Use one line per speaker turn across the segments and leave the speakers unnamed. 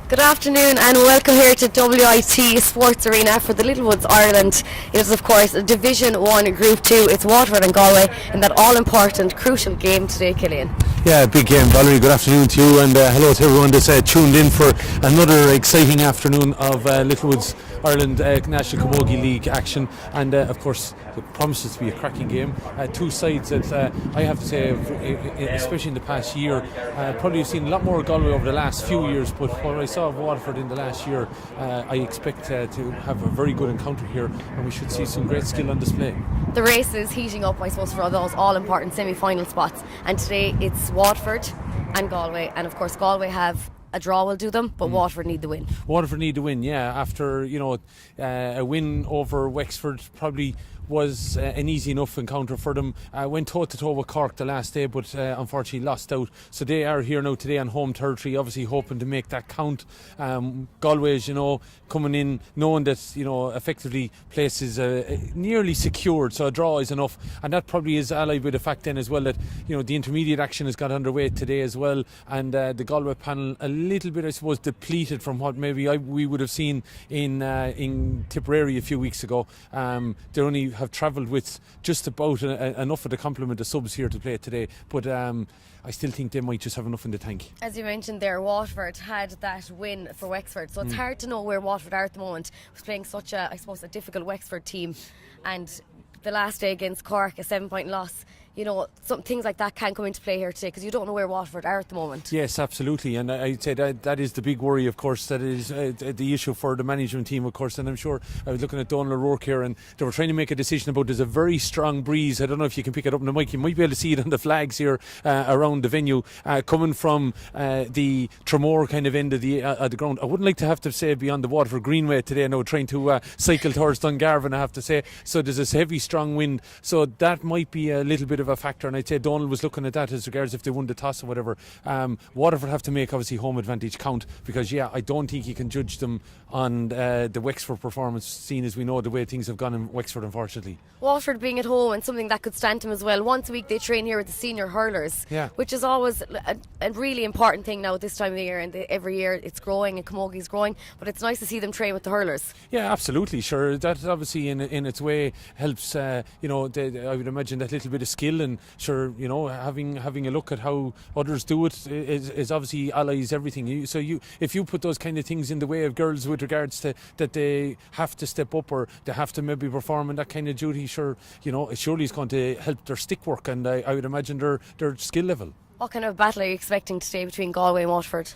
Good afternoon and welcome here to WIT Sports Arena for the Littlewoods Ireland. It is of course Division 1 Group 2. It's Waterford and Galway in that all-important, crucial game today, Killian.
Yeah, big game. Valerie, good afternoon to you, and hello to everyone that's tuned in for another exciting afternoon of Littlewoods Ireland National Camogie League action, and of course it promises to be a cracking game. Two sides that I have to say, especially in the past year, probably have seen a lot more Galway over the last few years, but what I saw of Waterford in the last year, I expect to have a very good encounter here, and we should see some great skill on display.
The race is heating up, I suppose, for those all-important semi-final spots, and today it's Waterford and Galway, and of course Galway have a draw will do them, but Waterford need the win.
Waterford need the win, yeah. After a win over Wexford probably was an easy enough encounter for them. Went toe to toe with Cork the last day, but unfortunately lost out. So they are here now today on home territory, obviously hoping to make that count. Galway, coming in knowing that effectively place is nearly secured, so a draw is enough, and that probably is allied with the fact then as well that the intermediate action has got underway today as well, and the Galway panel a little bit, I suppose, depleted from what maybe we would have seen in Tipperary a few weeks ago. They only have travelled with just about enough of the complement of subs here to play today, but I still think they might just have enough in the tank. As
you mentioned there, Waterford had that win for Wexford, so it's hard to know where Waterford are at the moment. It was playing such a difficult Wexford team, and the last day against Cork, a 7-point loss. Some things like that can come into play here today because you don't know where Waterford are at the moment.
Yes, absolutely, and I'd say that is the big worry, of course. That is the issue for the management team, of course. And I'm sure I was looking at Donald O'Rourke here, and they were trying to make a decision about there's a very strong breeze. I don't know if you can pick it up on the mic. You might be able to see it on the flags here around the venue, coming from the Tramore kind of end of the ground. I wouldn't like to have to say beyond the Waterford Greenway today. Now trying to cycle towards Dungarvan, I have to say. So there's this heavy, strong wind. So that might be a little bit of a factor, and I'd say Donald was looking at that as regards if they won the toss or whatever. Waterford have to make obviously home advantage count, because I don't think you can judge them on the Wexford performance, seeing as we know the way things have gone in Wexford, unfortunately.
Waterford being at home and something that could stand them as well. Once a week they train here with the senior hurlers, which is always a really important thing now at this time of the year, and every year it's growing and Camogie is growing, but it's nice to see them train with the hurlers.
Yeah, absolutely, sure. That obviously in its way helps, I would imagine that little bit of skill, and sure, having a look at how others do it is obviously allies everything. So if you put those kind of things in the way of girls with regards to that they have to step up or they have to maybe perform in that kind of duty, sure, it surely is going to help their stick work, and I would imagine their skill level.
What kind of battle are you expecting today between Galway and Waterford?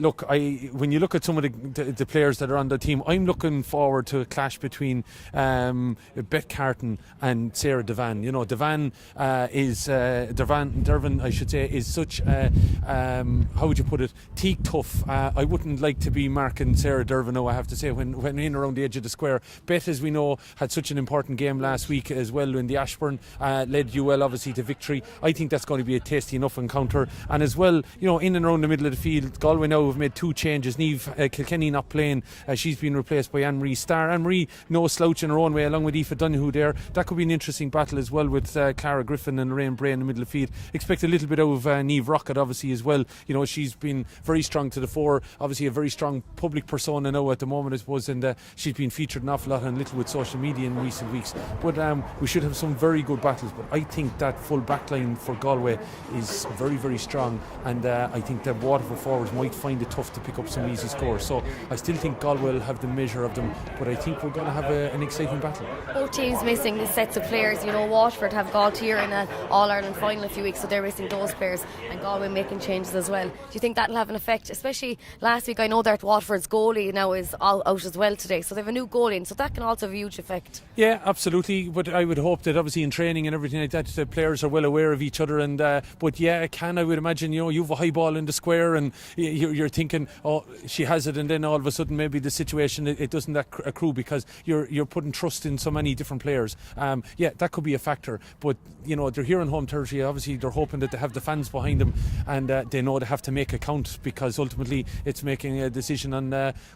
Look, when you look at some of the players that are on the team, I'm looking forward to a clash between Beth Carton and Sarah Devan. Dervan, I should say, is such how would you put it, teak tough. I wouldn't like to be marking Sarah Dervan, I have to say, when in around the edge of the square. Beth, as we know, had such an important game last week as well in the Ashbourne, led UL obviously to victory. I think that's going to be a tasty enough encounter. And as well, in and around the middle of the field, Galway now have made two changes. Niamh Kilkenny not playing, she's been replaced by Anne-Marie Starr. Anne-Marie, no slouch in her own way, along with Aoife Donoghue there. That could be an interesting battle as well, with Clara Griffin and Lorraine Bray in the middle of the field. Expect a little bit out of Niamh Rockett obviously as well. She's been very strong to the fore, obviously a very strong public persona now at the moment, I suppose, and she's been featured an awful lot on Littlewoods social media in recent weeks. But we should have some very good battles, but I think that full backline for Galway is very, very strong, and I think that Waterford forwards might find it tough to pick up some easy scores. So I still think Galway will have the measure of them, but I think we're going to have an exciting battle.
Both teams missing the sets of players. Waterford have Galtier in an All-Ireland final a few weeks, so they're missing those players, and Galway making changes as well. Do you think that'll have an effect? Especially last week, I know that Waterford's goalie now is all out as well today, so they have a new goalie in, so that can also have a huge effect.
Yeah, absolutely, but I would hope that obviously in training and everything like that, the players are well aware of each other, and but yeah, it can, I would imagine, you have a high ball in the square and you're thinking, oh, she has it, and then all of a sudden maybe the situation it doesn't accrue because you're putting trust in so many different players. Yeah, that could be a factor, but they're here on home territory. Obviously they're hoping that they have the fans behind them, and they know they have to make a count, because ultimately it's making a decision on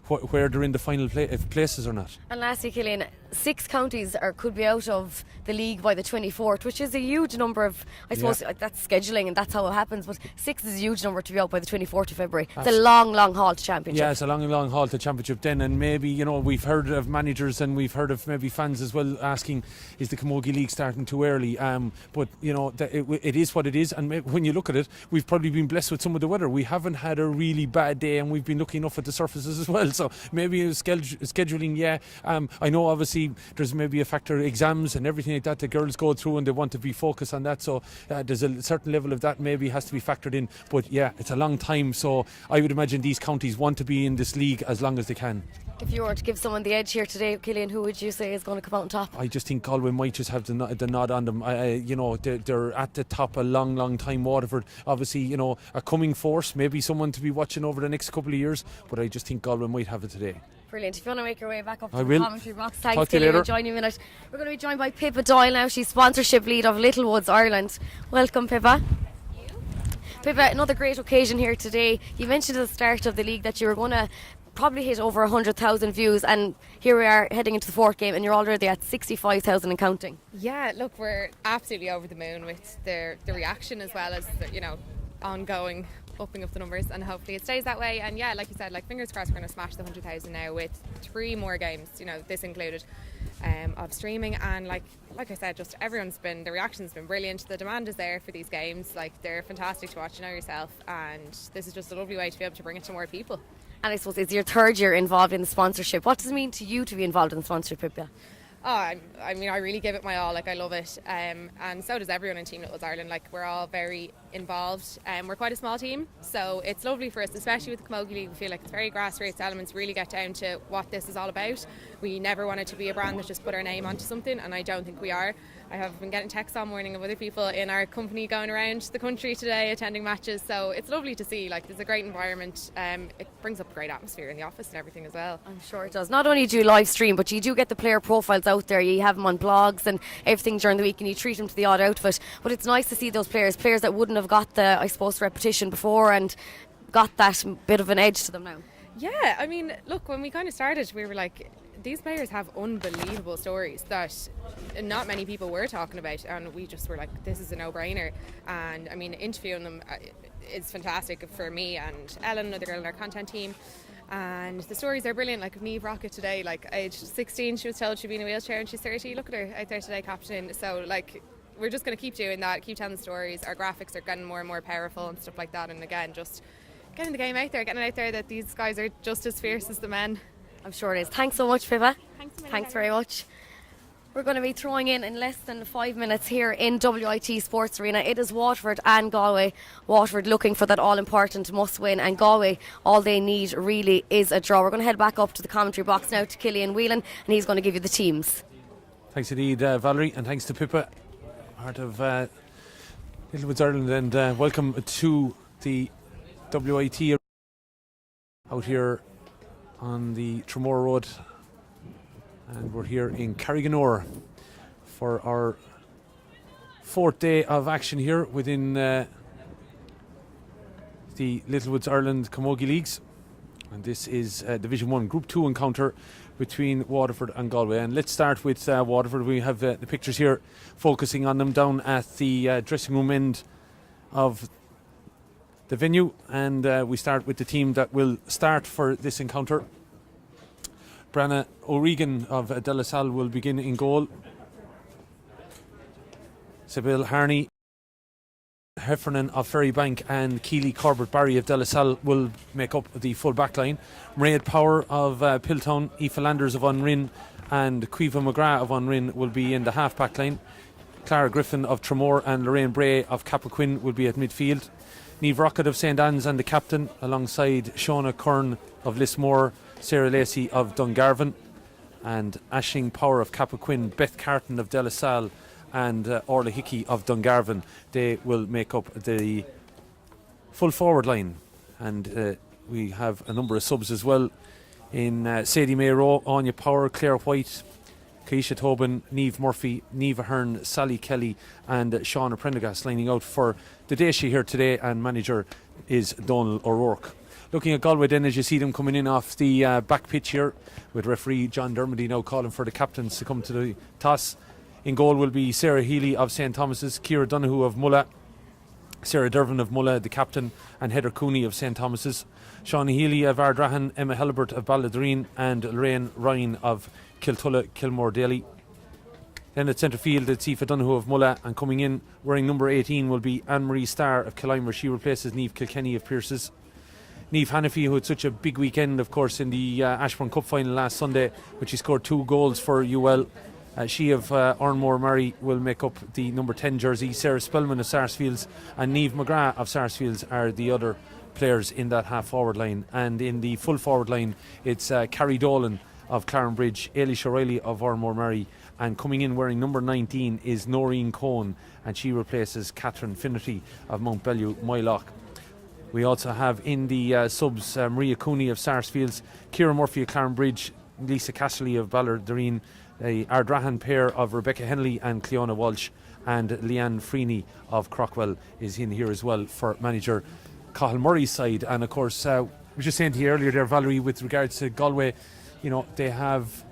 where they're in the final places or not.
And lastly, Killian, 6 counties could be out of the league by the 24th, which is a huge number of, I suppose, that's scheduling and that's how it happens, but 6 is a huge number to be out by the 24th of February. It's a long haul to championship.
Yeah, it's a long haul to championship then, and maybe, we've heard of managers and we've heard of maybe fans as well asking, is the Camogie League starting too early? But it is what it is, and when you look at it, we've probably been blessed with some of the weather. We haven't had a really bad day, and we've been lucky enough at the surfaces as well, so maybe scheduling, I know obviously there's maybe a factor, exams and everything like that the girls go through, and they want to be focused on that, so there's a certain level of that maybe has to be factored in, but yeah, it's a long time, so I would imagine these counties want to be in this league as long as they can.
If you were to give someone the edge here today, Killian, who would you say is going to come out on top?
I just think Galway might just have the nod on them. They're at the top a long time. Waterford, obviously, a coming force, maybe someone to be watching over the next couple of years, but I just think Galway might have it today.
Brilliant. If you want to make your way back up to
I
the
will.
commentary box, thanks, Killian, for joining me a minute. We're going to be joined by Pippa Doyle now. She's sponsorship lead of Littlewoods Ireland. Welcome, Pippa. Pippa, another great occasion here today. You mentioned at the start of the league that you were going to probably hit over 100,000 views, and here we are heading into the 4th game and you're already at 65,000 and counting.
Yeah, look, we're absolutely over the moon with the reaction, as well as the, ongoing upping up the numbers, and hopefully it stays that way. And yeah, like you said, fingers crossed we're going to smash the 100,000 now with 3 more games, this included, of streaming. And like I said, just the reaction's been brilliant. The demand is there for these games. They're fantastic to watch, yourself, and this is just a lovely way to be able to bring it to more people.
And I suppose it's your 3rd year involved in the sponsorship. What does it mean to you to be involved in the sponsorship, Pippa?
Oh, I really give it my all. I love it, and so does everyone in Team Littlewoods Ireland. We're all very involved, and we're quite a small team, so it's lovely for us, especially with the Camogie League. We feel like it's very grassroots elements really get down to what this is all about. We never wanted to be a brand that just put our name onto something, and I don't think we are. I have been getting texts all morning of other people in our company going around the country today attending matches, so it's lovely to see. There's a great environment. It brings up a great atmosphere in the office and everything as well.
I'm sure it does. Not only do you live stream, but you do get the player profiles out there. You have them on blogs and everything during the week, and you treat them to the odd outfit. But it's nice to see those players that wouldn't have got the, I suppose, repetition before and got that bit of an edge to them now.
Yeah, look, when we kind of started, we were like, these players have unbelievable stories that not many people were talking about, and we just were like, this is a no-brainer. And interviewing them is fantastic for me and Ellen, another girl in our content team, and the stories are brilliant. Like Niamh Rockett today, age 16, she was told she'd be in a wheelchair, and she's 30. Look at her out there today captaining. So we're just going to keep doing that, keep telling the stories. Our graphics are getting more and more powerful and stuff like that, and again, just getting the game out there, getting it out there that these guys are just as fierce as the men.
I'm sure it is. Thanks so much, Pippa.
Thanks
very much. We're going to be throwing in less than 5 minutes here in WIT Sports Arena. It is Waterford and Galway. Waterford looking for that all-important must-win, and Galway, all they need really is a draw. We're going to head back up to the commentary box now to Killian Whelan, and he's going to give you the teams.
Thanks indeed, Valerie, and thanks to Pippa, part of Littlewoods Ireland, and welcome to the WIT out here on the Tremor Road, and we're here in Carriganore for our 4th day of action here within the Littlewoods Ireland Camogie Leagues, and this is Division 1 Group 2 encounter between Waterford and Galway. And let's start with Waterford. We have the pictures here focusing on them down at the dressing room end of the venue, and we start with the team that will start for this encounter. Branna O'Regan of De La Salle will begin in goal. Sybil Harney, Heffernan of Ferrybank, and Keely Corbett Barry of De La Salle will make up the full back line. Mairead Power of Piltown, Aoife Landers of Unrin, and Quiva McGrath of Unrin will be in the half back line. Clara Griffin of Tremor and Lorraine Bray of Cappoquin will be at midfield. Niamh Rockett of St Anne's and the captain, alongside Shauna Kern of Lismore, Sarah Lacey of Dungarvan, and Aisling Power of Cappoquin, Beth Carton of De La Salle, and Orla Hickey of Dungarvan. They will make up the full forward line, and we have a number of subs as well in Sadie Mayrow, Anya Power, Claire White, Keisha Tobin, Niamh Murphy, Neva Hearn, Sally Kelly, and Shauna Prendergast lining out for the day she here today, and manager is Donal O'Rourke. looking at Galway then, as you see them coming in off the back pitch here, with referee John Dermody now calling for the captains to come to the toss. In goal will be Sarah Healy of St Thomas's, Ciara Donoghue of Mulla, Sarah Dervin of Mulla, the captain, and Heather Cooney of St Thomas's, Sean Healy of Ardrahan, Emma Hellibert of Balladreen, and Lorraine Ryan of Kiltulla Kilmore Daly. Then at centre field, it's Aoife Donoghue of Mulla, and coming in wearing number 18 will be Anne-Marie Starr of Killian. She replaces Niamh Kilkenny of Pierces. Niamh Hannafy, who had such a big weekend, of course, in the Ashbourne Cup final last Sunday, when she scored 2 goals for UL. She of Ormore Murray will make up the number 10 jersey. Sarah Spellman of Sarsfields and Niamh McGrath of Sarsfields are the other players in that half forward line. And in the full forward line, it's Carrie Dolan of Clarenbridge, Ailish O'Reilly of Ormore Murray, and coming in wearing number 19 is Noreen Cohn, and she replaces Catherine Finnerty of Mount Bellew Moyloch. We also have in the subs Maria Cooney of Sarsfields, Ciara Murphy of Clarenbridge, Lisa Castley of Ballardreen, the Ardrahan pair of Rebecca Henley and Cleona Walsh, and Leanne Freeney of Crockwell is in here as well for manager Cathal Murray's side. And of course, we were just saying to you earlier there, Valerie, with regards to Galway, you know, they have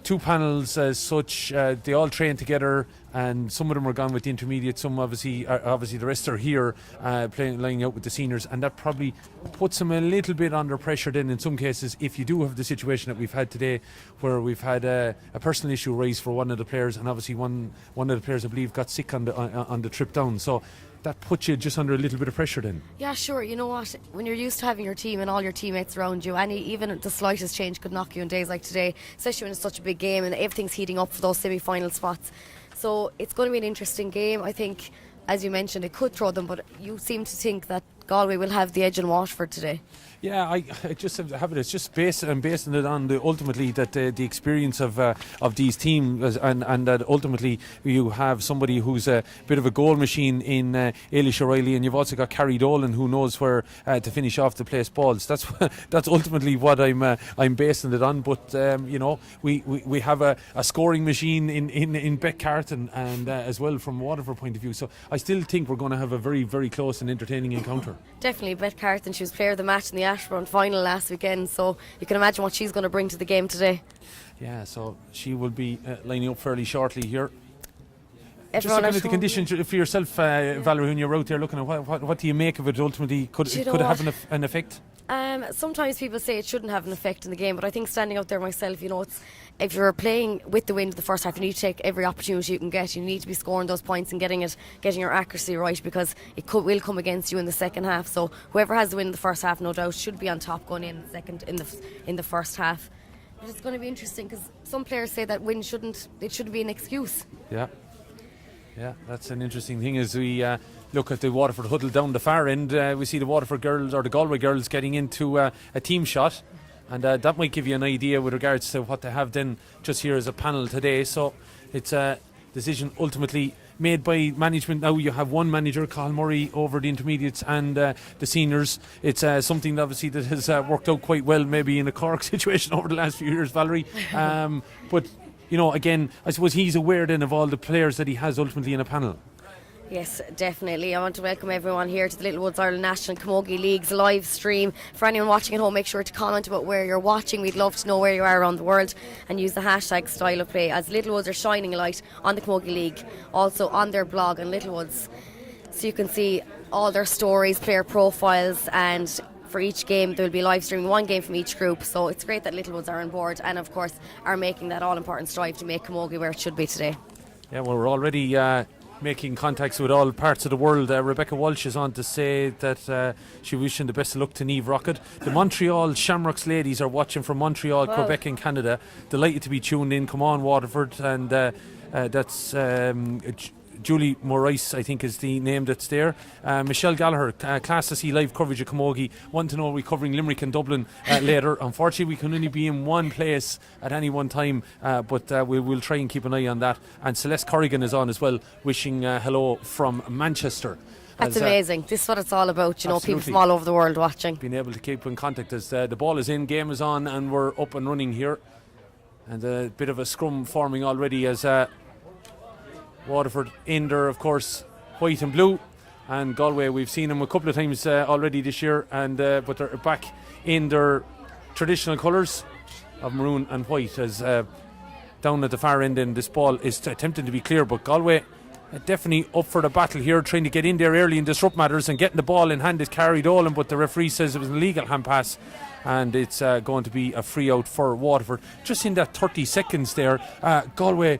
2 panels as such. They all train together, and some of them are gone with the intermediate. Some obviously the rest are here lining out with the seniors, and that probably puts them a little bit under pressure then in some cases, if you do have the situation that we've had today, where we've had a personal issue raised for one of the players, and obviously one of the players, I believe, got sick on the trip down. So that puts you just under a little bit of pressure then.
Yeah, sure. You know what? When you're used to having your team and all your teammates around you, even the slightest change could knock you on days like today, especially when it's such a big game and everything's heating up for those semi-final spots. So it's going to be an interesting game. I think, as you mentioned, it could throw them, but you seem to think that Galway will have the edge in Waterford today.
Yeah, I just have it. It's just basing it on ultimately that the experience of these teams, and that ultimately you have somebody who's a bit of a goal machine in Ailish O'Reilly, and you've also got Carrie Dolan, who knows where to finish off the place balls. That's ultimately what I'm basing it on. But you know, we have a scoring machine in Beck Carton, and as well from a Waterford point of view. So I still think we're going to have a very, very close and entertaining encounter.
Definitely. Beck Carton, she was player of the match in the Ashbourne final last weekend, so you can imagine what she's going to bring to the game today. Yeah,
so she will be lining up fairly shortly here.
Everyone
just looking at the conditions for yourself, Valerie, when you're out there looking at what do you make of it ultimately? Could it have an effect?
Sometimes people say it shouldn't have an effect in the game, but I think standing out there myself, you know, if you're playing with the wind the first half, you need to take every opportunity you can get. You need to be scoring those points and getting your accuracy right, because it will come against you in the second half. So whoever has the win in the first half, no doubt, should be on top going in the first half. But it's going to be interesting, because some players say that win shouldn't be an excuse.
Yeah, that's an interesting thing. As we look at the Waterford huddle down the far end, we see the Waterford girls, or the Galway girls, getting into a team shot, and that might give you an idea with regards to what they have then just here as a panel today. So it's a decision ultimately made by management. Now you have one manager, Cathal Murray, over the intermediates and the seniors. It's something that obviously that has worked out quite well, maybe in a Cork situation over the last few years, Valerie. But you know, again, I suppose he's aware then of all the players that he has ultimately in a panel.
Yes, definitely. I want to welcome everyone here to the Littlewoods Ireland National Camogie Leagues live stream. For anyone watching at home, make sure to comment about where you're watching. We'd love to know where you are around the world, and use the hashtag Style of Play, as Littlewoods are shining a light on the Camogie League, also on their blog on Littlewoods, so you can see all their stories, player profiles, and for each game there will be live streaming one game from each group. So it's great that Littlewoods are on board, and of course are making that all important strive to make Camogie where it should be today. Yeah, well, we're already making contacts with all parts of the world. Rebecca Walsh is on to say that she wishing the best of luck to Niamh Rocket. The Montreal Shamrocks ladies are watching from Montreal, Quebec in Canada. Delighted to be tuned in. Come on, Waterford. And that's Julie Maurice, I think, is the name that's there. Michelle Gallagher, class to see live coverage of Camogie. Want to know, we're covering Limerick and Dublin later. Unfortunately, we can only be in one place at any one time, but we'll try and keep an eye on that. And Celeste Corrigan is on as well, wishing hello from Manchester. That's amazing. This is what it's all about, you know, people from all over the world watching. Being able to keep in contact as the ball is in, game is on, and we're up and running here. And a bit of a scrum forming already as Waterford in there, of course, white and blue,
and Galway, we've seen them a couple of times already this year, and but they're back in their traditional colours of maroon and white, as down at the far end, and this ball is attempting to be clear, but Galway definitely up for the battle here, trying to get in there early and disrupt matters, and getting the ball in hand is carried Dolan, but the referee says it was an illegal hand pass, and it's going to be a free out for Waterford. Just in that 30 seconds there, Galway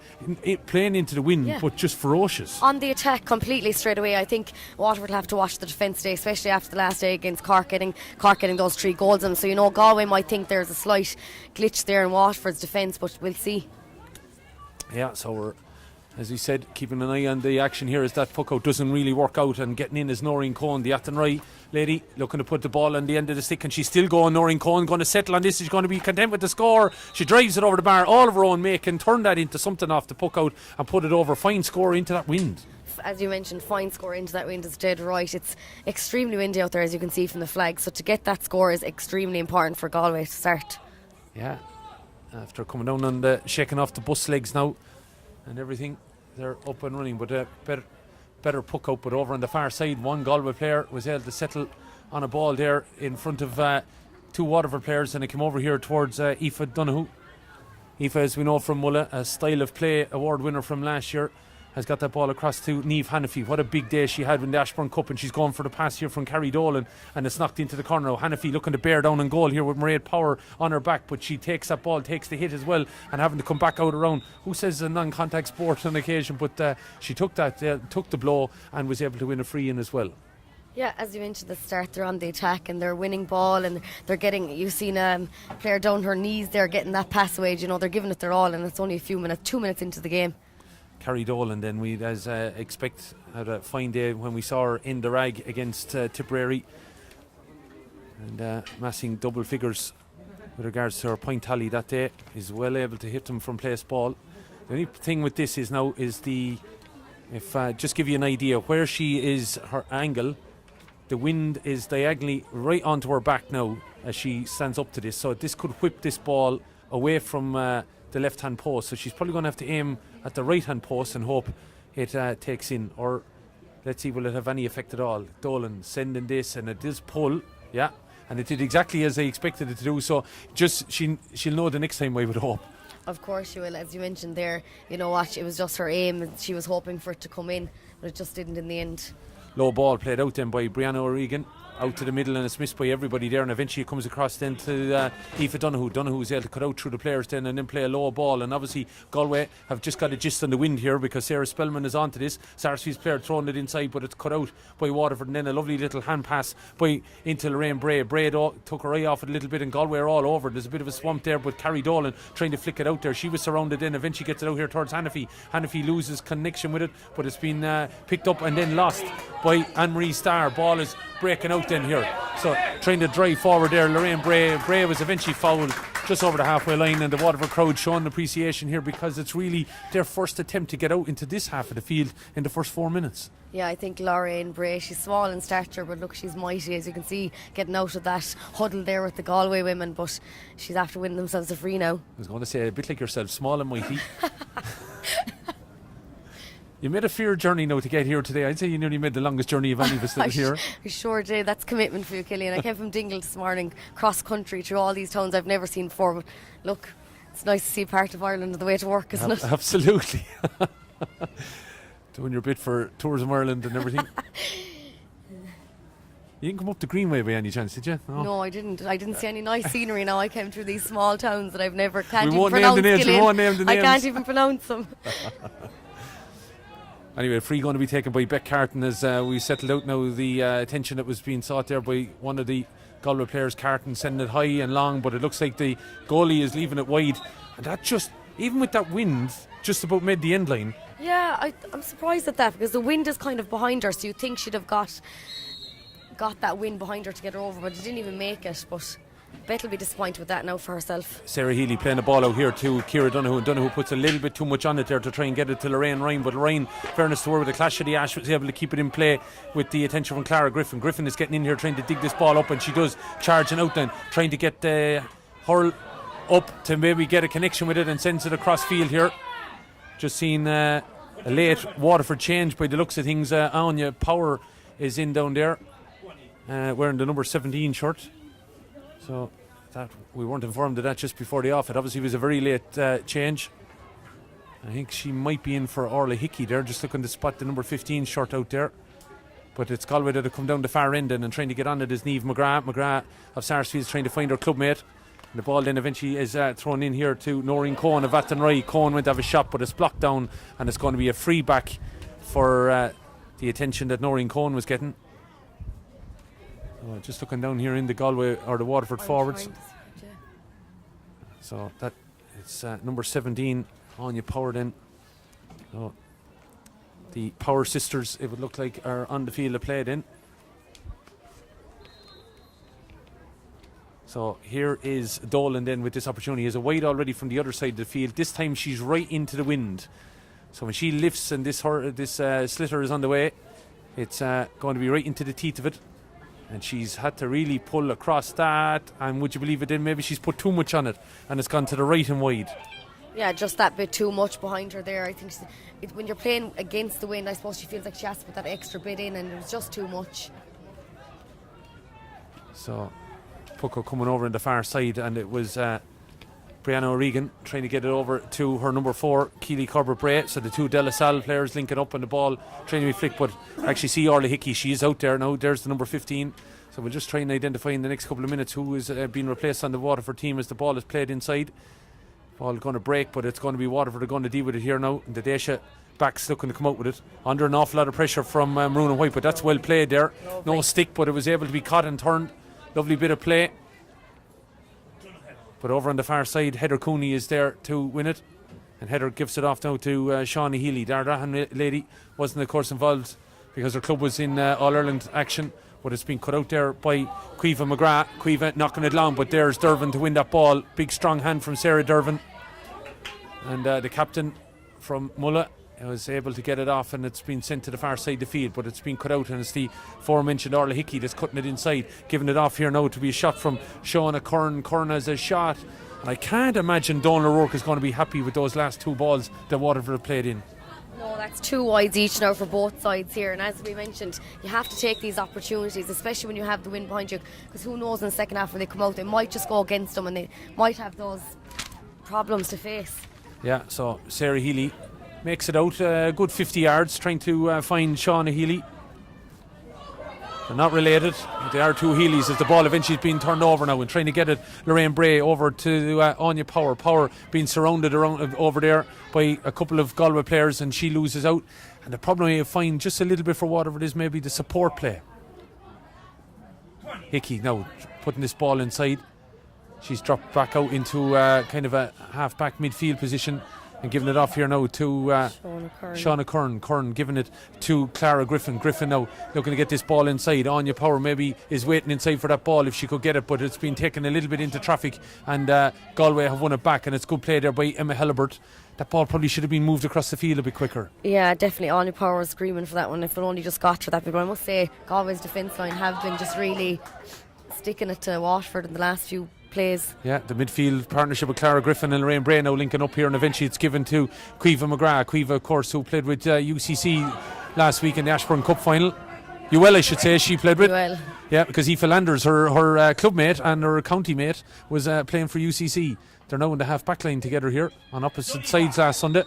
playing into the wind, but just ferocious.
On the attack completely straight away. I think Waterford have to watch the defence today, especially after the last day against Cork getting those 3 goals in. So, Galway might think there's a slight glitch there in Waterford's defence, but we'll see.
Yeah, so we're, as we said, keeping an eye on the action here as that puck out doesn't really work out, and getting in is Noreen Cohen, the Athenry lady, looking to put the ball on the end of the stick, and she's still going. Noreen Cohen going to settle on this. She's going to be content with the score. She drives it over the bar, all of her own make, and turn that into something off the puck out and put it over. Fine score into that wind.
As you mentioned, fine score into that wind is dead right. It's extremely windy out there, as you can see from the flag, so to get that score is extremely important for Galway to start.
Yeah, after coming down and shaking off the bus legs now and everything, they're up and running, but better puck out. But over on the far side, one Galway player was able to settle on a ball there in front of 2 Waterford players, and it came over here towards Aoife Donoghue. Aoife, as we know from Mulla, a style of play award winner from last year, has got that ball across to Niamh Hannafy. What a big day she had in the Ashbourne Cup, and she's going for the pass here from Carrie Dolan, and it's knocked into the corner. Hannafy looking to bear down and goal here with Mairead Power on her back, but she takes that ball, takes the hit as well, and having to come back out around. Who says it's a non-contact sport on occasion, but she took the blow and was able to win a free in as well.
Yeah, as you mentioned at the start, they're on the attack and they're winning ball, and they're getting, you've seen a player down her knees there getting that pass away. They're giving it their all, and it's only a few minutes, 2 minutes into the game.
Carrie Dolan, then we as expect, had a fine day when we saw her in the rag against Tipperary, and massing double figures with regards to her point tally that day. Is well able to hit them from place ball. The only thing with this is now is just give you an idea where she is, her angle, the wind is diagonally right onto her back now as she stands up to this, so this could whip this ball away from the left hand post, so she's probably going to have to aim at the right hand post and hope it takes in, or let's see, will it have any effect at all. Dolan sending this, and it does pull, and it did exactly as I expected it to do, so just she'll know the next time, I would hope.
Of course she will. As you mentioned there, it was just her aim, and she was hoping for it to come in, but it just didn't in the end.
Low ball played out then by Brianna O'Regan, out to the middle, and it's missed by everybody there, and eventually it comes across then to Aoife Donoghue. Donoghue's able to cut out through the players then and then play a low ball, and obviously Galway have just got a gist on the wind here because Sarah Spellman is onto this. Sarsfield's player throwing it inside, but it's cut out by Waterford, and then a lovely little hand pass into Lorraine Bray. Bray took her eye off it a little bit, and Galway are all over. There's a bit of a swamp there, but Carrie Dolan trying to flick it out there. She was surrounded then, eventually gets it out here towards Hannafy. Hannafy loses connection with it, but it's been picked up and then lost by Anne-Marie Starr. Ball is breaking out then here, so trying to drive forward there. Lorraine Bray was eventually fouled just over the halfway line, and the Waterford crowd showing appreciation here because it's really their first attempt to get out into this half of the field in the first 4 minutes.
Yeah, I think Lorraine Bray, she's small in stature, but look, she's mighty, as you can see, getting out of that huddle there with the Galway women, but she's after winning themselves a free now. I
was going to say, a bit like yourself, small and mighty. You made a fair journey now to get here today. I'd say you nearly made the longest journey of any of us that here.
I sure did. That's commitment for you, Killian. I came from Dingle this morning, cross country, through all these towns I've never seen before. But look, it's nice to see part of Ireland on the way to work, isn't it?
Absolutely. Doing your bit for Tourism Ireland and everything. You didn't come up the Greenway by any chance, did you?
No, I didn't. I didn't see any nice scenery now. I came through these small towns that I've never
We won't name the names.
I can't even pronounce them.
Anyway, free going to be taken by Beck Carton as we settled out now. The attention that was being sought there by one of the Galway players, Carton, sending it high and long, but it looks like the goalie is leaving it wide, and that just, even with that wind, just about made the end line.
Yeah, I'm surprised at that because the wind is kind of behind her, so you'd think she'd have got that wind behind her to get her over, but she didn't even make it. But Bet will be disappointed with that now for herself.
Sarah Healy playing the ball out here to Ciara Donoghue, and Donoghue puts a little bit too much on it there to try and get it to Lorraine Ryan, but Lorraine, fairness to her, with the clash of the ash, was able to keep it in play with the attention from Clara Griffin. Griffin is getting in here trying to dig this ball up, and she does, charging out then, trying to get hurl up to maybe get a connection with it and sends it across field here. Just seen a late Waterford change by the looks of things. Anya Power is in down there, wearing the number 17 shirt. So that we weren't informed of that just before the off. It obviously was a very late change. I think she might be in for Orla Hickey there, just looking to spot the number 15 shirt out there. But it's Galway that have come down the far end and trying to get on it is Niamh McGrath. McGrath of Sarsfield is trying to find her clubmate. And the ball then eventually is thrown in here to Noreen Cohen of Athenry. Cohen went to have a shot, but it's blocked down, and it's going to be a free back for the attention that Noreen Cohen was getting. Just looking down here in the Galway or the Waterford forwards. So that it's number 17, Anya Power then. So the Power sisters, it would look like, are on the field of play then. So here is Dolan then with this opportunity. He has a wide already from the other side of the field. This time she's right into the wind. So when she lifts and this slitter is on the way, it's going to be right into the teeth of it. And she's had to really pull across that. And would you believe it then, maybe she's put too much on it and it's gone to the right and wide.
Yeah, just that bit too much behind her there. I think when you're playing against the wind, I suppose she feels like she has to put that extra bit in, and it was just too much.
So Pucko coming over in the far side, and it was Brianna O'Regan trying to get it over to her number 4, Keely Corbett-Bray. So the two De La Salle players linking up on the ball, trying to be flicked, but actually see Orla Hickey, she is out there now. There's the number 15. So we'll just try and identify in the next couple of minutes who is being replaced on the Waterford team as the ball is played inside. Ball going to break, but it's going to be Waterford are going to deal with it here now. And the Daisha backs looking to come out with it under an awful lot of pressure from Maroon and White, but that's well played there. No stick, but it was able to be caught and turned. Lovely bit of play. But over on the far side, Heather Cooney is there to win it, and Heather gives it off now to Shawnee Healy. The Ardahan lady wasn't, of course, involved because her club was in All-Ireland action, but it's been cut out there by Cueva McGrath. Cueva knocking it long, but there's Dervin to win that ball. Big strong hand from Sarah Dervin, and the captain from Mulla was able to get it off, and it's been sent to the far side of the field, but it's been cut out, and it's the aforementioned Orla Hickey that's cutting it inside, giving it off here now to be a shot from Shauna Curran. Curran has a shot, and I can't imagine Donal O'Rourke is going to be happy with those last two balls that Waterford have played in.
No, that's 2 wides each now for both sides here, and as we mentioned, you have to take these opportunities, especially when you have the wind behind you, because who knows in the second half when they come out, they might just go against them and they might have those problems to face.
Yeah, so Sarah Healy makes it out a good 50 yards, trying to find Shauna Healy. They're not related, but they are two Healys as the ball eventually is being turned over now, and trying to get it, Lorraine Bray over to Anya Power. Power being surrounded around over there by a couple of Galway players, and she loses out. And the problem you find just a little bit for Waterford is maybe the support play. Hickey now putting this ball inside. She's dropped back out into kind of a half-back midfield position, and giving it off here now to Shauna Curran. Curran giving it to Clara Griffin. Griffin now looking to get this ball inside. Anya Power maybe is waiting inside for that ball if she could get it, but it's been taken a little bit into traffic, and Galway have won it back, and it's good play there by Emma Hellebert. That ball probably should have been moved across the field a bit quicker.
Yeah, definitely. Anya Power was screaming for that one if it only just got to that bit. But I must say, Galway's defence line have been just really sticking it to Waterford in the last few plays. Yeah,
the midfield partnership with Clara Griffin and Lorraine Bray now linking up here, and eventually it's given to Cueva McGrath. Cueva, of course, who played with UCC last week in the Ashburn Cup final. UL, I should say, she played with.
UL.
Yeah, because Aoife Landers, her club mate and her county mate, was playing for UCC. They're now in the half back line together here on opposite sides last Sunday,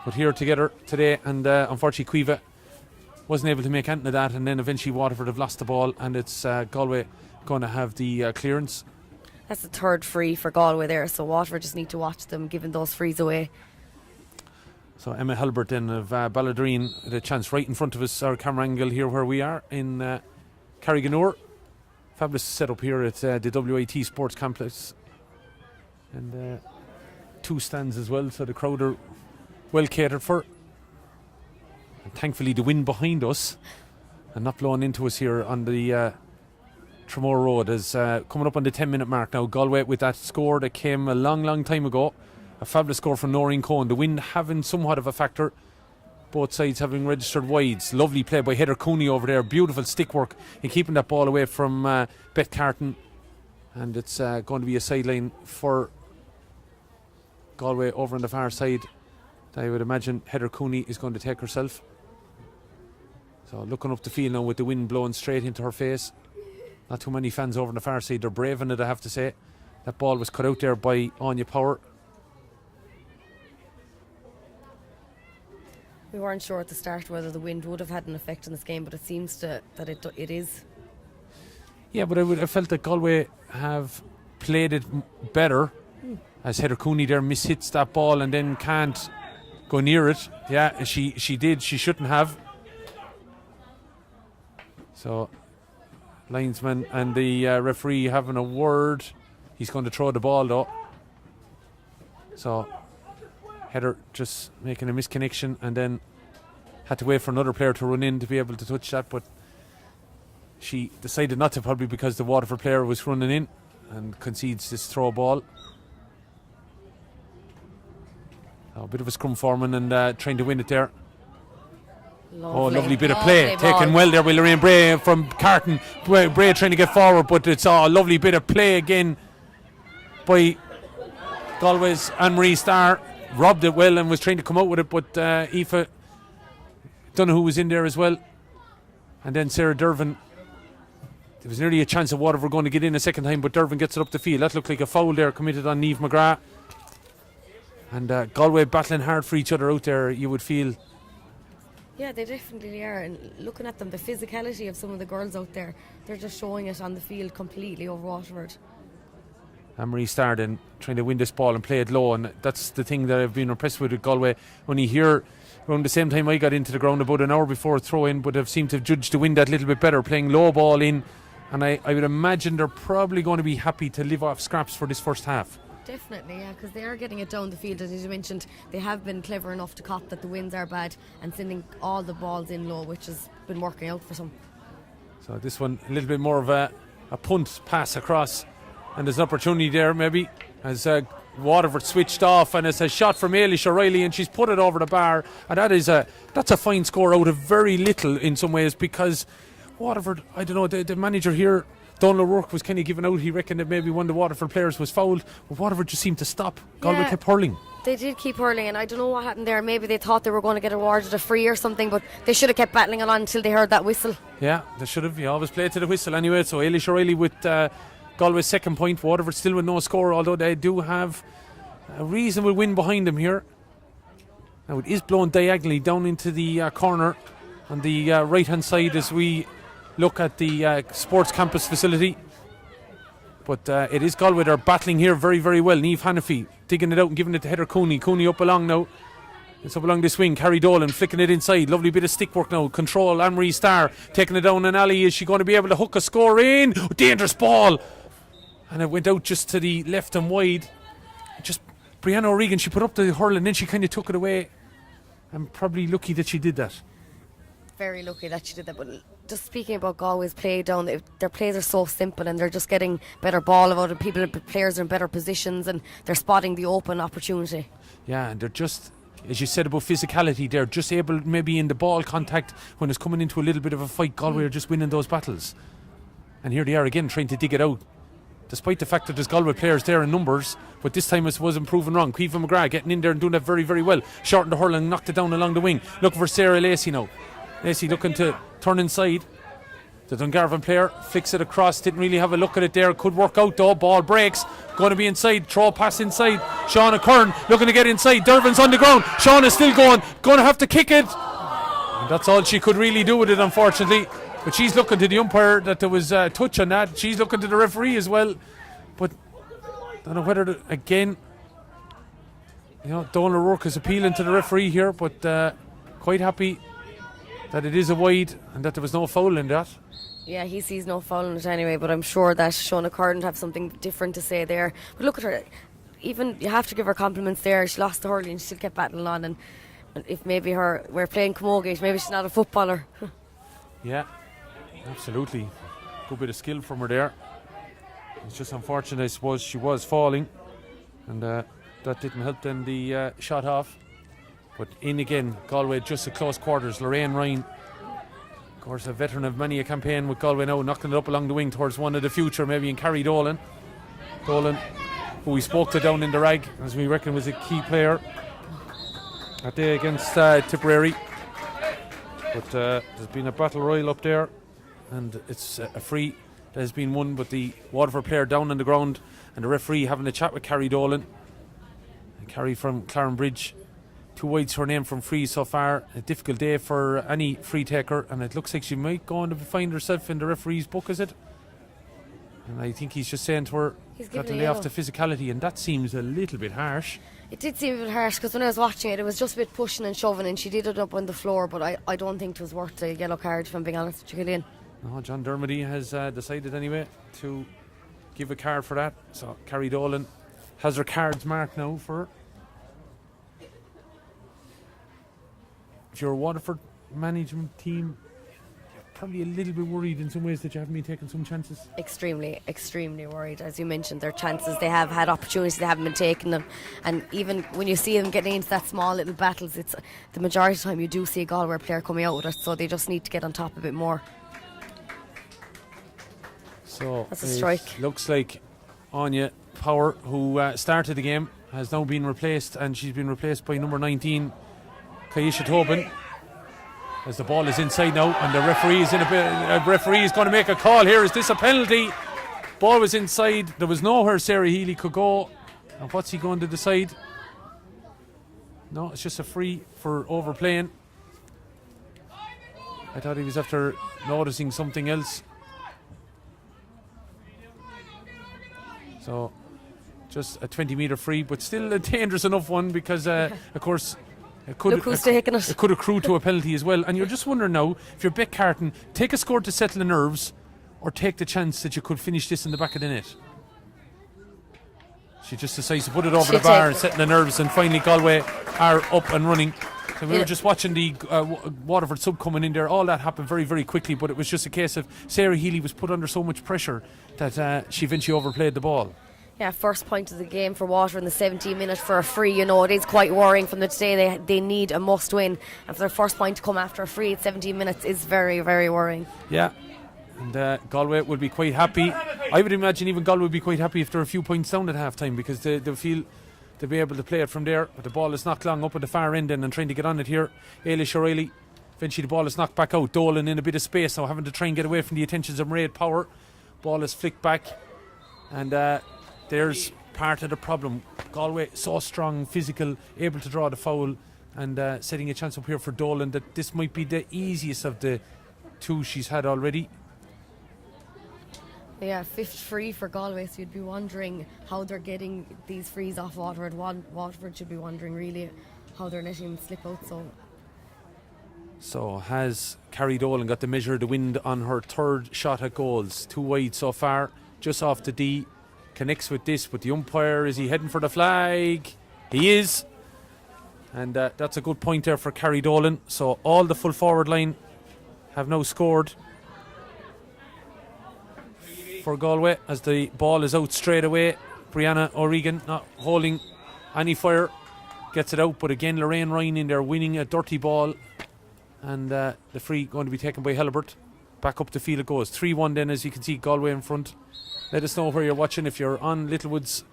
but here together today, and unfortunately Cueva wasn't able to make anything of that, and then eventually Waterford have lost the ball, and it's Galway going to have the clearance.
That's the third free for Galway there, so Waterford just need to watch them giving those frees away.
So Emma Helbert then of Balladreen, the chance right in front of us, our camera angle here where we are in Carriganore. Fabulous setup here at the WIT Sports Complex, and 2 stands as well, so the crowd are well catered for. And thankfully the wind behind us and not blowing into us here on the Tramore Road is coming up on the 10-minute mark now. Galway with that score that came a long time ago, a fabulous score from Noreen Cohen. The wind having somewhat of a factor, both sides having registered wides. Lovely play by Heather Cooney over there, beautiful stick work in keeping that ball away from Beth Carton, and it's going to be a sideline for Galway over on the far side. I would imagine Heather Cooney is going to take herself. So looking up the field now with the wind blowing straight into her face. Not too many fans over on the far side. They're braving it, I have to say. That ball was cut out there by Anya Power.
We weren't sure at the start whether the wind would have had an effect in this game, but it seems that it is.
Yeah, but I felt that Galway have played it better. As Heather Cooney there mishits that ball and then can't go near it. Yeah, she did. She shouldn't have. So, linesman and the referee having a word. He's going to throw the ball though. So, Heather just making a misconnection and then had to wait for another player to run in to be able to touch that, but she decided not to, probably because the Waterford player was running in, and concedes this throw ball. A bit of a scrum foreman and trying to win it there. Lovely bit of play. Taken well there by Lorraine Bray from Carton. Bray trying to get forward, but it's a lovely bit of play again by Galway's Anne-Marie Starr. Robbed it well and was trying to come out with it, but Aoife Donoghue was in there as well. And then Sarah Dervin. There was nearly a chance of Waterford going to get in a second time, but Dervin gets it up the field. That looked like a foul there committed on Niamh McGrath. And Galway battling hard for each other out there, you would feel.
Yeah, they definitely are. And looking at them, the physicality of some of the girls out there, they're just showing it on the field completely over Waterford.
Anne-Marie Starr then trying to win this ball and play it low, and that's the thing that I've been impressed with Galway. When you hear around the same time I got into the ground about an hour before throw in, but have seemed to have judged the wind that little bit better, playing low ball in, and I would imagine they're probably going to be happy to live off scraps for this first half.
Definitely, yeah, because they are getting it down the field. As you mentioned, they have been clever enough to cop that the winds are bad and sending all the balls in low, which has been working out for some.
So this one a little bit more of a punt pass across, and there's an opportunity there maybe as Waterford switched off, and it's a shot from Ailish O'Reilly and she's put it over the bar, and that's a fine score out of very little in some ways, because Waterford, I don't know, the manager here, Donald O'Rourke, was kind of giving out. He reckoned that maybe one of the Waterford players was fouled, but Waterford just seemed to stop. Galway kept hurling.
They did keep hurling, and I don't know what happened there. Maybe they thought they were going to get awarded a free or something, but they should have kept battling it on until they heard that whistle. Yeah,
they should have. You always play to the whistle anyway. So Ailish O'Reilly with Galway's second point. Waterford still with no score, although they do have a reasonable win behind them here. Now it is blown diagonally down into the corner on the right hand side as we look at the sports campus facility. But it is Galway. They're battling here very, very well. Niamh Hannafy digging it out and giving it to Heather Cooney. Cooney up along now. It's up along this wing. Carrie Dolan flicking it inside. Lovely bit of stick work now. Control. Anne-Marie Starr taking it down an alley. Is she going to be able to hook a score in? Oh, dangerous ball. And it went out just to the left and wide. Just Brianna O'Regan, she put up the hurl and then she kind of took it away. I'm probably lucky that she did that.
Very lucky that she did that. But just speaking about Galway's play down, their plays are so simple and they're just getting better ball about it. Players are in better positions and they're spotting the open opportunity.
Yeah, and they're just, as you said about physicality, they're just able, maybe in the ball contact, when it's coming into a little bit of a fight, Galway are just winning those battles. And here they are again trying to dig it out, despite the fact that there's Galway players there in numbers, but this time it wasn't proven wrong. Caoimhe McGrath getting in there and doing that very, very well. Shortened the hurl and knocked it down along the wing. Looking for Sarah Lacey now. Lacey looking to turn inside. The Dungarvan player flicks it across, didn't really have a look at it there. Could work out though. Ball breaks, going to be inside. Throw pass inside. Shauna Kern looking to get inside. Dervin's on the ground. Shauna's still going to have to kick it. And that's all she could really do with it, unfortunately. But she's looking to the umpire that there was a touch on that. She's looking to the referee as well. But I don't know whether again, Donald O'Rourke is appealing to the referee here, but quite happy that it is a wide and that there was no foul in that.
Yeah, he sees no foul in it anyway, but I'm sure that Shauna Curran would have something different to say there. But look at her, even you have to give her compliments there. She lost the hurling and she still kept battling on, and if maybe we're playing camogie, maybe she's not a footballer.
Yeah, absolutely. Good bit of skill from her there. It's just unfortunate, I suppose, she was falling, and that didn't help then the shot off. But in again, Galway just at close quarters. Lorraine Ryan, of course, a veteran of many a campaign with Galway now, knocking it up along the wing towards one of the future, maybe in Carrie Dolan. Dolan, who we spoke to down in the rag, as we reckon was a key player that day against Tipperary. But there's been a battle royal up there, and it's a free that has been won, but the Waterford player down on the ground, and the referee having a chat with Carrie Dolan. And Carrie from Clarenbridge, 2 wides her name from free so far. A difficult day for any free taker, and it looks like she might go on to find herself in the referee's book, is it? And I think he's just saying to her, got to lay off the physicality, and that seems a little bit harsh.
It did seem a bit harsh, because when I was watching it, it was just a bit pushing and shoving, and she did it up on the floor, but I don't think it was worth the yellow card, if I'm being honest with you, Killian.
No, John Dermody has decided anyway to give a card for that. So Carrie Dolan has her cards marked now for her. If you're a Waterford management team, you're probably a little bit worried in some ways that you haven't been taking some chances.
Extremely worried. As you mentioned, their chances, they have had opportunities, they haven't been taking them. And even when you see them getting into that small little battles, it's the majority of the time you do see a Galway player coming out with it, so they just need to get on top a bit more.
So
that's a strike.
Looks like Anya Power, who started the game, has now been replaced, and she's been replaced by number 19, Kaisha Tobin. As the ball is inside now, and the referee is referee is going to make a call here. Is this a penalty? Ball was inside. There was nowhere Sarah Healy could go. And what's he going to decide? No, it's just a free for overplaying. I thought he was after noticing something else. So just a 20-metre free, but still a dangerous enough one, because of course it could accrue to a penalty as well. And you're just wondering now, if you're Beck Carton, take a score to settle the nerves, or take the chance that you could finish this in the back of the net. She just decides to put it over the bar and settle the nerves, and finally Galway are up and running. So we were just watching the Waterford sub coming in there. All that happened very, very quickly, but it was just a case of Sarah Healy was put under so much pressure that she eventually overplayed the ball.
Yeah, first point of the game for Waterford in the 17th minute for a free. You know, it is quite worrying from the today. They need a must win, and for their first point to come after a free at 17 minutes is very, very worrying.
Yeah, and Galway will be quite happy. I would imagine even Galway would be quite happy if they're a few points down at half time, because they'll feel they'll be able to play it from there. But the ball is knocked long up at the far end and trying to get on it here. Ailish O'Reilly. Eventually the ball is knocked back out. Dolan in a bit of space now, having to try and get away from the attentions of Mairead Power. Ball is flicked back, and there's part of the problem. Galway so strong, physical, able to draw the foul, and setting a chance up here for Dolan that this might be the easiest of the two she's had already.
Yeah, fifth free for Galway, so you'd be wondering how they're getting these frees off Waterford. Waterford should be wondering really how they're letting them slip out.
So has Carrie Dolan got the measure of the wind on her third shot at goals? 2 wide so far, just off the D. Connects with this, but the umpire, is he heading for the flag? He is. And that's a good point there for Carrie Dolan. So all the full forward line have now scored for Galway, as the ball is out straight away. Brianna O'Regan not holding any fire, gets it out, but again Lorraine Ryan in there winning a dirty ball, and the free going to be taken by Helibert. Back up the field it goes. 3-1 then, as you can see, Galway in front. Let us know where you're watching. If you're on Littlewoods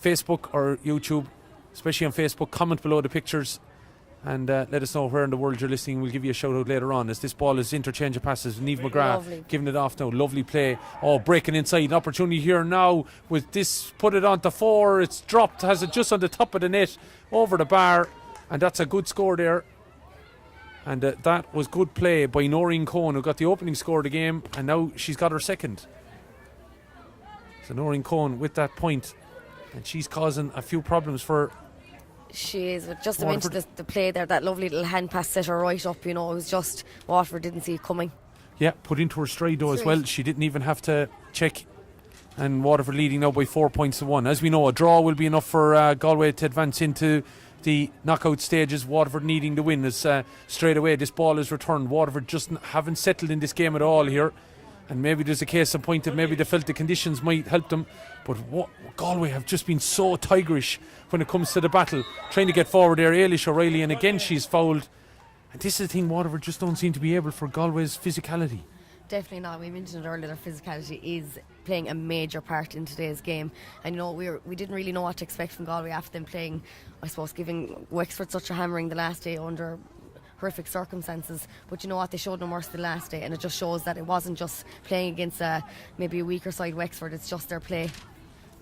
Facebook or YouTube, especially on Facebook, comment below the pictures, and let us know where in the world you're listening. We'll give you a shout out later on, as this ball is interchange of passes. Niamh McGrath giving it off now. Lovely play. Oh, breaking inside. An opportunity here now with this. Put it on to 4. It's dropped. Has it just on the top of the net over the bar, and that's a good score there. And that was good play by Noreen Cohen, who got the opening score of the game, and now she's got her second. So Noreen Cohen with that point, and she's causing a few problems for.
She is, but just to mention the play there, that lovely little hand pass set her right up, you know, it was just Waterford didn't see it coming.
Yeah, put into her stride though as well. She didn't even have to check, and Waterford leading now by 4 points to 1. As we know, a draw will be enough for Galway to advance into the knockout stages. Waterford needing the win, as straight away this ball is returned. Waterford just haven't settled in this game at all here, and maybe there's a case of point that maybe they felt the conditions might help them, but Galway have just been so tigerish when it comes to the battle, trying to get forward there. Ailish O'Reilly, and again she's fouled, and this is the thing, Waterford just don't seem to be able for Galway's physicality.
Definitely not. We mentioned it earlier, their physicality is playing a major part in today's game, and you know, we didn't really know what to expect from Galway after them playing, I suppose, giving Wexford such a hammering the last day under horrific circumstances. But you know what, they showed no mercy the last day, and it just shows that it wasn't just playing against maybe a weaker side Wexford, it's just their play.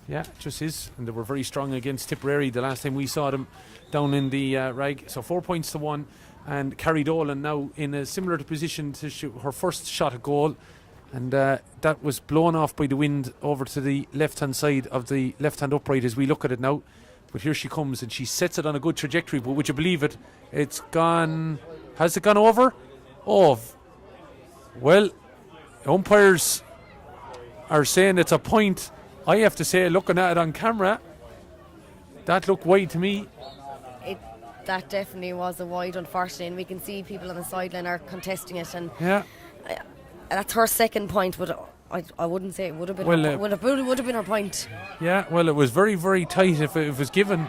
Yeah, it just is. And they were very strong against Tipperary the last time we saw them down in the Rag. So 4 points to 1. And Carrie Dolan now in a similar position to shoot her first shot at goal. And that was blown off by the wind over to the left-hand side of the left-hand upright as we look at it now. But here she comes and she sets it on a good trajectory. But would you believe it? It's gone... Has it gone over? Oh, well, umpires are saying it's a point. I have to say, looking at it on camera, that looked wide to me.
That definitely was a wide, unfortunately, and we can see people on the sideline are contesting it. And
yeah,
that's her second point, but I wouldn't say it would have been.
Well,
would have been her point.
Yeah, well, it was very, very tight if it was given.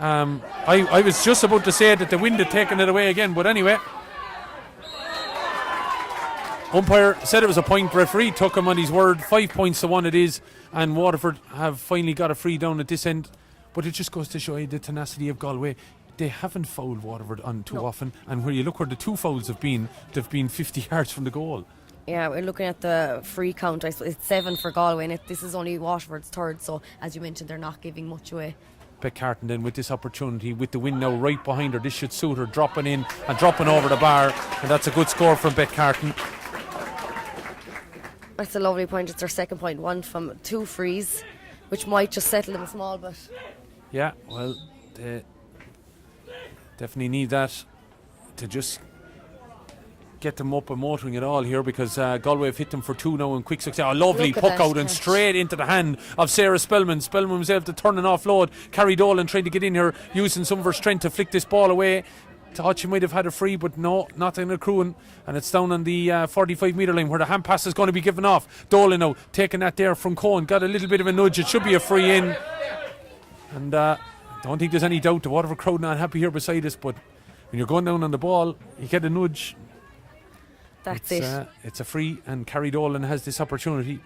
I was just about to say that the wind had taken it away again, but anyway. Umpire said it was a point. Referee took him on his word. 5 points to 1 it is, and Waterford have finally got a free down at this end. But it just goes to show you the tenacity of Galway. They haven't fouled Waterford on too often, and where you look where the 2 fouls have been, they've been 50 yards from the goal.
Yeah, we're looking at the free count. I suppose it's 7 for Galway, and this is only Waterford's third. So as you mentioned, they're not giving much away.
Beck Carton then with this opportunity, with the wind now right behind her. This should suit her, dropping in and dropping over the bar, and that's a good score from Beck Carton.
That's a lovely point. It's their second point. 1 from 2 frees, which might just settle them a small bit.
Yeah, well, they definitely need that to just get them up and motoring it all here, because Galway have hit them for 2 now in quick succession. A lovely puck out and straight into the hand of Sarah Spellman. Spellman was able to turn an offload. Carrie Dolan trying to get in here, using some of her strength to flick this ball away. Thought she might have had a free, but no, nothing accruing, and it's down on the 45 metre line where the hand pass is going to be given off. Dolan now taking that there from Cohen, got a little bit of a nudge. It should be a free in, and don't think there's any doubt the Waterford crowd not happy here beside us, but when you're going down on the ball, you get a nudge.
That's it.
It's a free, and Carrie Dolan has this opportunity.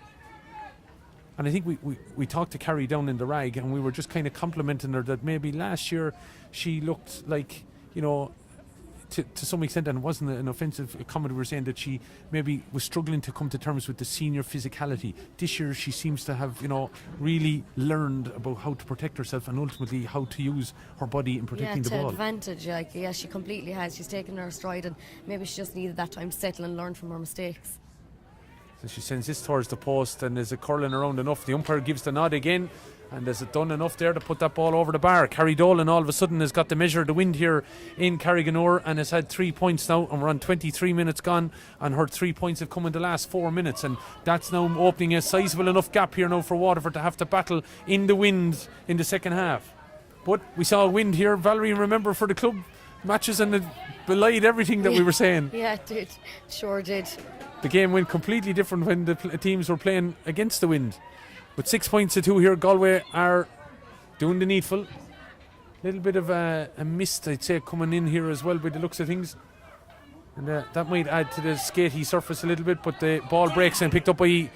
And I think we talked to Carrie down in the Rag, and we were just kind of complimenting her that maybe last year she looked like, you know, to some extent, and it wasn't an offensive comment, we were saying that she maybe was struggling to come to terms with the senior physicality. This year she seems to have, you know, really learned about how to protect herself and ultimately how to use her body in protecting the ball.
Advantage, yeah, she completely has. She's taken her stride, and maybe she just needed that time to settle and learn from her mistakes.
So she sends this towards the post, and is it curling around enough? The umpire gives the nod again, and is it done enough there to put that ball over the bar? Carrie Dolan all of a sudden has got the measure of the wind here in Carriganore, and has had 3 points now, and we're on 23 minutes gone, and her 3 points have come in the last 4 minutes, and that's now opening a sizable enough gap here now for Waterford to have to battle in the wind in the second half. But we saw a wind here, Valerie, remember, for the club matches, and it belied everything that we were saying.
Yeah, it did. Sure did.
The game went completely different when the teams were playing against the wind. With 6 points to 2 here, Galway are doing the needful. A little bit of a mist, I'd say, coming in here as well by the looks of things. And that might add to the skatey surface a little bit, but the ball breaks and picked up by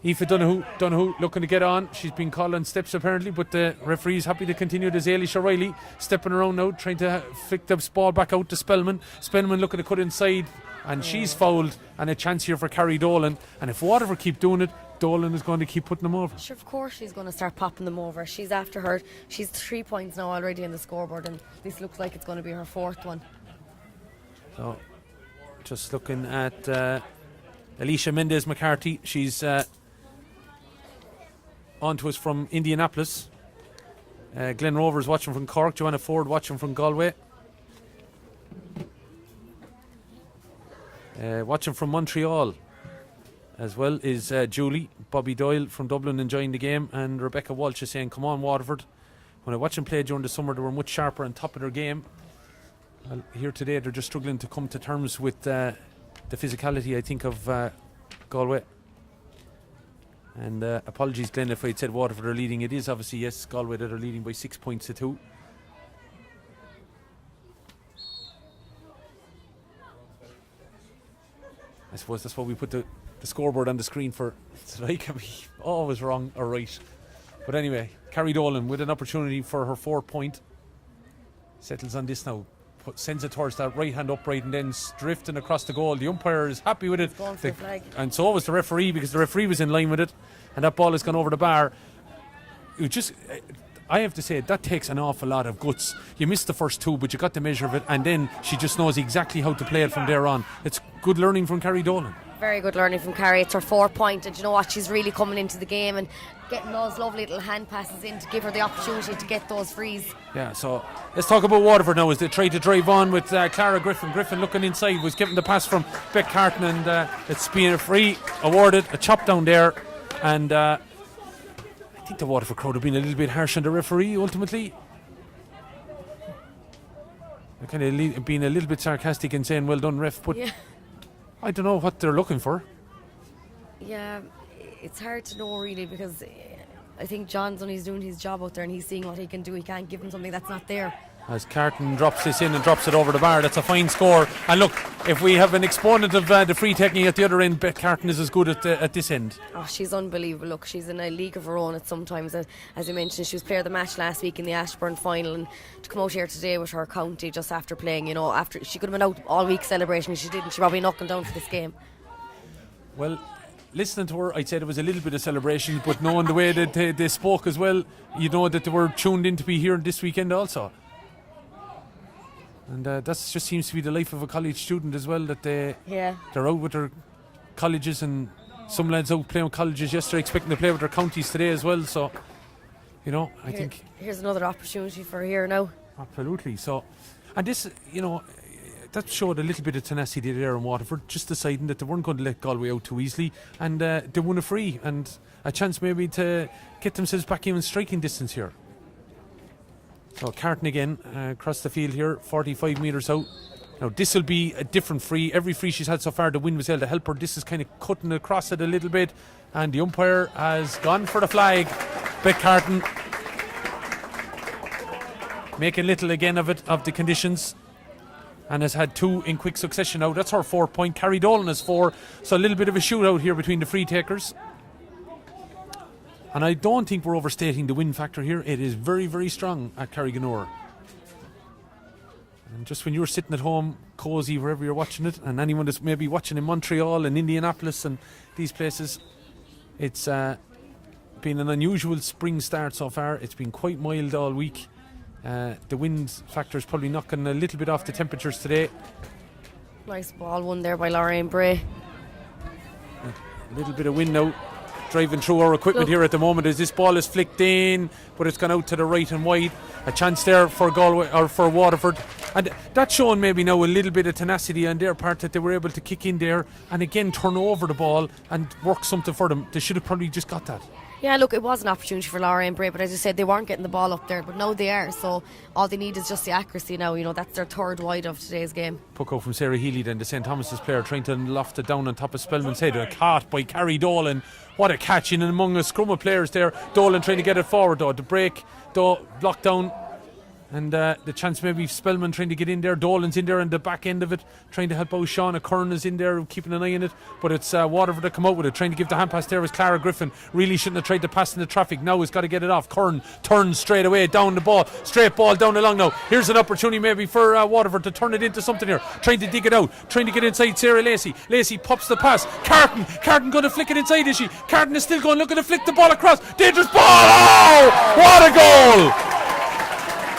Aoife Donoghue looking to get on. She's been called on steps apparently, but the referee's happy to continue. There's Ailish O'Reilly stepping around now, trying to flick the ball back out to Spellman. Spellman looking to cut inside, and she's fouled, and a chance here for Carrie Dolan. And if Waterford keep doing it, Dolan is going to keep putting them over.
Sure, of course she's going to start popping them over. She's after her. She's 3 points now already in the scoreboard, and this looks like it's going to be her 4th one.
So, just looking at Alicia Mendez McCarthy. She's on to us from Indianapolis. Glen Rovers watching from Cork. Joanna Ford watching from Galway. Watching from Montreal as well is Julie. Bobby Doyle from Dublin enjoying the game, and Rebecca Walsh is saying, come on Waterford. When I watched them play during the summer, they were much sharper and top of their game. Well, here today they're just struggling to come to terms with the physicality, I think, of Galway. And apologies, Glenn, if I'd said Waterford are leading. It is obviously, yes, Galway that are leading by 6 points to 2. I suppose that's why we put the scoreboard on the screen for, so that I can be always wrong or right. But anyway, Carrie Dolan with an opportunity for her 4th point. Settles on this now. sends it towards that right hand upright and then drifting across the goal. The umpire is happy with it.
Going for the flag.
And so was the referee, because the referee was in line with it. And that ball has gone over the bar. I have to say, that takes an awful lot of guts. You missed the first two, but you got the measure of it, and then she just knows exactly how to play it from there on. It's good learning from Carrie Dolan.
Very good learning from Carrie. It's her 4 point, and you know what? She's really coming into the game and getting those lovely little hand passes in to give her the opportunity to get those frees.
Yeah, so let's talk about Waterford now as they try to drive on with Clara Griffin. Griffin looking inside, was given the pass from Beck Carton, and it's being a free awarded, a chop down there, and I think the Waterford crowd have been a little bit harsh on the referee ultimately. They're kind of being a little bit sarcastic and saying, well done, ref, but I don't know what they're looking for.
Yeah, it's hard to know really, because I think John's only doing his job out there and he's seeing what he can do. He can't give him something that's not there.
As Carton drops this in and drops it over the bar, that's a fine score. And look, if we have an exponent of the free taking at the other end, Beth Carton is as good at this end.
Oh, she's unbelievable. Look, she's in a league of her own at sometimes. As you mentioned, she was player of the match last week in the Ashbourne final, and to come out here today with her county just after playing, after she could have been out all week celebrating, she didn't. She probably knocking down for this game.
Well, listening to her, I'd say there was a little bit of celebration, but knowing the way that they spoke as well, you know that they were tuned in to be here this weekend also. And that just seems to be the life of a college student as well, that they're out with their colleges, and some lads out playing with colleges yesterday expecting to play with their counties today as well. So, I think
here's another opportunity for her here now.
Absolutely. So, and this, that showed a little bit of tenacity there in Waterford, just deciding that they weren't going to let Galway out too easily, and they won a free and a chance maybe to get themselves back in striking distance here. So Carton again across the field here, 45 metres out. Now this will be a different free. Every free she's had so far, the wind was able to help her. This is kind of cutting across it a little bit, and the umpire has gone for the flag. Beck Carton making little again of the conditions, and has had two in quick succession now. That's her 4 point. Carrie Dolan has 4, so a little bit of a shootout here between the free takers. And I don't think we're overstating the win factor here. It is very, very strong at Carriganore. And just when you're sitting at home, cosy, wherever you're watching it, and anyone that's maybe watching in Montreal and Indianapolis and these places, it's been an unusual spring start so far. It's been quite mild all week. The wind factor is probably knocking a little bit off the temperatures today.
Nice ball won there by Lorraine Bray.
A little bit of wind now driving through our equipment here at the moment as this ball is flicked in, but it's gone out to the right and wide. A chance there for Galway or for Waterford, and that's showing maybe now a little bit of tenacity on their part, that they were able to kick in there and again turn over the ball and work something for them. They should have probably just got that. Yeah,
look, it was an opportunity for Laura and Bray, but as you said, they weren't getting the ball up there, but now they are, so all they need is just the accuracy now. That's their third wide of today's game.
Puck out from Sarah Healy then, the St. Thomas's player, trying to loft it down on top of Spellman's head. A caught by Carrie Dolan. What a catch in and among a scrum of players there. Dolan trying to get it forward though. The break, though, blocked down. And the chance maybe Spellman trying to get in there. Dolan's in there on the back end of it, trying to help out Shauna Curran is in there, keeping an eye on it. But it's Waterford that come out with it, trying to give the hand pass there was Clara Griffin. Really shouldn't have tried to pass in the traffic. Now he's got to get it off. Curran turns straight away down the ball. Straight ball down along now. Here's an opportunity maybe for Waterford to turn it into something here. Trying to dig it out. Trying to get inside Sarah Lacey. Lacey pops the pass. Carton going to flick it inside, is she? Carton is still going, looking to flick the ball across. Dangerous ball. Oh! What a goal!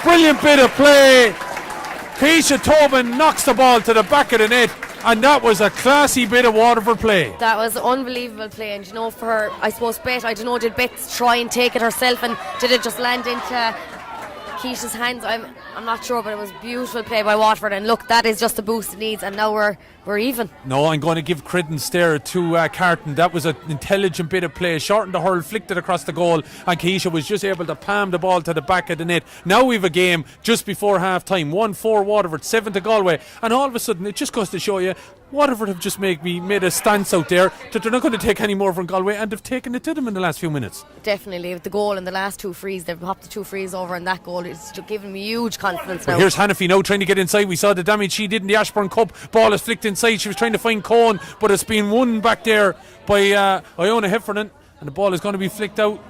Brilliant bit of play. Keisha Tobin knocks the ball to the back of the net, and that was a classy bit of Waterford play. That was unbelievable play, and for her, I suppose did Bet try and take it herself, and did it just land into Keisha's hands? I'm not sure, but it was beautiful play by Waterford, and look, that is just the boost it needs, and now we're even. No, I'm going to give credence there to Carton. That was an intelligent bit of play. Shortened the hurl, flicked it across the goal, and Keisha was just able to palm the ball to the back of the net. Now we've a game just before half time. 1-4 Waterford, 7 to Galway, and all of a sudden it just goes to show you Waterford have just made a stance out there that they're not going to take any more from Galway, and they've taken it to them in the last few minutes. Definitely, with the goal and the last two frees, they've popped the two frees over, and that goal is giving me huge confidence now. Well, here's Hannafy now trying to get inside. We saw the damage she did in the Ashbourne Cup. Ball is flicked inside. She was trying to find Cohen, but it's been won back there by Iona Heffernan, and the ball is going to be flicked out.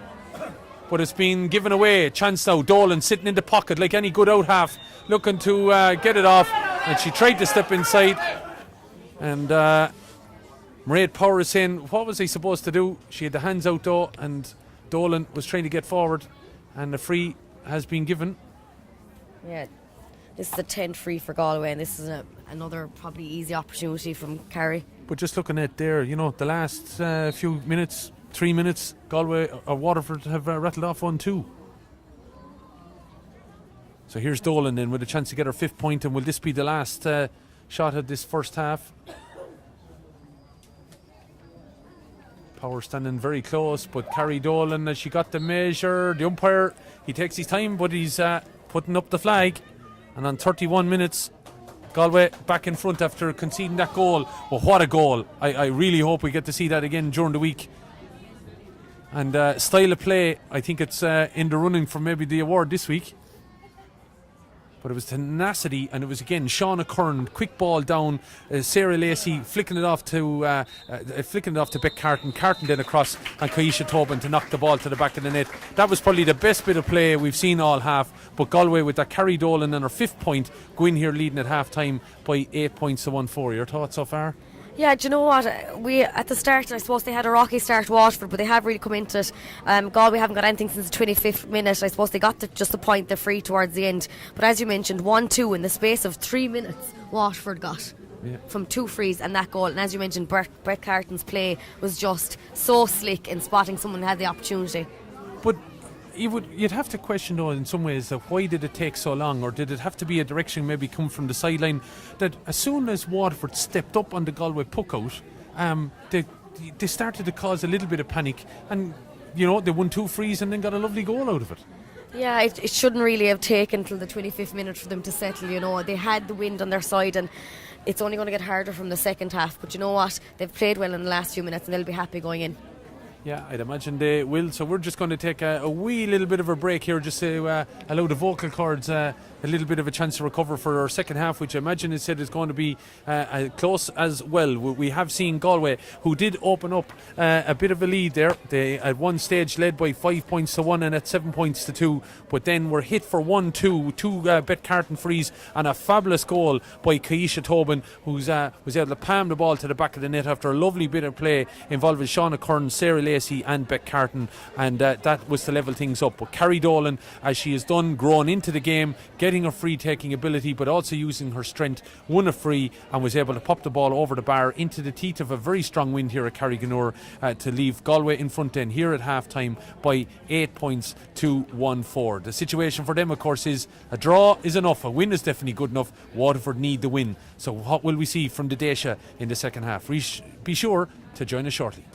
but it's been given away. Chance now, Dolan sitting in the pocket like any good out half, looking to get it off, and she tried to step inside, and Mairead Power is saying, what was he supposed to do? She had the hands out though, and Dolan was trying to get forward, and the free has been given.
Yeah, this is the 10th free for Galway, and this is another probably easy opportunity from Kerry.
But just looking at there, you know, the last few minutes, 3 minutes, Galway or Waterford have rattled off 1-2. So here's Dolan then with a chance to get her 5th point, and will this be the last shot of this first half? Power standing very close, but Carrie Dolan, as she got the measure, the umpire, he takes his time, but he's putting up the flag. And on 31 minutes, Galway back in front after conceding that goal. But what a goal. I really hope we get to see that again during the week. And style of play, I think it's in the running for maybe the award this week. But it was tenacity, and it was again Shauna Curran, quick ball down, Sarah Lacey flicking it off to Beck Carton then across, and Kaisha Tobin to knock the ball to the back of the net. That was probably the best bit of play we've seen all half. But Galway with that Carrie Dolan and her 5th point, go in here leading at half time by 8 points to 1-4. Your thoughts so far?
Yeah, do you know what? We at the start, I suppose they had a rocky start, Waterford, but they have really come into it. Galway haven't got anything since the 25th minute. I suppose they got just the point, the free towards the end. But as you mentioned, 1-2 in the space of 3 minutes, Waterford got. Yeah. From 2 frees and that goal. And as you mentioned, Brett Carton's play was just so slick in spotting someone who had the opportunity.
But you'd have to question though in some ways that why did it take so long, or did it have to be a direction maybe come from the sideline that as soon as Waterford stepped up on the Galway puck out, they started to cause a little bit of panic, and you know they won 2 frees and then got a lovely goal out of it.
Yeah, it shouldn't really have taken till the 25th minute for them to settle. You know, they had the wind on their side, and it's only going to get harder from the second half. But you know what, they've played well in the last few minutes and they'll be happy going in.
Yeah, I'd imagine they will. So we're just going to take a wee little bit of a break here, just to allow the vocal cords a little bit of a chance to recover for our second half, which I imagine is going to be close as well. We have seen Galway, who did open up a bit of a lead there. They at one stage led by 5 points to 1 and at 7 points to 2, but then were hit for 1-2, 2 Bet Carton frees and a fabulous goal by Kaisha Tobin, who was able to palm the ball to the back of the net after a lovely bit of play involving Shauna Curran, Sarah Lacey and Beck Carton, and that was to level things up. But Carrie Dolan, as she has done, grown into the game, getting her free taking ability but also using her strength, won a free and was able to pop the ball over the bar into the teeth of a very strong wind here at Carriganur to leave Galway in front then here at half time by 8 points to 1-4. The situation for them, of course, is a draw is enough, a win is definitely good enough. Waterford need the win. So what will we see from the Daisha in the second half? Be sure to join us shortly.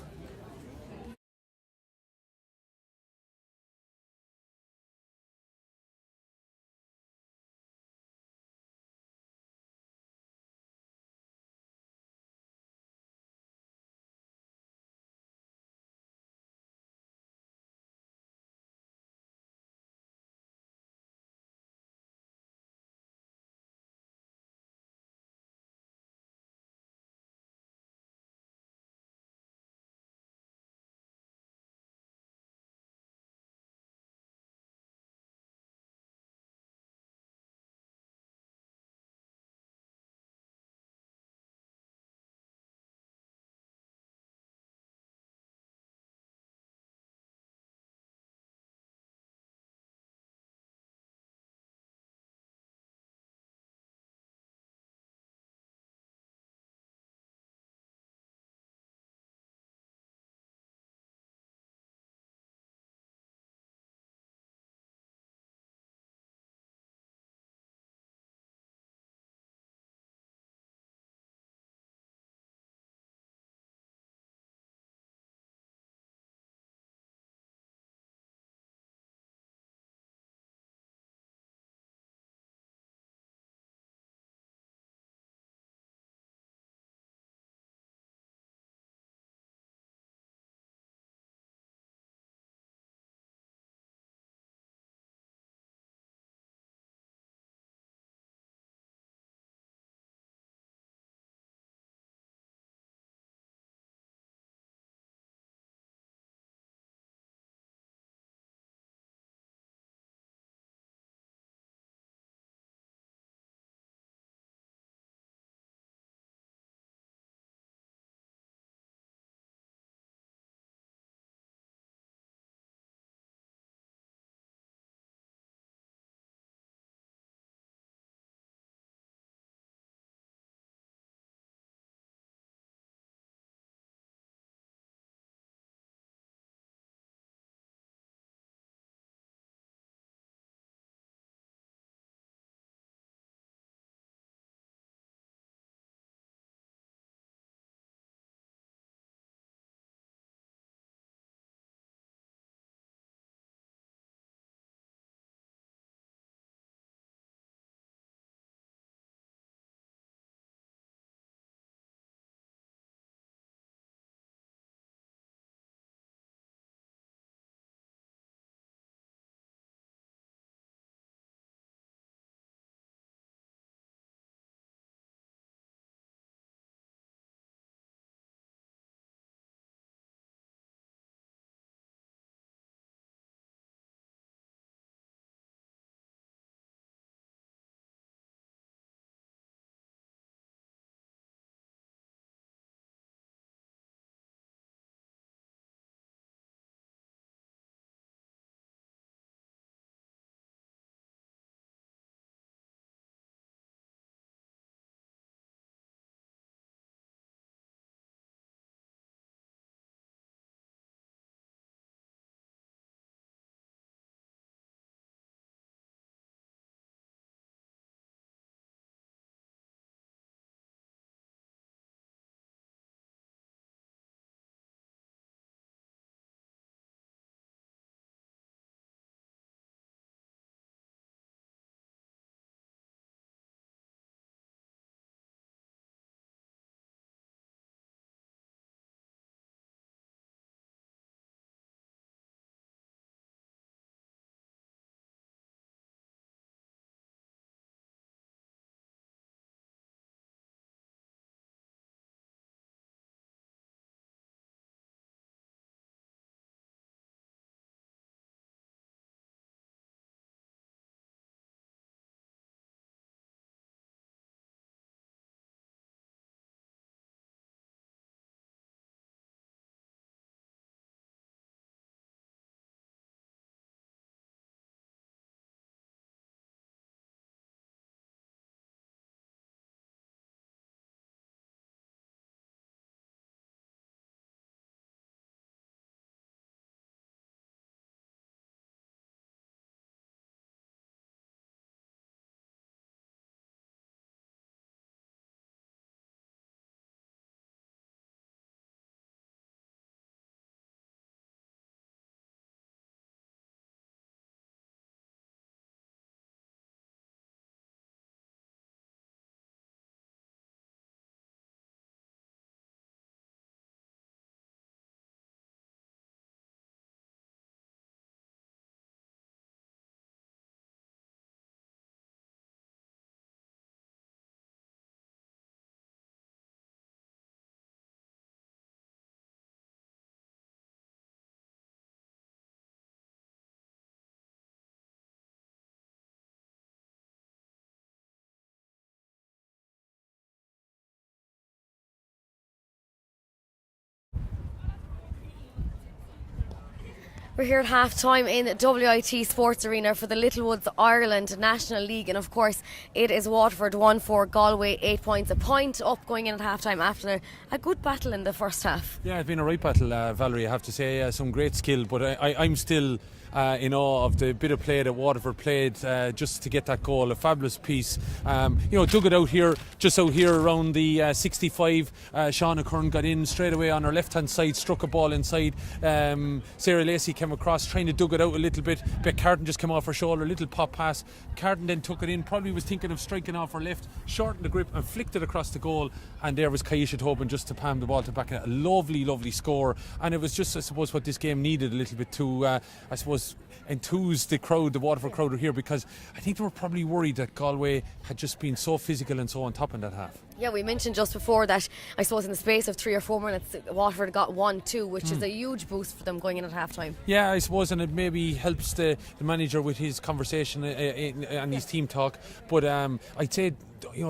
We're here at half-time in WIT Sports Arena for the Littlewoods Ireland National League, and of course it is Waterford 1-4, Galway 8 points, a point up going in at half-time after a good battle in the first half.
Yeah, it's been a right battle, Valerie, I have to say. Some great skill, but I'm still in awe of the bit of play that Waterford played just to get that goal. A fabulous piece. Dug it out here, just out here around the 65. Sean O'Kern got in straight away on her left-hand side, struck a ball inside. Sarah Lacey came across, trying to dug it out a little bit. Beck Carton just came off her shoulder, little pop pass. Carton then took it in, probably was thinking of striking off her left, shortened the grip and flicked it across the goal. And there was Kaisha Tobin just to palm the ball to back. A lovely, lovely score. And it was just, I suppose, what this game needed a little bit to, I suppose, enthuse the crowd, the Waterford crowd are here, because I think they were probably worried that Galway had just been so physical and so on top in that half.
Yeah, we mentioned just before that I suppose in the space of 3 or 4 minutes Waterford got 1-2, which is a huge boost for them going in at half time.
Yeah, I suppose, and it maybe helps the manager with his conversation and his team talk, but I'd say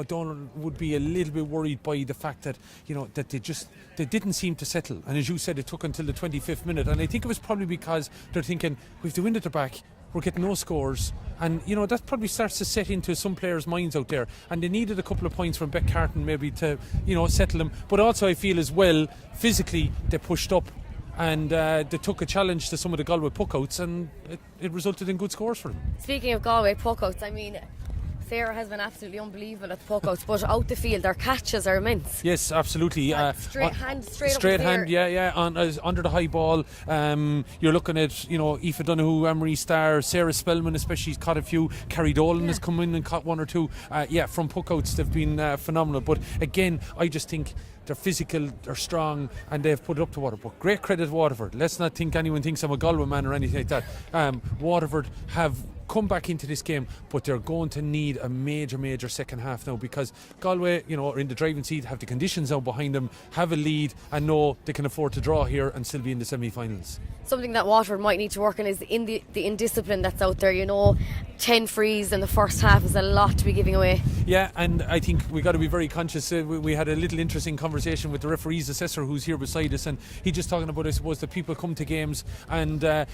Donald would be a little bit worried by the fact that that they didn't seem to settle, and as you said, it took until the 25th minute, and I think it was probably because they're thinking, we have the wind at the back, we're getting no scores, and that probably starts to set into some players' minds out there, and they needed a couple of points from Beck Carton maybe to settle them. But also I feel as well, physically they pushed up and they took a challenge to some of the Galway puckouts, and it resulted in good scores for them.
Speaking of Galway puckouts, I mean, Sarah has been absolutely unbelievable at the puckouts, but out the field their catches are immense.
Yes, absolutely.
Straight hand,
straight hand, yeah, under the high ball. You're looking at Aoife Donoghue, Anne-Marie Starr, Sarah Spellman especially, has caught a few. Carrie Dolan has come in and caught one or two. From puckouts they've been phenomenal. But again, I just think they're physical, they're strong, and they've put it up to Waterford. But great credit to Waterford. Let's not think anyone thinks I'm a Galway man or anything like that. Waterford have come back into this game, but they're going to need a major second half now, because Galway are in the driving seat, have the conditions now behind them, have a lead, and know they can afford to draw here and still be in the semi-finals.
Something that Waterford might need to work on is in the indiscipline that's out there. 10 frees in the first half is a lot to be giving away. Yeah,
and I think we got to be very conscious. We had a little interesting conversation with the referee's assessor who's here beside us, and he just talking about, I suppose, that people come to games and they're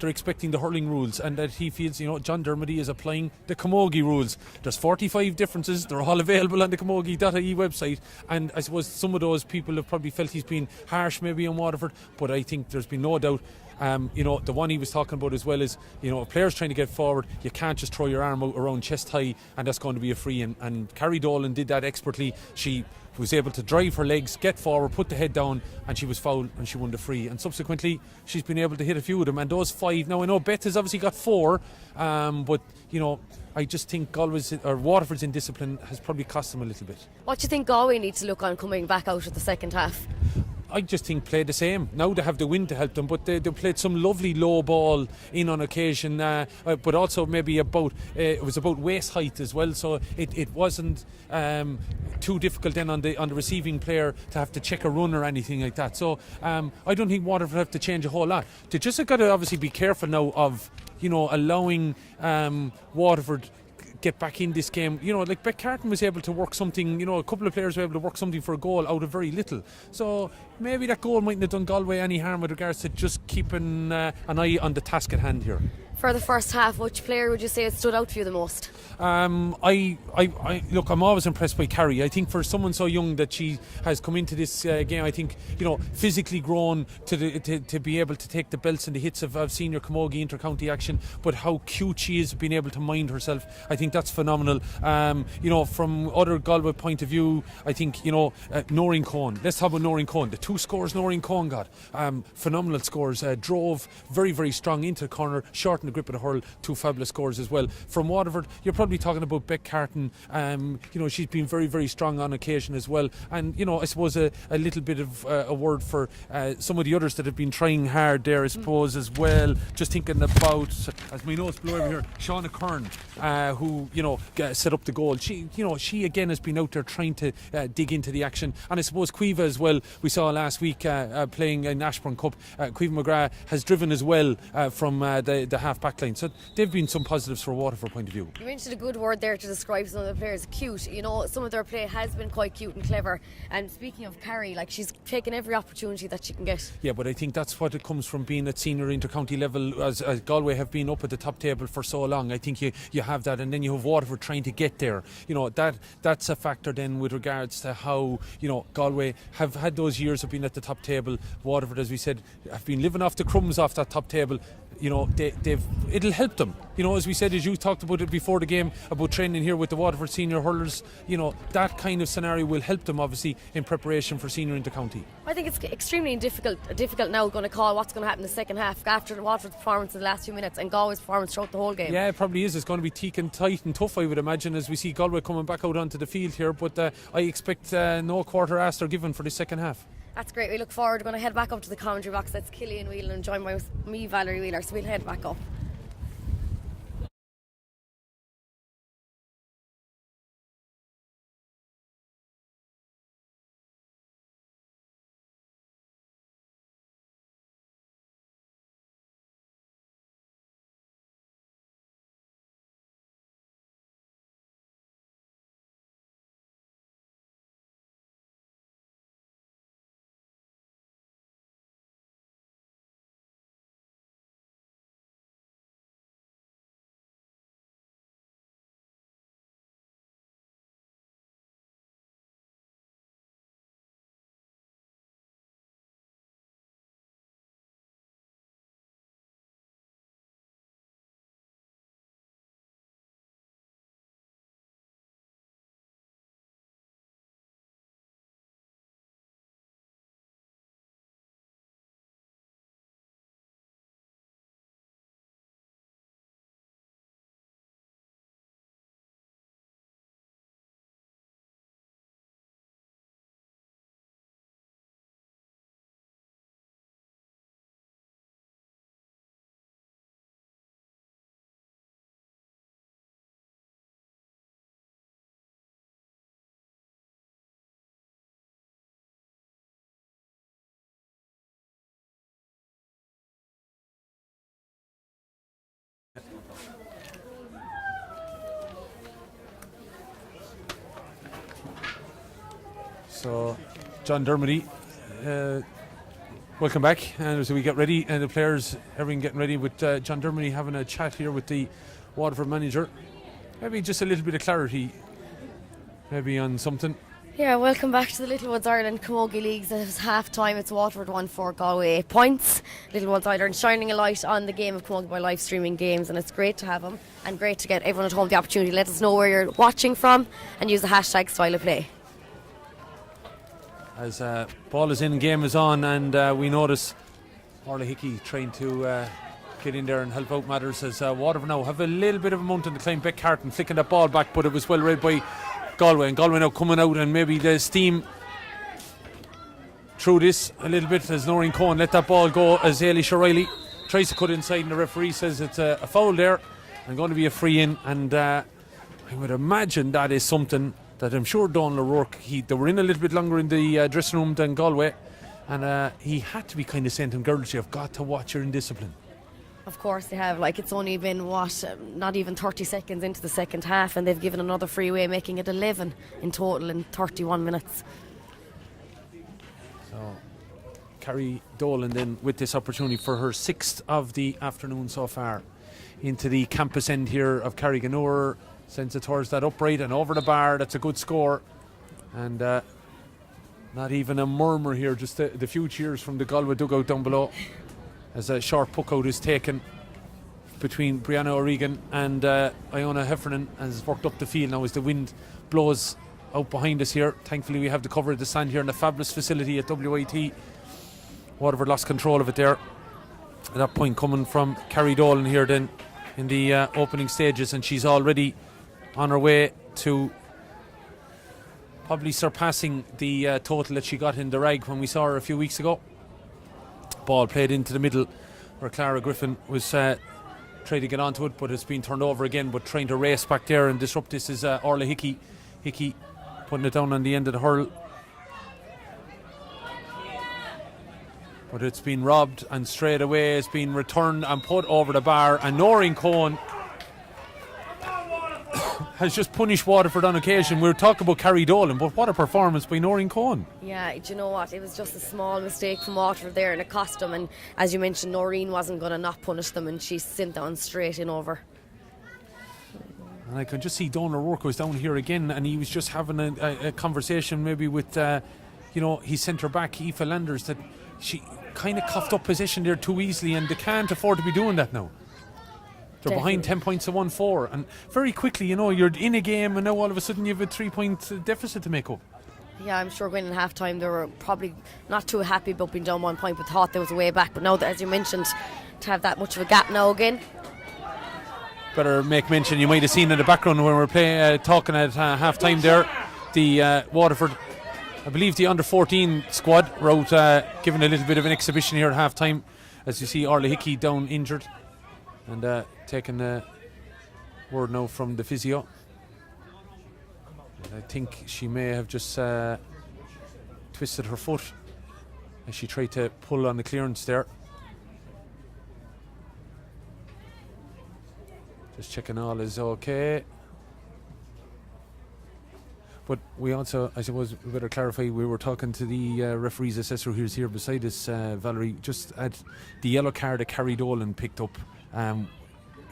expecting the hurling rules, and that he feels John Dermody is applying the camogie rules. There's 45 differences, they're all available on the camogie.ie website, and I suppose some of those people have probably felt he's been harsh maybe on Waterford, but I think there's been no doubt. The one he was talking about as well is, if players trying to get forward, you can't just throw your arm out around chest high and that's going to be a free, and Carrie Dolan did that expertly. She was able to drive her legs, get forward, put the head down, and she was fouled and she won the free, and subsequently she's been able to hit a few of them, and those 5, now I know Beth has obviously got 4, but I just think Waterford's indiscipline has probably cost them a little bit.
What do you think Galway needs to look on coming back out of the second half?
I just think play the same. Now they have the wind to help them, but they played some lovely low ball in on occasion, but also maybe it was about waist height as well, so it wasn't too difficult then on the receiving player to have to check a run or anything like that. So I don't think Waterford have to change a whole lot. They just have got to obviously be careful now of allowing Waterford get back in this game. Like Beck Carton was able to work something, a couple of players were able to work something for a goal out of very little. So maybe that goal mightn't have done Galway any harm with regards to just keeping an eye on the task at hand here.
For the first half, which player would you say stood out for you the most?
I look, I'm always impressed by Carrie. I think for someone so young that she has come into this game, I think physically grown to be able to take the belts and the hits of senior camogie inter-county action, but how cute she is being able to mind herself, I think that's phenomenal. From other Galway point of view, I think Noreen Cohen. Let's talk about Noreen Cohen. The 2 scores Noreen Cohen got, phenomenal scores. Drove very strong into the corner, shortened the grip of the hurl, 2 fabulous scores as well. From Waterford, you're probably talking about Beck Carton. She's been very strong on occasion as well, and I suppose a little bit of a word for some of the others that have been trying hard there, I suppose, as well. Just thinking about, as my notes blow over here, Sean O'Kern, who set up the goal. She again has been out there trying to dig into the action, and I suppose Cueva as well, we saw last week playing in Ashbourne Cup. Cueva McGrath has driven as well from the half half back line. So they've been some positives for Waterford point of view.
You mentioned a good word there to describe some of the players, cute. You know, some of their play has been quite cute and clever. And speaking of Carrie, like, she's taken every opportunity that she can get.
Yeah, but I think that's what it comes from being at senior inter-county level, as Galway have been up at the top table for so long. I think you have that, and then you have Waterford trying to get there. You know, that's a factor then with regards to how, you know, Galway have had those years of being at the top table. Waterford, as we said, have been living off the crumbs off that top table. You know, it'll help them. You know, as we said, as you talked about it before the game, about training here with the Waterford senior hurlers, you know, that kind of scenario will help them, obviously, in preparation for senior inter-county.
I think it's extremely difficult now going to call what's going to happen in the second half after the Waterford performance in the last few minutes and Galway's performance throughout the whole game.
Yeah, it probably is. It's going to be teak and tight and tough, I would imagine, as we see Galway coming back out onto the field here. But I expect no quarter asked or given for the second half.
That's great. We look forward. We're going to head back up to the commentary box. That's Killian, Whelan, and joined by me, Valerie Wheeler. So we'll head back up.
So, John Dermody, welcome back. And as we get ready, and the players, everything getting ready with John Dermody having a chat here with the Waterford manager. Maybe just a little bit of clarity, maybe on something.
Yeah, welcome back to the Littlewoods Ireland Camogie Leagues. It's half time. It's Waterford 1-4, Galway 8 points. Littlewoods Ireland shining a light on the game of camogie by live streaming games, and it's great to have them and great to get everyone at home the opportunity. Let us know where you're watching from and use the hashtag style of play.
As ball is in, game is on, and we notice Orla Hickey trying to get in there and help out matters, as Waterford now have a little bit of a mountain to climb. Beck Carton flicking that ball back, but it was well read by Galway, and Galway now coming out, and maybe the steam through this a little bit as Noreen Cohen let that ball go, as Ailish O'Reilly tries to cut inside, and the referee says it's a foul there and going to be a free in. And I would imagine that is something that I'm sure Donal O'Rourke, they were in a little bit longer in the dressing room than Galway, and he had to be kind of saying to them, girls, you've got to watch your indiscipline.
Of course they have. Like, it's only been not even 30 seconds into the second half, and they've given another freeway, making it 11 in total in 31 minutes.
So Carrie Dolan then with this opportunity for her 6th of the afternoon so far, into the campus end here of Carriganore, sends it towards that upright and over the bar. That's a good score, and not even a murmur here, just the few cheers from the Galway dugout down below, as a short puck out is taken between Brianna O'Regan and Iona Heffernan, has worked up the field now as the wind blows out behind us here. Thankfully we have the cover of the stand here in the fabulous facility at WIT. Waterford lost control of it there. At that point coming from Carrie Dolan here then in the opening stages, and she's already on her way to probably surpassing the total that she got in the rag when we saw her a few weeks ago. Ball played into the middle where Clara Griffin was trying to get onto it, but it's been turned over again, but trying to race back there and disrupt this is Orla Hickey putting it down on the end of the hurl. But it's been robbed, and straight away it's been returned and put over the bar. And Noreen Cohen has just punished Waterford on occasion. We were talking about Carrie Dolan, but what a performance by Noreen Cohen.
Yeah, do you know what? It was just a small mistake from Waterford there, and it cost them. And as you mentioned, Noreen wasn't going to not punish them, and she sent that one straight in over.
And I can just see Donald O'Rourke was down here again, and he was just having a conversation maybe with, his centre back, Aoife Landers, that she kind of coughed up possession there too easily, and they can't afford to be doing that now. They're behind 10 points to 1-4, and very quickly, you're in a game, and now all of a sudden you have a 3-point deficit to make up.
Yeah, I'm sure going in half time they were probably not too happy about being down 1 point, but thought there was a way back. But now, that, as you mentioned, to have that much of a gap now again.
Better make mention, you might have seen in the background when we were talking at half time there, the Waterford, I believe the under 14 squad were out giving a little bit of an exhibition here at half time, as you see Orla Hickey down injured, and taking a word now from the physio. And I think she may have just twisted her foot as she tried to pull on the clearance there. Just checking all is okay. But we also, I suppose, we better clarify, we were talking to the referee's assessor who's here beside us, Valerie, just at the yellow card that Carrie Dolan picked up.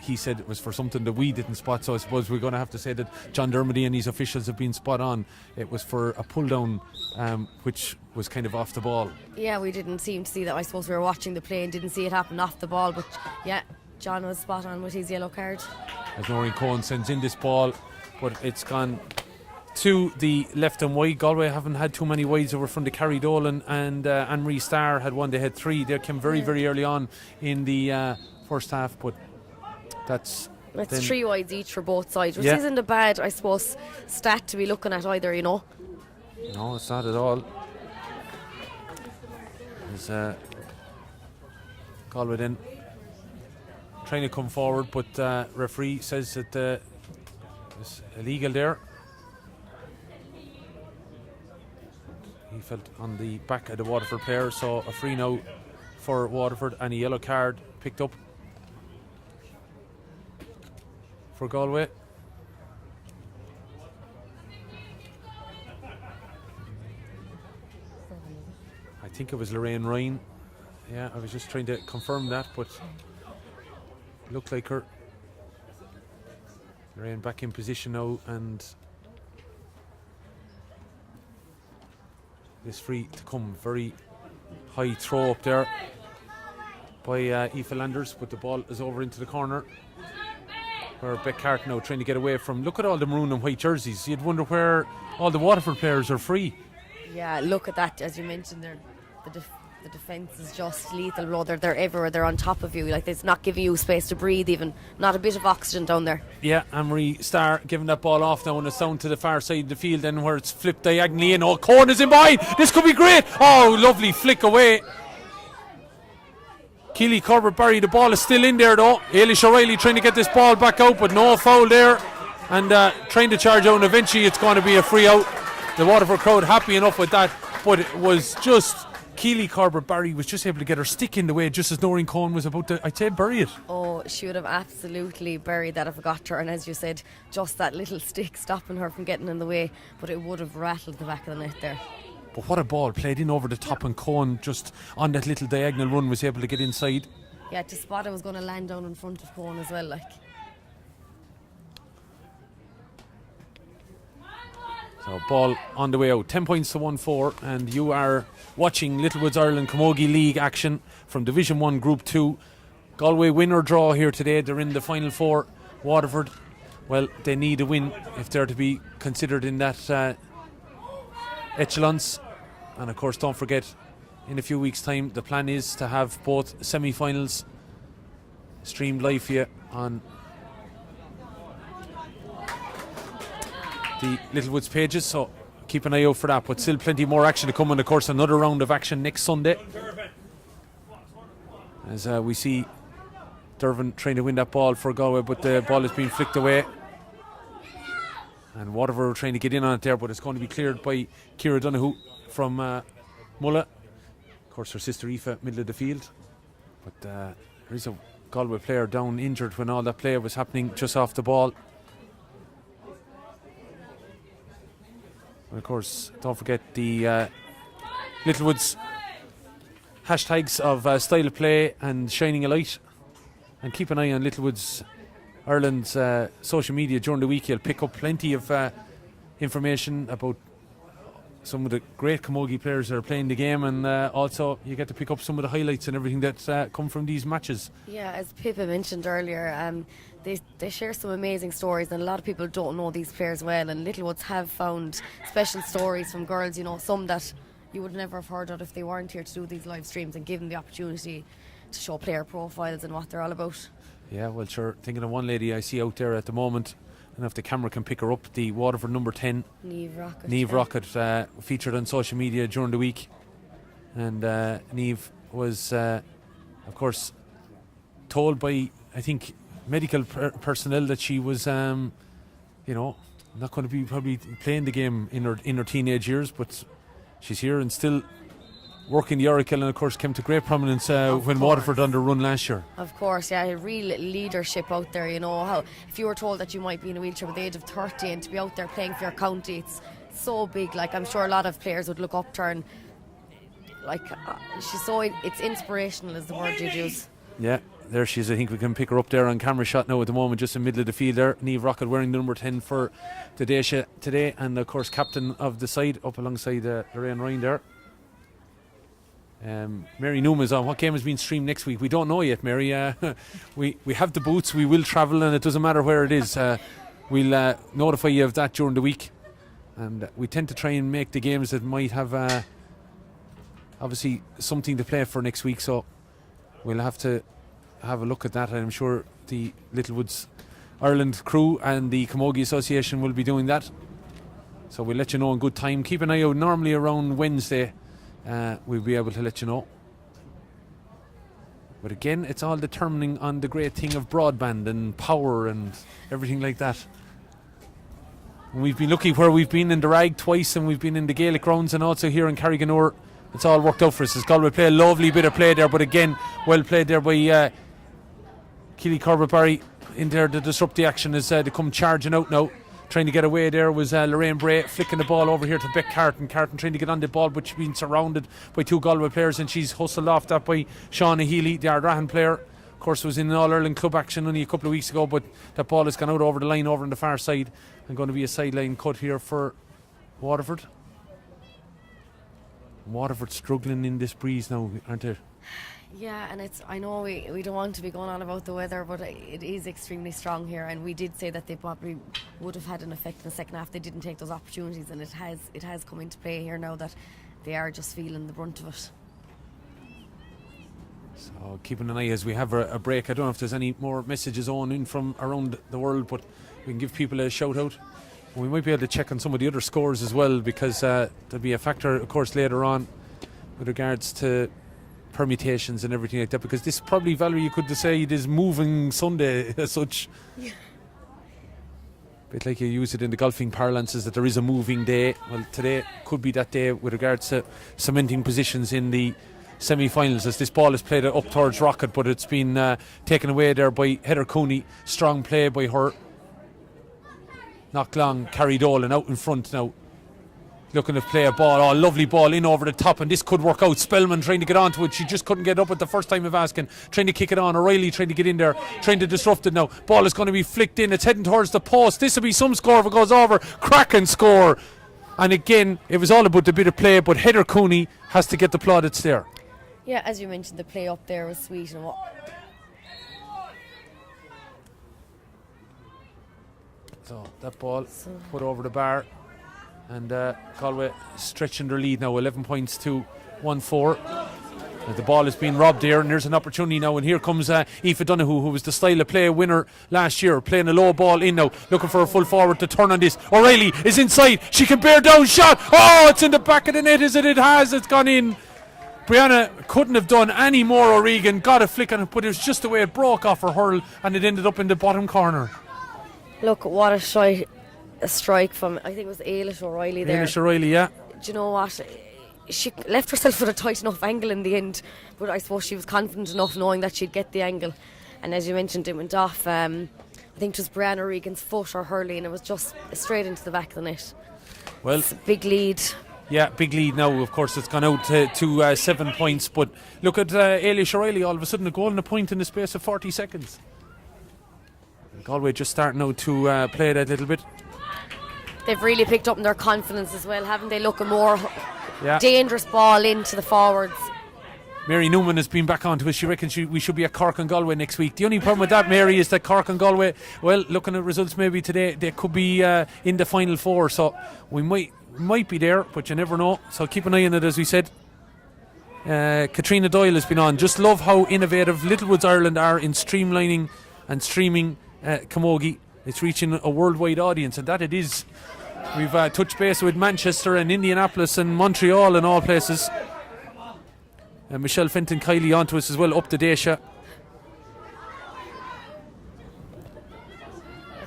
He said it was for something that we didn't spot, so I suppose we're going to have to say that John Dermody and his officials have been spot on. It was for a pull down, which was kind of off the ball.
Yeah, we didn't seem to see that. I suppose we were watching the play and didn't see it happen off the ball, but yeah, John was spot on with his yellow card.
As Noreen Cohen sends in this ball, but it's gone to the left and wide. Galway haven't had too many wides over from the Carrie Dolan, and Anne-Marie Starr had one. They had three. They came very early on in the first half, but that's
3 wides each for both sides, which
Yeah.
isn't a bad, I suppose, stat to be looking at either,
No, it's not at all. There's Galway then trying to come forward, but referee says that it's illegal there. He felt on the back of the Waterford player, so a free now for Waterford, and a yellow card picked up for Galway. I think it was Lorraine Ryan. Yeah, I was just trying to confirm that, but looked like her. Lorraine back in position now, and this free to come. Very high throw up there by Aoife Landers, but the ball is over into the corner, where Beck Hart now trying to get away from. Look at all the maroon and white jerseys. You'd wonder where all the Waterford players are free.
Yeah, look at that. As you mentioned, the defence is just lethal, bro. They're everywhere. They're on top of you. Like, it's not giving you space to breathe, even. Not a bit of oxygen down there.
Yeah, Anne-Marie Starr giving that ball off now, and it's down to the far side of the field, and where it's flipped diagonally in. Oh, Cohen is in behind. This could be great. Oh, lovely flick away. Keely Corbett Barry, the ball is still in there though. Ailish O'Reilly trying to get this ball back out, but no foul there, and trying to charge out, and eventually it's going to be a free out. The Waterford crowd happy enough with that, but it was just Keely Corbett Barry was just able to get her stick in the way just as Noreen Cohen was about to, I'd say, bury it.
Oh, she would have absolutely buried that if it got her, and as you said, just that little stick stopping her from getting in the way, but it would have rattled the back of the net there.
But what a ball, played in over the top, and Cohen just on that little diagonal run was able to get inside.
Yeah, to spot it was going to land down in front of Cohen as well, like.
So ball on the way out, 10 points to 1-4, and you are watching Littlewoods Ireland Camogie League action from Division 1 Group 2. Galway win or draw here today. They're in the final four. Waterford, well, they need a win if they're to be considered in that echelons. And of course, don't forget, in a few weeks' time, the plan is to have both semi-finals streamed live for you on the Littlewoods pages, so keep an eye out for that. But still plenty more action to come, and of course another round of action next Sunday, as we see Dervin trying to win that ball for Galway, but the ball is being flicked away, and Waterford are trying to get in on it there, but it's going to be cleared by Ciara Donoghue from Mulla. course, her sister Aoife, middle of the field. But there is a Galway player down injured when all that play was happening just off the ball. And of course, don't forget the Littlewoods hashtags of style of play and shining a light. And keep an eye on Littlewoods Ireland's social media during the week. You'll pick up plenty of information about some of the great camogie players that are playing the game, and also you get to pick up some of the highlights and everything that come from these matches.
Yeah, as Pippa mentioned earlier, they share some amazing stories, and a lot of people don't know these players well, and Littlewoods have found special stories from girls, you know, some that you would never have heard of if they weren't here to do these live streams and give them the opportunity to show player profiles and what they're all about.
Yeah, well, sure, thinking of one lady I see out there at the moment, and if the camera can pick her up, the Waterford number 10, Niamh Rocket, featured on social media during the week. And Niamh was, of course, told by, I think, medical personnel that she was, not going to be probably playing the game in her teenage years, but she's here and still working the Oracle, and of course came to great prominence when Waterford on the run last year.
Of course, yeah, real leadership out there, you know, how if you were told that you might be in a wheelchair by the age of 30 and to be out there playing for your county, it's so big. Like, I'm sure a lot of players would look up to her, and like she's so, it's inspirational is the word you'd use.
Yeah, there she is. I think we can pick her up there on camera shot now at the moment, just in the middle of the field there. Niamh Rocket wearing the number 10 for the Daisha today, and of course captain of the side up alongside Lorraine Ryan there. Mary Newman's on. What game has been streamed next week? We don't know yet, Mary. We have the boots. We will travel, and it doesn't matter where it is. We'll notify you of that during the week. And we tend to try and make the games that might have obviously something to play for next week. So we'll have to have a look at that. I'm sure the Littlewoods Ireland crew and the Camogie Association will be doing that. So we'll let you know in good time. Keep an eye out. Normally around Wednesday, we'll be able to let you know. But again, it's all determining on the great thing of broadband and power and everything like that. And we've been lucky where we've been in the Rag twice, and we've been in the Gaelic grounds and also here in Carriganore. It's all worked out for us as Galway play a lovely bit of play there, but again, well played there by Keely Corbett-Barry in there to disrupt the action as they come charging out now. Trying to get away there was Lorraine Bray, flicking the ball over here to Beck Carton. Carton trying to get on the ball, but she's been surrounded by two Galway players, and she's hustled off that by Shauna Healy, the Ardrahan player. Of course, was in All-Ireland club action only a couple of weeks ago, but that ball has gone out over the line over on the far side, and going to be a sideline cut here for Waterford. Waterford struggling in this breeze now, aren't they?
Yeah, and I know we don't want to be going on about the weather, but it is extremely strong here, and we did say that they probably would have had an effect in the second half. They didn't take those opportunities, and it has come into play here now that they are just feeling the brunt of it.
So keeping an eye as we have a break. I don't know if there's any more messages on in from around the world, but we can give people a shout out. We might be able to check on some of the other scores as well, because there'll be a factor, of course, later on with regards to permutations and everything like that, because this probably, Valerie, you could say it is moving Sunday as such. Yeah. Bit like you use it in the golfing parlances that there is a moving day. Well, today could be that day with regards to cementing positions in the semi-finals, as this ball is played up towards Rocket, but it's been taken away there by Heather Cooney. Strong play by her. Not long, Carrie Dolan out in front now, looking to play a ball. Oh, lovely ball in over the top, and this could work out. Spellman trying to get onto it. She just couldn't get up at the first time of asking. Trying to kick it on. O'Reilly trying to get in there, trying to disrupt it now. Ball is going to be flicked in. It's heading towards the post. This will be some score if it goes over. Cracking score. And again, it was all about the bit of play, but Heather Cooney has to get the plaudits there.
Yeah, as you mentioned, the play up there was sweet. And
so that ball put over the bar, and Galway stretching their lead now, 11 points to 1-4. The ball has been robbed here, and there's an opportunity now, and here comes Aoife Donoghue, who was the style of play winner last year, playing a low ball in now, looking for a full forward to turn on this. O'Reilly is inside, she can bear down, shot, oh, it's in the back of the net, it's gone in. Brianna couldn't have done any more. O'Regan got a flick on it, but it was just the way it broke off her hurl, and it ended up in the bottom corner.
Look, what a strike from, I think it was Ailish O'Reilly there.
Ailish O'Reilly, yeah.
Do you know what? she left herself with a tight enough angle in the end, but I suppose she was confident enough knowing that she'd get the angle. And as you mentioned, it went off, I think it was Brianna Regan's foot or hurley, and it was just straight into the back of the net.
Well,
it's a big lead.
Yeah, big lead now. Of course, it's gone out to 7 points. But look at Ailish O'Reilly, all of a sudden a goal and a point in the space of 40 seconds. Galway just starting now to play that little bit.
They've really picked up in their confidence as well, haven't they? Looking more dangerous ball into the forwards.
Mary Newman has been back onto us. She reckons we should be at Cork and Galway next week. The only problem with that, Mary, is that Cork and Galway, well, looking at results maybe today, they could be in the final four. So we might be there, but you never know. So keep an eye on it, as we said. Katrina Doyle has been on. Just love how innovative Littlewoods Ireland are in streamlining and streaming camogie. It's reaching a worldwide audience, and that it is. We've touched base with Manchester and Indianapolis and Montreal and all places. Michelle Fenton Kiley on to us as well, up to Dacia.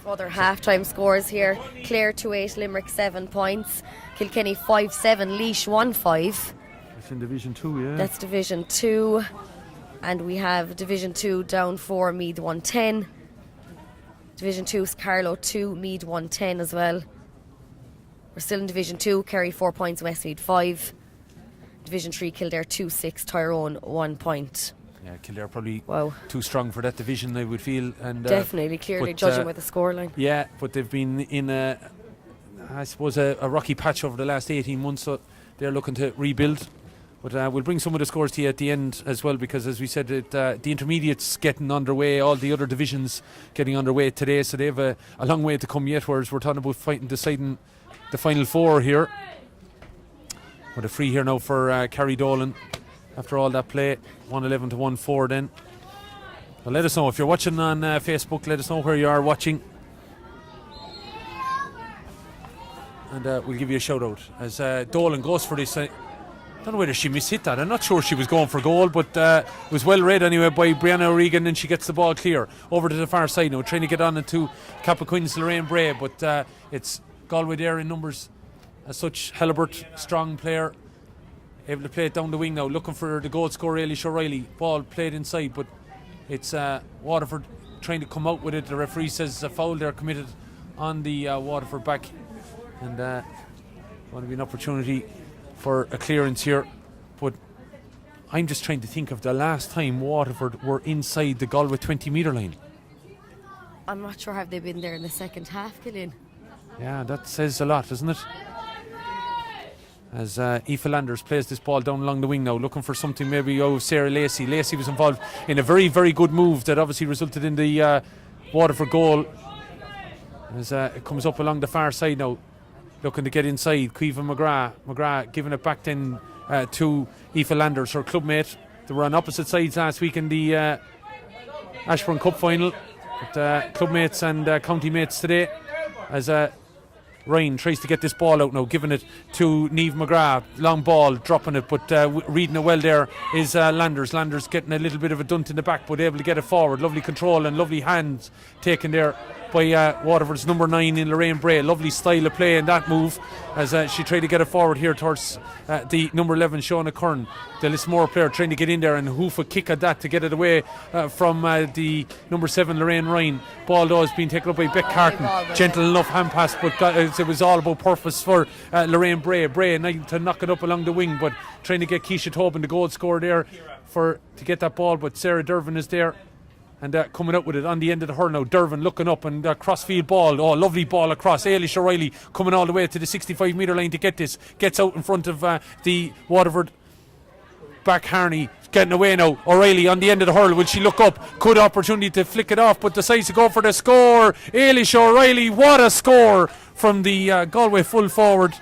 Other half-time scores here. Clare 2-8, Limerick 7 points, Kilkenny 5-7, Laois 1-5.
That's in Division 2, yeah.
That's Division 2. And we have Division 2 down 4, Meath 110. Division 2 is Carlow 2, Meath 110 as well. We're still in Division 2, Kerry 4 points, Westmeath 5. Division 3, Kildare 2-6, Tyrone 1 point.
Yeah, Kildare probably too strong for that division, I would feel. And
definitely, clearly, judging by the scoreline.
Yeah, but they've been in I suppose a rocky patch over the last 18 months, so they're looking to rebuild. But we'll bring some of the scores to you at the end as well, because as we said, the intermediates getting underway, all the other divisions getting underway today, so they have a long way to come yet, whereas we're talking about deciding the final four here. With a free here now for Carrie Dolan after all that play. 111 to 1-4 then. Well, let us know if you're watching on Facebook. Let us know where you are watching, and we'll give you a shout out as Dolan goes for this. I don't know whether she mishit that. I'm not sure she was going for goal, but it was well read anyway by Brianna O'Regan, and she gets the ball clear over to the far side now, trying to get on into Capaquin's Lorraine Bray, but it's Galway there in numbers as such. Halibert, strong player, able to play it down the wing now, looking for the goal scorer Ailish O'Reilly. Ball played inside, but it's Waterford trying to come out with it. The referee says a foul there committed on the Waterford back, and going to be an opportunity for a clearance here. But I'm just trying to think of the last time Waterford were inside the Galway 20-metre line.
I'm not sure have they been there in the second half, Killian.
Yeah, that says a lot, doesn't it? As Aoife Landers plays this ball down along the wing now, looking for something maybe Sarah Lacey. Lacey was involved in a very, very good move that obviously resulted in the Waterford goal. As it comes up along the far side now, looking to get inside. Caoimhe McGrath giving it back then to Aoife Landers, her clubmate. They were on opposite sides last week in the Ashburn Cup final, but clubmates and county mates today. As Ryan tries to get this ball out now, giving it to Niamh McGrath. Long ball, dropping it, but reading it well there is Landers. Landers getting a little bit of a dunt in the back, but able to get it forward. Lovely control and lovely hands taken there by Waterford's number 9 in Lorraine Bray. Lovely style of play in that move as she tried to get it forward here towards the number 11 Shauna Curran, the Lismore player, trying to get in there and hoof a kick at that to get it away from the number 7 Lorraine Ryan. Ball though has been taken up by Beck Carton. Gentle enough hand pass, but it was all about purpose for Lorraine Bray. Bray to knock it up along the wing, but trying to get Keisha Tobin the goal scorer there to get that ball, but Sarah Dervin is there and coming out with it on the end of the hurl now. Dervin looking up and crossfield ball. Lovely ball across. Ailish O'Reilly coming all the way to the 65-metre line to get this. Gets out in front of the Waterford back. Harney getting away now. O'Reilly on the end of the hurl. Will she look up? Good opportunity to flick it off, but decides to go for the score. Ailish O'Reilly, what a score from the Galway full forward.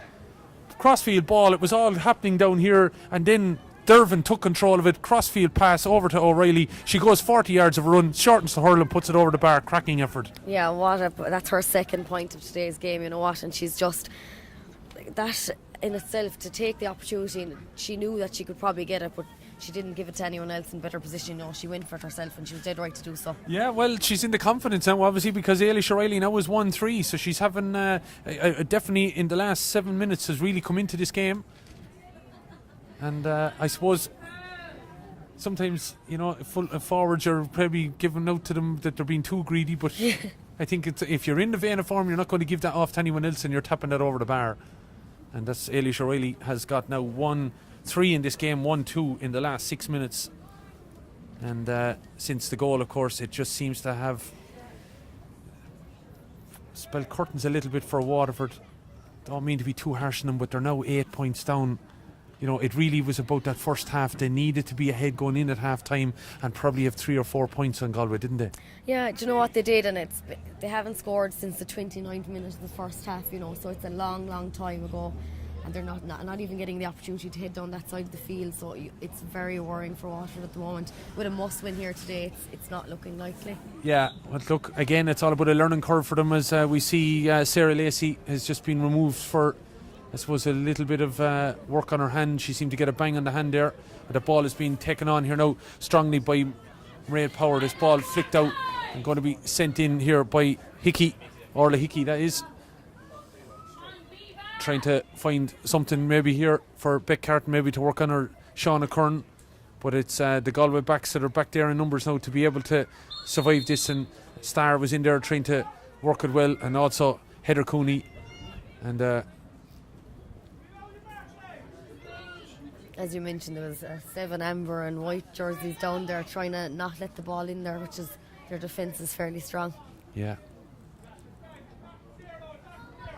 Crossfield ball. It was all happening down here, and then Dervin took control of it. Crossfield pass over to O'Reilly. She goes 40 yards of a run, shortens the hurl and puts it over the bar. Cracking effort.
Yeah, that's her second point of today's game, you know what, and she's just that in itself, to take the opportunity. She knew that she could probably get it, but she didn't give it to anyone else in better position. You know, she went for it herself, and she was dead right to do so. Yeah,
well, she's in the confidence now, obviously, because Ailish O'Reilly now is 1-3, so she's having definitely in the last 7 minutes has really come into this game. And I suppose sometimes, forwards are probably giving out to them that they're being too greedy, but I think if you're in the vein of form, you're not going to give that off to anyone else, and you're tapping that over the bar. And that's Ailish O'Reilly has got now 1-3 in this game, 1-2 in the last 6 minutes. And since the goal, of course, it just seems to have spelled curtains a little bit for Waterford. Don't mean to be too harsh on them, but they're now 8 points down. It really was about that first half. They needed to be ahead going in at half time and probably have 3 or 4 points on Galway, didn't they?
Yeah, do you know what they did? And they haven't scored since the 29th minute of the first half, so it's a long, long time ago. And they're not even getting the opportunity to head down that side of the field, so it's very worrying for Waterford at the moment. With a must-win here today, it's not looking likely. Yeah,
but look, again, it's all about a learning curve for them, as we see Sarah Lacey has just been removed for, I suppose, a little bit of work on her hand. She seemed to get a bang on the hand there. But the ball is being taken on here now strongly by Mairead Power. This ball flicked out and going to be sent in here by Hickey, Orla Hickey, that is. Trying to find something maybe here for Beck Carton, maybe to work on her Shauna Curran. But it's the Galway backs that are back there in numbers now to be able to survive this. And Starr was in there trying to work it well, and also Heather Cooney. And
as you mentioned, there was 7 amber and white jerseys down there trying to not let the ball in there, which is their defence is fairly strong.
Yeah.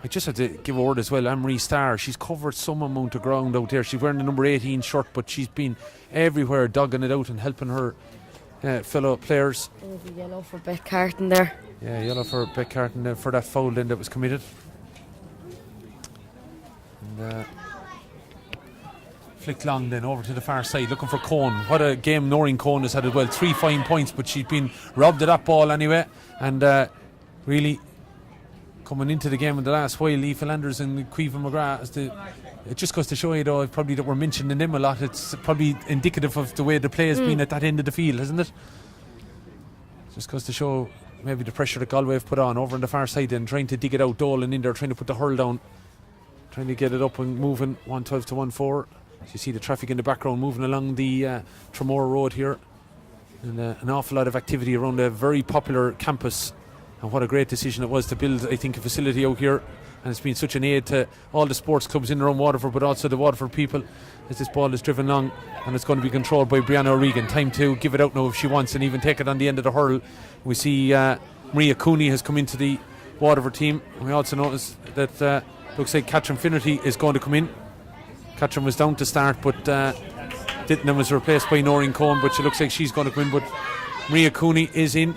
I just had to give a word as well. Anne-Marie Starr, she's covered some amount of ground out there. She's wearing the number 18 shirt, but she's been everywhere dogging it out and helping her fellow players.
There's a yellow for Beck Carton there.
Yeah, yellow for Beck Carton for that foul then that was committed. And flicked long then over to the far side looking for Cohn. What a game Noreen Cohn has had as well. 3 fine points, but she's been robbed of that ball anyway. And really coming into the game in the last while, Aoife Landers and Caoimhe McGrath, it just goes to show you, though, probably that we're mentioning them a lot. It's probably indicative of the way the play has been at that end of the field, hasn't it? Just goes to show maybe the pressure that Galway have put on over on the far side and trying to dig it out. Dolan in there trying to put the hurl down, trying to get it up and moving. 112 to 1-4. So you see the traffic in the background moving along the Tremora Road here, and an awful lot of activity around a very popular campus. And what a great decision it was to build, I think, a facility out here. And it's been such an aid to all the sports clubs in around Waterford, but also the Waterford people, as this ball is driven long and it's going to be controlled by Brianna O'Regan. Time to give it out now if she wants, and even take it on the end of the hurl. We see Maria Cooney has come into the Waterford team. And we also notice that looks like Catherine Finnerty is going to come in. Catherine was down to start, but Dittenham was replaced by Noreen Cohn, but she looks like she's going to come in. But Maria Cooney is in.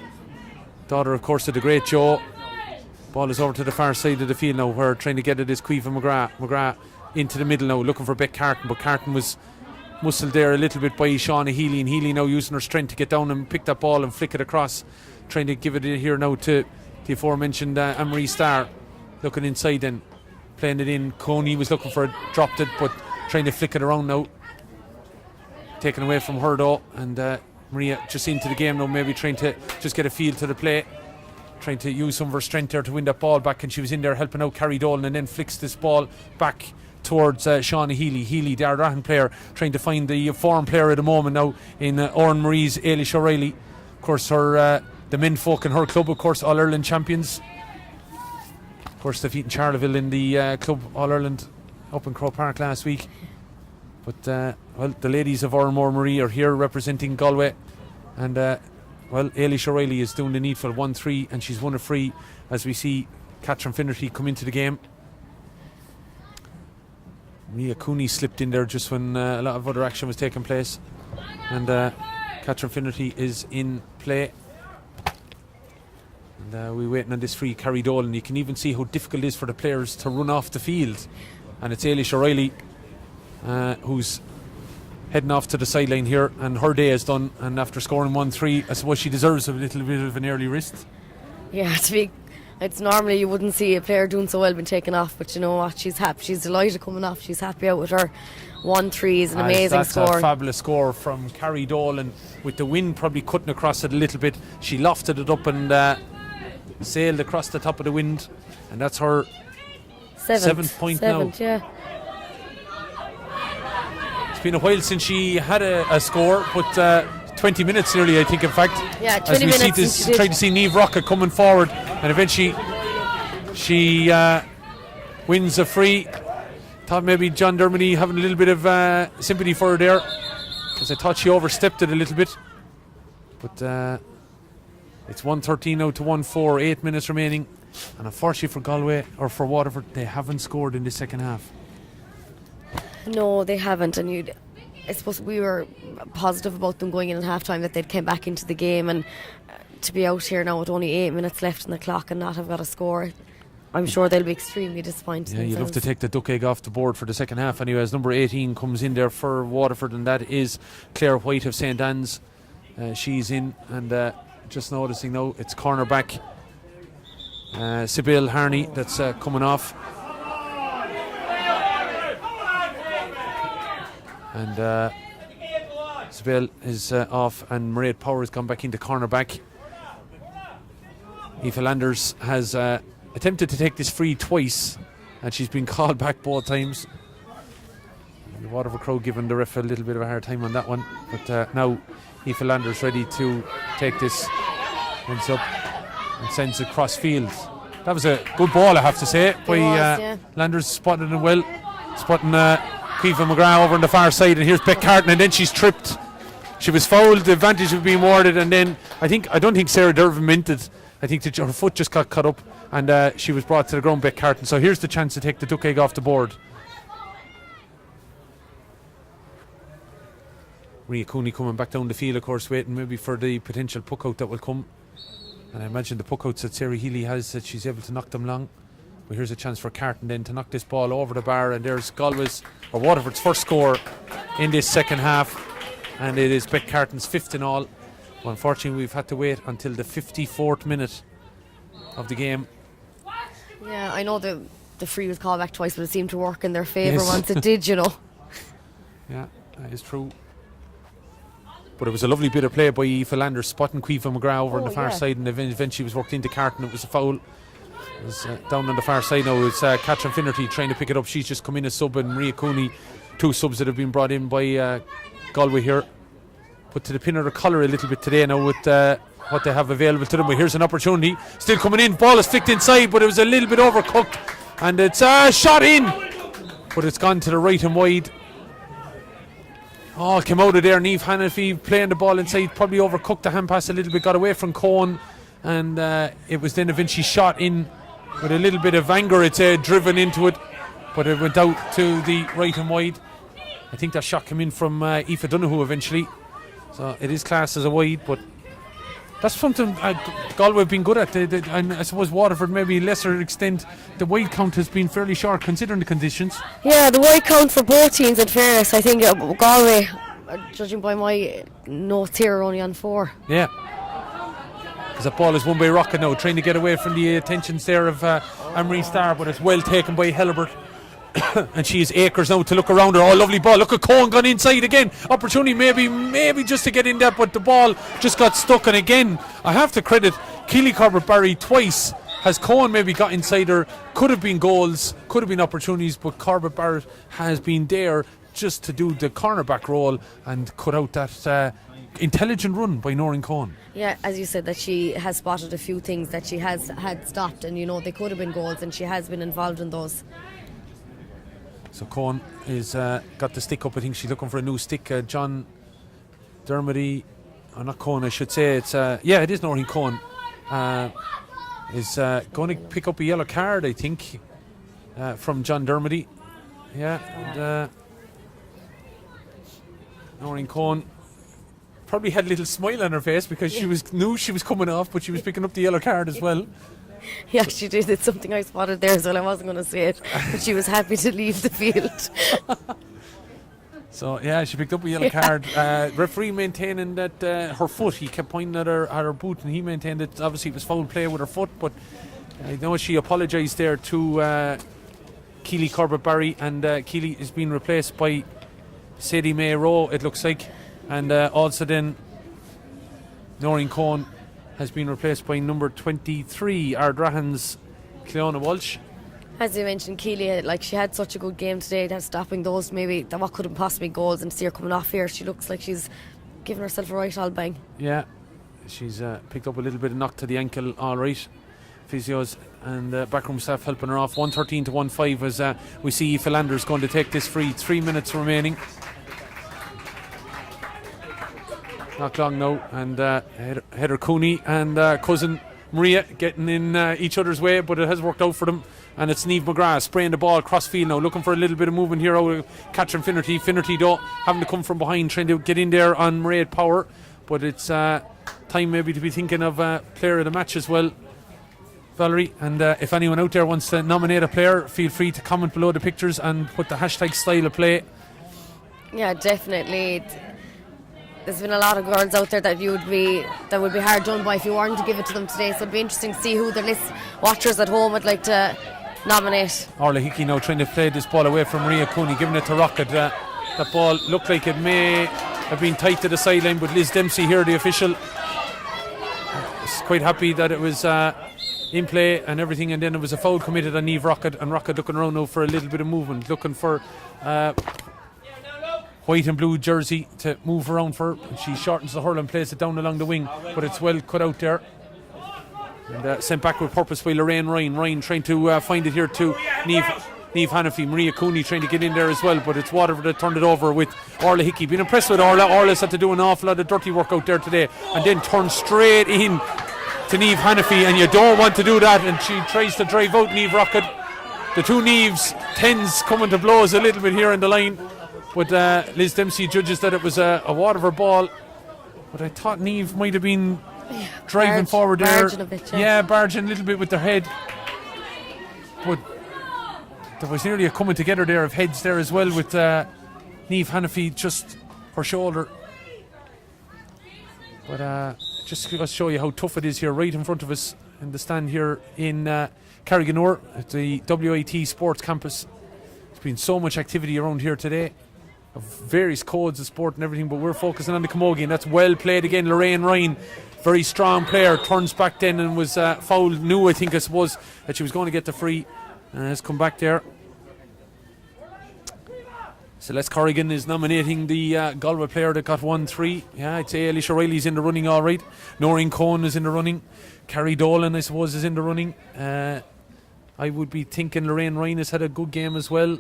Daughter, of course, of the great Joe. Ball is over to the far side of the field now, where trying to get it is Caoimhe McGrath. McGrath into the middle now, looking for Beck Carton, but Carton was muscled there a little bit by Shauna Healy, and Healy now using her strength to get down and pick that ball and flick it across, trying to give it in here now to the aforementioned Anne-Marie Starr, looking inside and playing it in. Coney was looking for it, dropped it, but trying to flick it around now, taken away from her though. And Maria just into the game now, maybe trying to just get a feel to the play, trying to use some of her strength there to win that ball back, and she was in there helping out Carrie Dolan, and then flicks this ball back towards Shauna Healy. Healy, the Ardrahan player, trying to find the foreign player at the moment now in Oran Marie's Ailish O'Reilly. Of course, her the men folk in her club, of course, All-Ireland champions. Of course, defeating Charleville in the club All-Ireland up in Croke Park last week. But well, the ladies of Oranmore Marie are here representing Galway, and well, Ailish O'Reilly is doing the needful. 1-3, and she's won a free as we see Catherine Finnerty come into the game. Mia Cooney slipped in there just when a lot of other action was taking place, and Catherine Finnerty is in play. And we're waiting on this free. Carrie Dolan, you can even see how difficult it is for the players to run off the field, and it's Ailish O'Reilly who's heading off to the sideline here, and her day is done. And after scoring 1-3, I suppose she deserves a little bit of an early wrist.
Yeah, it's normally you wouldn't see a player doing so well being taken off, but you know what, she's happy, she's delighted coming off, she's happy out with her. 1-3 is an amazing score.
That's a fabulous score from Carrie Dolan, with the wind probably cutting across it a little bit. She lofted it up and sailed across the top of the wind, and that's her seventh point now.
Yeah.
It's been a while since she had a score, but 20 minutes nearly, I think, in fact.
Yeah, 20
as we
minutes.
See this, trying to see Niamh Rocket coming forward, and eventually she wins a free. Thought maybe John Dermody having a little bit of sympathy for her there, because I thought she overstepped it a little bit. But it's 1:13 now to 1-4, 8 minutes remaining. And unfortunately for Galway, or for Waterford, they haven't scored in the second half.
No, they haven't. And I suppose we were positive about them going in at half-time, that they'd came back into the game. And to be out here now with only 8 minutes left in the clock and not have got a score, I'm sure they'll be extremely disappointed.
Yeah, you'd love to take the duck egg off the board for the second half anyway, as number 18 comes in there for Waterford, and that is Claire White of St. Anne's. She's in, and just noticing now it's cornerback Sibyl Harney that's coming off. And Sibyl is off, and Mairead Power has gone back into cornerback. Aoife Landers has attempted to take this free twice, and she's been called back both times. And the Waterford crowd giving the ref a little bit of a hard time on that one, but now Aoife Landers ready to take this. Ends up and sends it cross field. That was a good ball, I have to say, by Landers, spotted it well, spotting Caoimhe McGrath over on the far side, and here's Beck Carton, and then she's tripped. She was fouled, the advantage was being awarded, and then I don't think Sarah Dervin meant it. I think that her foot just got cut up, and she was brought to the ground, Beck Carton. So here's the chance to take the duck egg off the board. Ria Cooney coming back down the field, of course, waiting maybe for the potential puck out that will come. And I imagine the puck outs that Sarah Healy has, that she's able to knock them long. But here's a chance for Carton then to knock this ball over the bar, and there's Waterford's first score in this second half, and it is Beck Carton's fifth in all. Well, unfortunately, we've had to wait until the 54th minute of the game.
Yeah, I know the free was called back twice, but it seemed to work in their favour once it did, you know.
Yeah, that is true. But it was a lovely bit of play by Aoife Landers, spotting Caoimhe McGrath over on the far side, and eventually was worked into Carton. It was a foul. It was down on the far side now. It's Catherine Finnerty trying to pick it up. She's just come in as sub, and Maria Cooney, two subs that have been brought in by Galway here. Put to the pin of the collar a little bit today now with what they have available to them. But here's an opportunity. Still coming in. Ball is flicked inside, but it was a little bit overcooked. And it's shot in. But it's gone to the right and wide. Oh, it came out of there. Niamh Hannafy playing the ball inside. Probably overcooked the hand pass a little bit. Got away from Cohen. And it was then eventually shot in with a little bit of anger. It's driven into it. But it went out to the right and wide. I think that shot came in from Aoife Donoghue eventually. So it is classed as a wide, but that's something Galway have been good at. And I suppose Waterford, maybe a lesser extent, the wide count has been fairly short considering the conditions.
Yeah, the wide count for both teams, in fairness. I think Galway, judging by my notes here, are only on 4.
Yeah. As that ball is won by Rocket now, trying to get away from the attentions there of Anne-Marie Starr, but it's well taken by Hellebert. And she has acres now to look around her. Oh, lovely ball. Look at Cohen gone inside again. Opportunity maybe just to get in there, but the ball just got stuck. And again, I have to credit Keely Corbett-Barry twice. Has Cohen maybe got inside her? Could have been goals, could have been opportunities, but Corbett-Barrett has been there just to do the cornerback role and cut out that intelligent run by Noreen Cohen.
Yeah, as you said, that she has spotted a few things that she has had stopped, and they could have been goals, and she has been involved in those.
So Cohen is got the stick up. I think she's looking for a new stick. John Dermody, not Cohen, I should say. It's it is Noreen Cohen. Is going to pick up a yellow card, I think, from John Dermody. Yeah, and Noreen Cohen probably had a little smile on her face because she knew she was coming off, but she was picking up the yellow card as well.
He actually did. It's something I spotted there as well. I wasn't going to say it, but she was happy to leave the field.
So yeah, she picked up a yellow card. Referee maintaining that her foot, he kept pointing at her boot, and he maintained that obviously it was foul play with her foot, but I know she apologised there to Keely Corbett-Barry, and Keely is being replaced by Sadie May Rowe, it looks like, and also then Noreen Cohen has been replaced by number 23, Ardrahan's Cleona Walsh.
As you mentioned, Killian, like she had such a good game today, that stopping those maybe that what could have possibly goals, and to see her coming off here, she looks like she's giving herself a right all bang.
Yeah, she's picked up a little bit of knock to the ankle, all right. Physios and backroom staff helping her off. 113 to 1-5 as we see Aoife Landers going to take this free. 3 minutes remaining. Not long now, and Heather Cooney and cousin Maria getting in each other's way, but it has worked out for them. And it's Niamh McGrath spraying the ball cross field now, looking for a little bit of movement here out of Catherine Finnerty. Finnerty though having to come from behind, trying to get in there on Mairead Power, but it's time maybe to be thinking of player of the match as well, Valerie. And if anyone out there wants to nominate a player, feel free to comment below the pictures and put the hashtag style of play.
Yeah, definitely. There's been a lot of girls out there that would be hard done by if you weren't to give it to them today, so it'd be interesting to see who the list watchers at home would like to nominate. Orla
Hickey now trying to play this ball away from Maria Cooney, giving it to Rocket. That ball looked like it may have been tight to the sideline, but Liz Dempsey here, the official, is quite happy that it was in play and everything, and then there was a foul committed on Niamh Rocket, and Rocket looking around now for a little bit of movement, looking for white and blue jersey to move around for her. She shortens the hurl and plays it down along the wing, but it's well cut out there and sent back with purpose by Lorraine Ryan. Ryan trying to find it here to Niamh Hannafy. Maria Cooney trying to get in there as well, but it's Waterford that turned it over with Orla Hickey. Been impressed with Orla. Orla's had to do an awful lot of dirty work out there today, and then turned straight in to Niamh Hannafy, and you don't want to do that, and she tries to drive out Niamh Rocket. The two Niamhs, tens coming to blows a little bit here in the line, but Liz Dempsey judges that it was a Waterford ball, but I thought Niamh might have been driving forward there.
Barging a bit,
barging a little bit with their head, but there was nearly a coming together there of heads there as well, with Niamh Hannafy just her shoulder. But just to show you how tough it is here, right in front of us in the stand here in Carriganore at the WIT Sports Campus. There's been so much activity around here today, of various codes of sport and everything, but we're focusing on the camogie, and that's well played again. Lorraine Ryan, very strong player, turns back then and was fouled, knew I suppose that she was going to get the free, and has come back there. Celeste Corrigan is nominating the Galway player that got 1-3. Yeah, I'd say Alicia Riley's in the running all right. Noreen Cohn is in the running. Carrie Dolan, I suppose, is in the running. I would be thinking Lorraine Ryan has had a good game as well.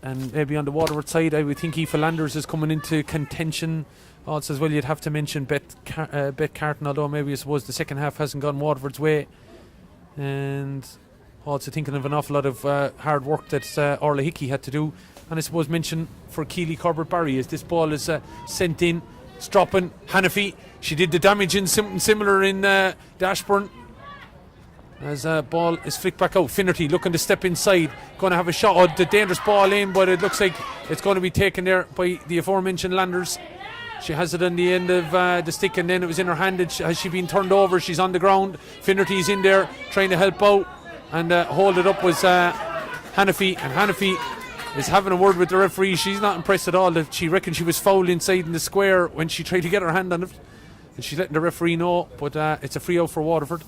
And maybe on the Waterford side, I would think Aoife Landers is coming into contention. Also as well, you'd have to mention Beth Carton, although maybe I suppose the second half hasn't gone Waterford's way. And also thinking of an awful lot of hard work that Orla Hickey had to do. And I suppose mention for Keely Corbett Barry as this ball is sent in. It's dropping. Hannafy, she did the damage in something similar in Ashbourne. As ball is flicked back out. Finnerty looking to step inside, going to have a shot. The dangerous ball in, but it looks like it's going to be taken there by the aforementioned Landers. She has it on the end of the stick, and then it was in her hand. Has she been turned over? She's on the ground. Finnerty's in there trying to help out, and hold it up was Hannafy, and Hannafy is having a word with the referee. She's not impressed at all. That she reckoned she was fouled inside in the square when she tried to get her hand on it, and she's letting the referee know, but it's a free out for Waterford.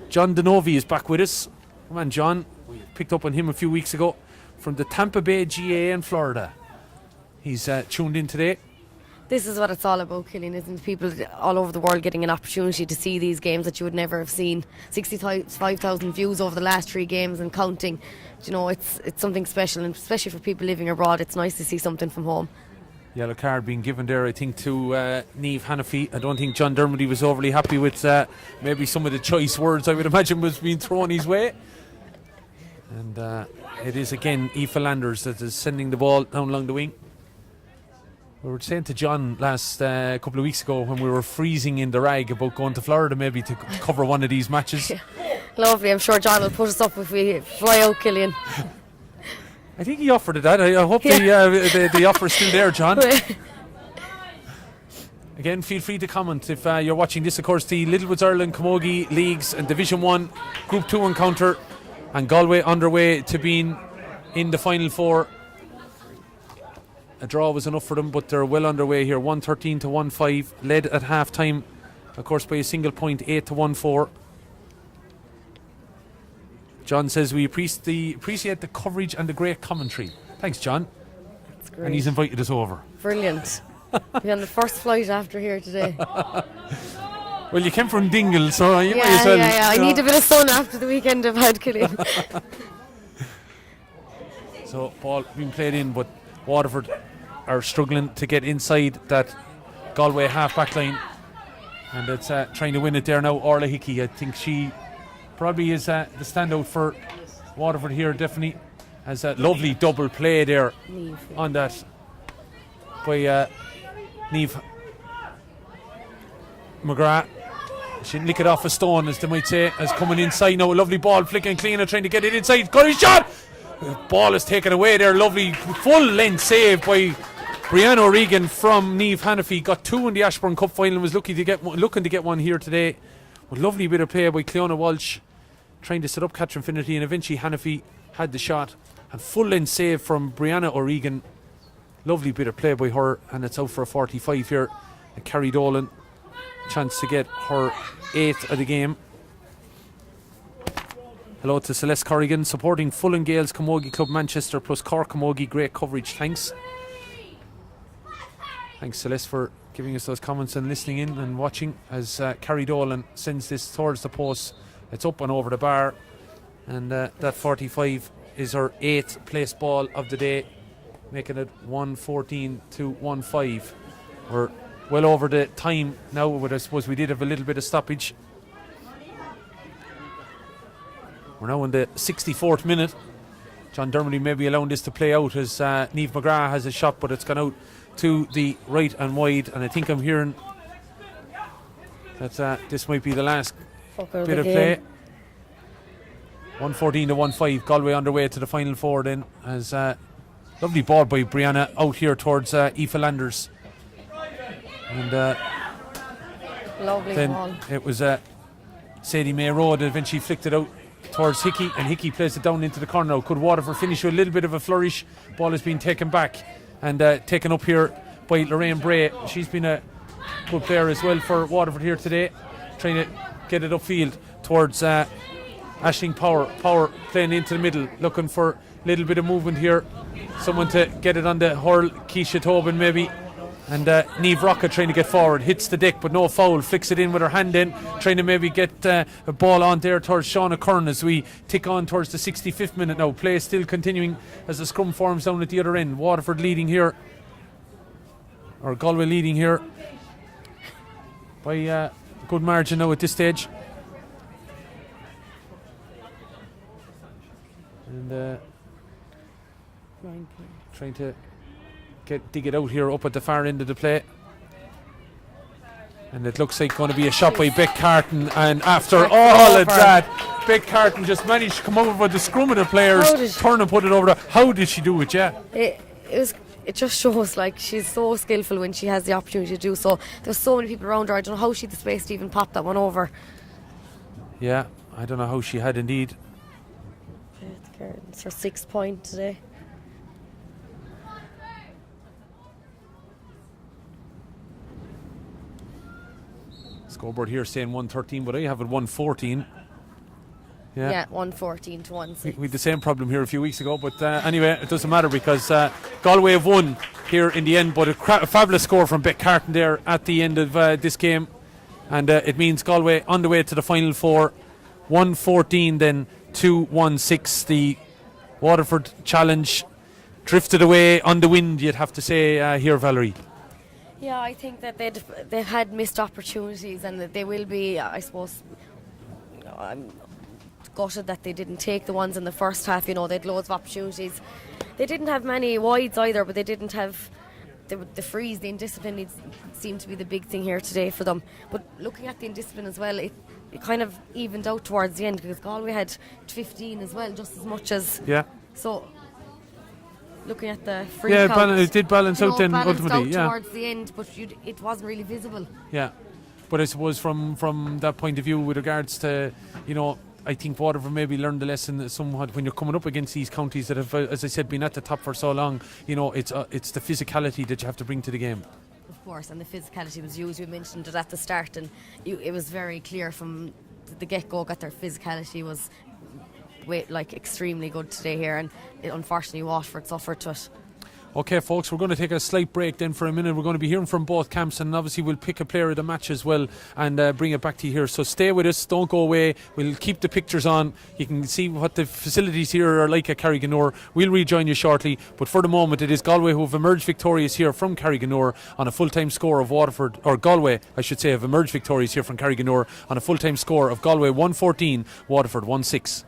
John Denovi is back with us. Come on, John. We picked up on him a few weeks ago from the Tampa Bay GA in Florida. He's tuned in today.
This is what it's all about, Killian, isn't it? People all over the world getting an opportunity to see these games that you would never have seen. 65,000 views over the last 3 games and counting. You know, it's something special, and especially for people living abroad, it's nice to see something from home.
Yellow card being given there, I think, to Niamh Hannafy. I don't think John Dermody was overly happy with maybe some of the choice words I would imagine was being thrown his way. And it is again Aoife Landers that is sending the ball down along the wing. We were saying to John last couple of weeks ago when we were freezing in the rag about going to Florida maybe to cover one of these matches.
Lovely, I'm sure John will put us up if we fly out, Killian.
I think he offered it that. I hope the offer is still there, John. Again, feel free to comment if you're watching this. Of course, the Littlewoods Ireland Camogie Leagues and Division 1 Group 2 encounter, and Galway underway to being in the Final 4. A draw was enough for them, but they're well underway here. 113 to 1-5, led at half time of course, by a single point, 8-1-4. John says we appreciate the coverage and the great commentary. Thanks, John.
That's great.
And he's invited us over.
Brilliant. We're on the first flight after here today.
Well, you came from Dingle, so you might as well.
Yeah. I need a bit of sun after the weekend I've had, Killian.
So, ball being played in, but Waterford are struggling to get inside that Galway half-back line. And it's trying to win it there now, Orla Hickey. I think she probably is the standout for Waterford here, definitely. Has a lovely double play there on that by Niamh McGrath. She didn't lick it off a stone, as they might say, as coming inside now. A lovely ball, flicking clean, trying to get it inside. Got his shot! The ball is taken away there. Lovely full length save by Brianna O'Regan from Niamh Hannafy. Got 2 in the Ashbourne Cup final and was looking to get one here today. A lovely bit of play by Cleona Walsh, trying to set up Catherine Finnerty, and eventually Hannafy had the shot. And full length save from Brianna O'Regan. Lovely bit of play by her, and it's out for a 45 here. And Carrie Dolan, chance to get her 8th of the game. Hello to Celeste Corrigan, supporting Full and Gales Camogie Club Manchester plus Cork Camogie. Great coverage, thanks. Thanks, Celeste, for giving us those comments and listening in and watching as Carrie Dolan sends this towards the post. It's up and over the bar, and that 45 is her 8th place ball of the day, making it 1:14-1:5. We're well over the time now, but I suppose we did have a little bit of stoppage. We're now in the 64th minute. John Dermody may be allowing this to play out as Niamh McGrath has a shot, but it's gone out to the right and wide, and I think I'm hearing that this might be the last bit of play. 1:14-1:5. Galway underway to the final 4 then, as lovely ball by Brianna out here towards Aoife Landers, and
Lovely
then
ball.
it was Sadie May Rowe that eventually flicked it out towards Hickey, and Hickey plays it down into the corner now. Could Waterford finish with a little bit of a flourish? Ball has been taken back and taken up here by Lorraine Bray. She's been a good player as well for Waterford here today, trying to get it upfield towards Aisling Power. Power playing into the middle, looking for a little bit of movement here. Someone to get it on the hurl. Keisha Tobin maybe. And Niamh Rocca trying to get forward, hits the deck but no foul, flicks it in with her hand in, trying to maybe get a ball on there towards Shauna Kern as we tick on towards the 65th minute now. Play still continuing as the scrum forms down at the other end. Waterford leading here, or Galway leading here by a good margin now at this stage. And trying to dig it out here up at the far end of the play, and it looks like going to be a shot by Beck Carton, and after all of that, Beck Carton just managed to come over with the scrum of the players, turn and put it over. How did she do it?
It just shows like she's so skillful when she has the opportunity to do so. There's so many people around her, I don't know how she had the space to even pop that one over.
Yeah, I don't know how she had indeed.
It's her 6th point today.
Scoreboard here saying 113, but I have it 114.
Yeah, 1:14-1:6.
We had the same problem here a few weeks ago, but anyway, it doesn't matter because Galway have won here in the end, but a fabulous score from Beck Carton there at the end of this game, and it means Galway on the way to the final 4. 1:14 then 2:16. The Waterford challenge drifted away on the wind, you'd have to say here, Valerie.
Yeah, I think that they've had missed opportunities, and that they will be, I suppose, I'm gutted that they didn't take the ones in the first half. You know, they had loads of opportunities. They didn't have many wides either, but they didn't have the freeze. The indiscipline seemed to be the big thing here today for them. But looking at the indiscipline as well, it kind of evened out towards the end, because Galway had 15 as well, just as much as.
Yeah.
So looking at the free count,
it did balance out then ultimately.
Out towards the end, but it wasn't really visible.
Yeah, but I suppose from that point of view, with regards to, you know, I think Waterford maybe learned the lesson somewhat when you're coming up against these counties that have, as I said, been at the top for so long. You know, it's the physicality that you have to bring to the game.
Of course, and the physicality was used. We mentioned it at the start, and it was very clear from the get-go that their physicality was extremely good today here, and unfortunately Waterford suffered to it.
Okay, folks, we're going to take a slight break then for a minute. We're going to be hearing from both camps, and obviously we'll pick a player of the match as well and bring it back to you here. So stay with us, don't go away. We'll keep the pictures on. You can see what the facilities here are like at Carriganore. We'll rejoin you shortly, but for the moment it is Galway who have emerged victorious here from Carriganore on a full-time score of Waterford, or Galway I should say, have emerged victorious here from Carriganore on a full-time score of Galway 114, Waterford 1-6.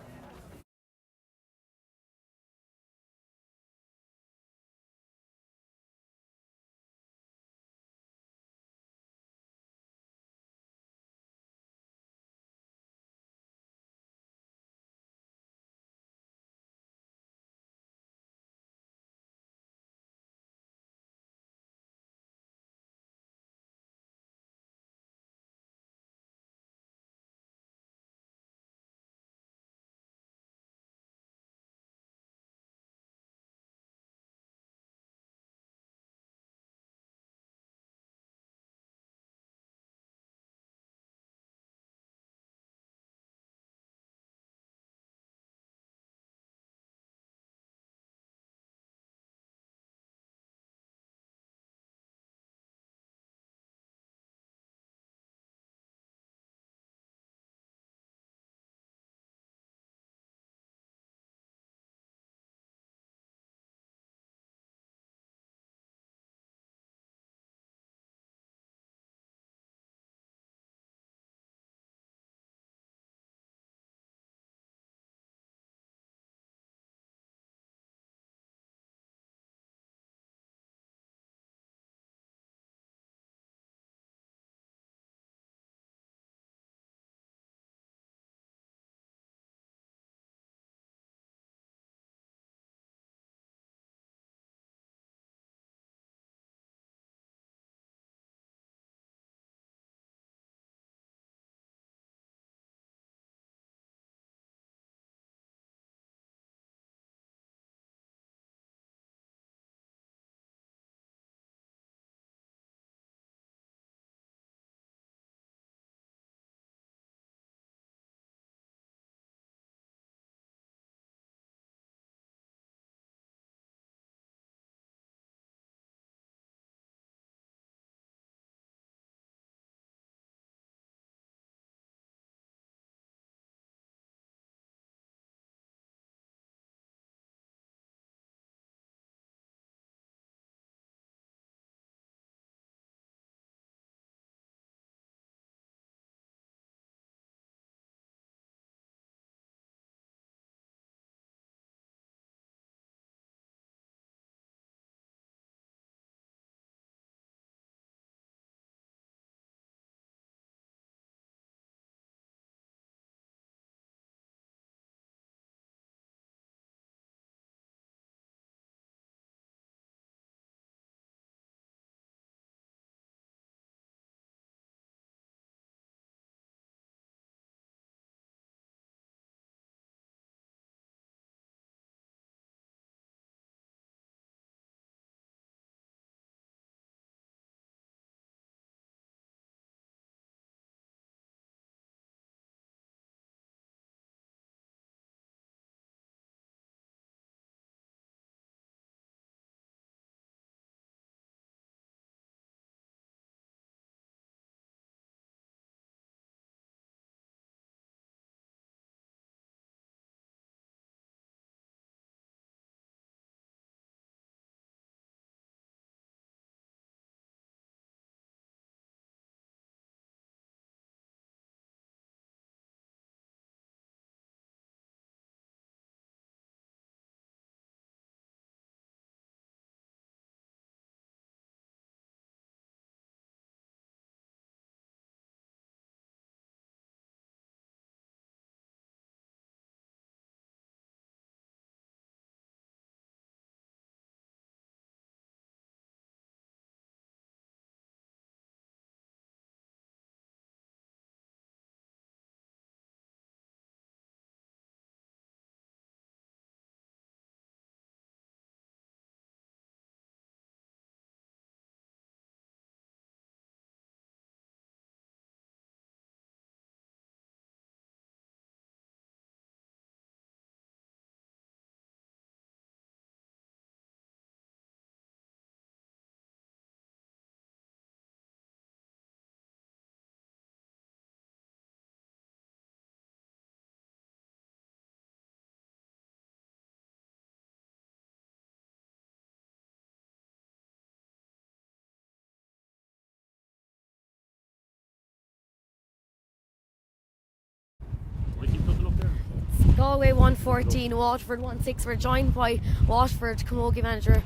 Galway 114, Waterford 16. We're joined by Waterford Camogie manager.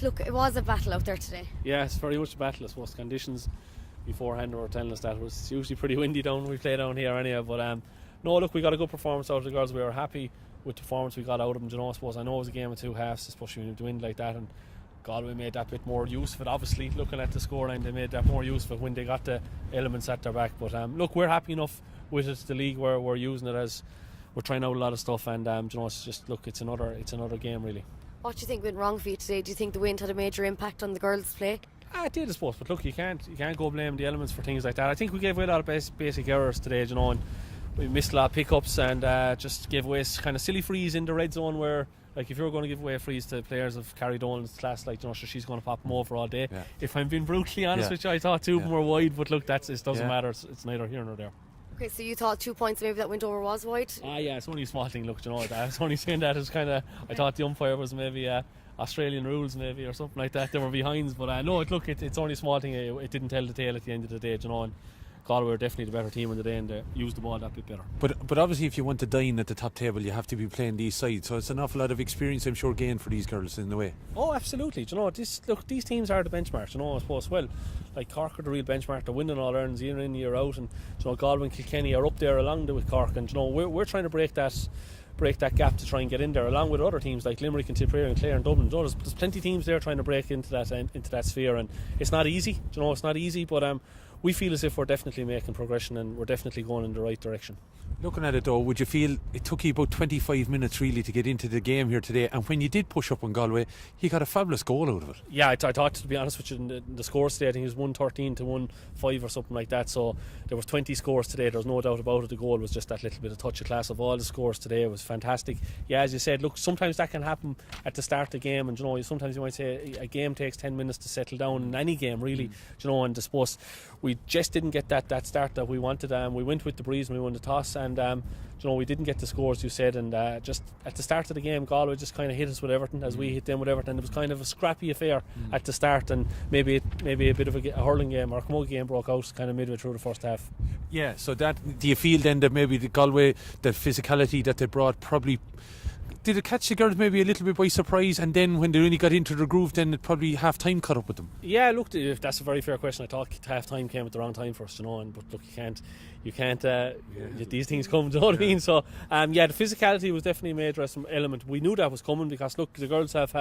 Look, it was a battle out there today.
Yeah, it's very much a battle. I suppose conditions beforehand were telling us that it was usually pretty windy down we play down here anyway. But no, look, we got a good performance out of the girls. We were happy with the performance we got out of them. You know, I suppose I know it was a game of two halves, especially when you have the wind like that, and Galway made that bit more use of it. Obviously, looking at the scoreline, they made that more use of it when they got the elements at their back. But look, we're happy enough with it. The league we're using it as we're trying out a lot of stuff, and you know, it's just look, it's another game really.
What do you think went wrong for you today? Do you think the wind had a major impact on the girls' play?
It did, I suppose, but look, you can't go blame the elements for things like that. I think we gave away a lot of basic errors today, you know, and we missed a lot of pickups and just gave away kind of silly frees in the red zone where, like, if you're going to give away frees to players of Carrie Dolan's class, like, you know, she's going to pop them over all day. Yeah. If I'm being brutally honest with you, I thought two of them were wide, but look, it doesn't matter. It's neither here nor there.
Okay, so you thought 2 points maybe that went over was wide?
Yeah, it's only a small thing. Look, you know, I was only saying that as kind of, I thought the umpire was maybe Australian rules maybe or something like that. They were behinds, but no, look, it's only a small thing. It didn't tell the tale at the end of the day, you know. And Galway were definitely the better team in the day, and they used the ball that bit better.
But obviously, if you want to dine at the top table, you have to be playing these sides. So it's an awful lot of experience, I'm sure, gained for these girls in the way.
Oh, absolutely. Do you know, these teams are the benchmark. You know, I suppose. Well, like Cork are the real benchmark. They're winning all Irelands year in, year out, and you know, Galway and Kilkenny are up there along with Cork, and you know, we're trying to break that gap to try and get in there, along with other teams like Limerick and Tipperary and Clare and Dublin. You know, there's plenty of teams there trying to break into that sphere, and it's not easy. You know, it's not easy, but we feel as if we're definitely making progression and we're definitely going in the right direction.
Looking at it though, would you feel it took you about 25 minutes really to get into the game here today, and when you did push up on Galway, you got a fabulous goal out of it?
Yeah, I thought, to be honest with you, in the scores today, I think it was 113 to 1-5 or something like that, so there was 20 scores today. There's no doubt about it. The goal was just that little bit of touch of class. Of all the scores today, it was fantastic. Yeah, as you said, look, sometimes that can happen at the start of the game, and you know, sometimes you might say a game takes 10 minutes to settle down, in any game really. You know, and I suppose we just didn't get that start that we wanted. We went with the breeze and we won the toss, and you know, we didn't get the scores, you said, and just at the start of the game, Galway just kind of hit us with Everton as we hit them with Everton. It was kind of a scrappy affair at the start, and maybe a bit of a hurling game or a camogie game broke out kind of midway through the first half.
Yeah, so that, do you feel then that maybe the Galway, the physicality that they brought, probably did it catch the girls maybe a little bit by surprise, and then when they really got into the groove, then it probably half time caught up with them? Yeah,
look, that's a very fair question. I thought half time came at the wrong time for us, you know, but look, you can't these things come, do you know what I mean? So the physicality was definitely a major element. We knew that was coming because look, the girls have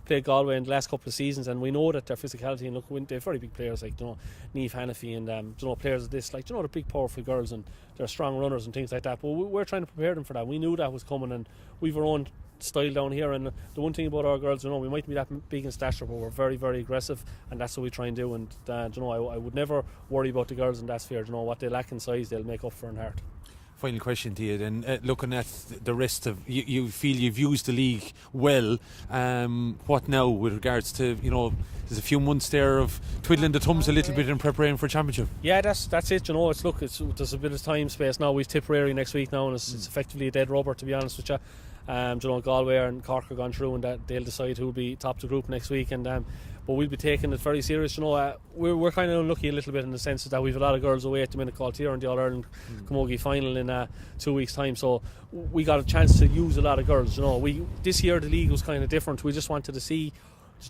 played Galway in the last couple of seasons, and we know that their physicality, and look, they're very big players like, you know, Niamh Hannafy and you know, players of this, like, you know, they're big powerful girls and they're strong runners and things like that, but we're trying to prepare them for that. We knew that was coming, and we've our own style down here, and the one thing about our girls, you know, we might be that big in stature, but we're very, very aggressive, and that's what we try and do. And you know, I would never worry about the girls in that sphere. You know, what they lack in size, they'll make up for in heart.
Final question to you then, looking at the rest of you feel you've used the league well. What now with regards to, you know, there's a few months there of twiddling the thumbs a little bit in preparing for championship? Yeah,
that's it. You know, there's a bit of time space now. We've Tipperary next week now, and it's effectively a dead rubber, to be honest with you. You know, Galway and Cork are gone through, and that they'll decide who'll be top of the group next week, and but we'll be taking it very serious. You know, we're kind of unlucky a little bit in the sense that we've a lot of girls away at the minute called here in the All-Ireland Camogie final in 2 weeks' time, so we got a chance to use a lot of girls. You know, this year the league was kind of different. We just wanted to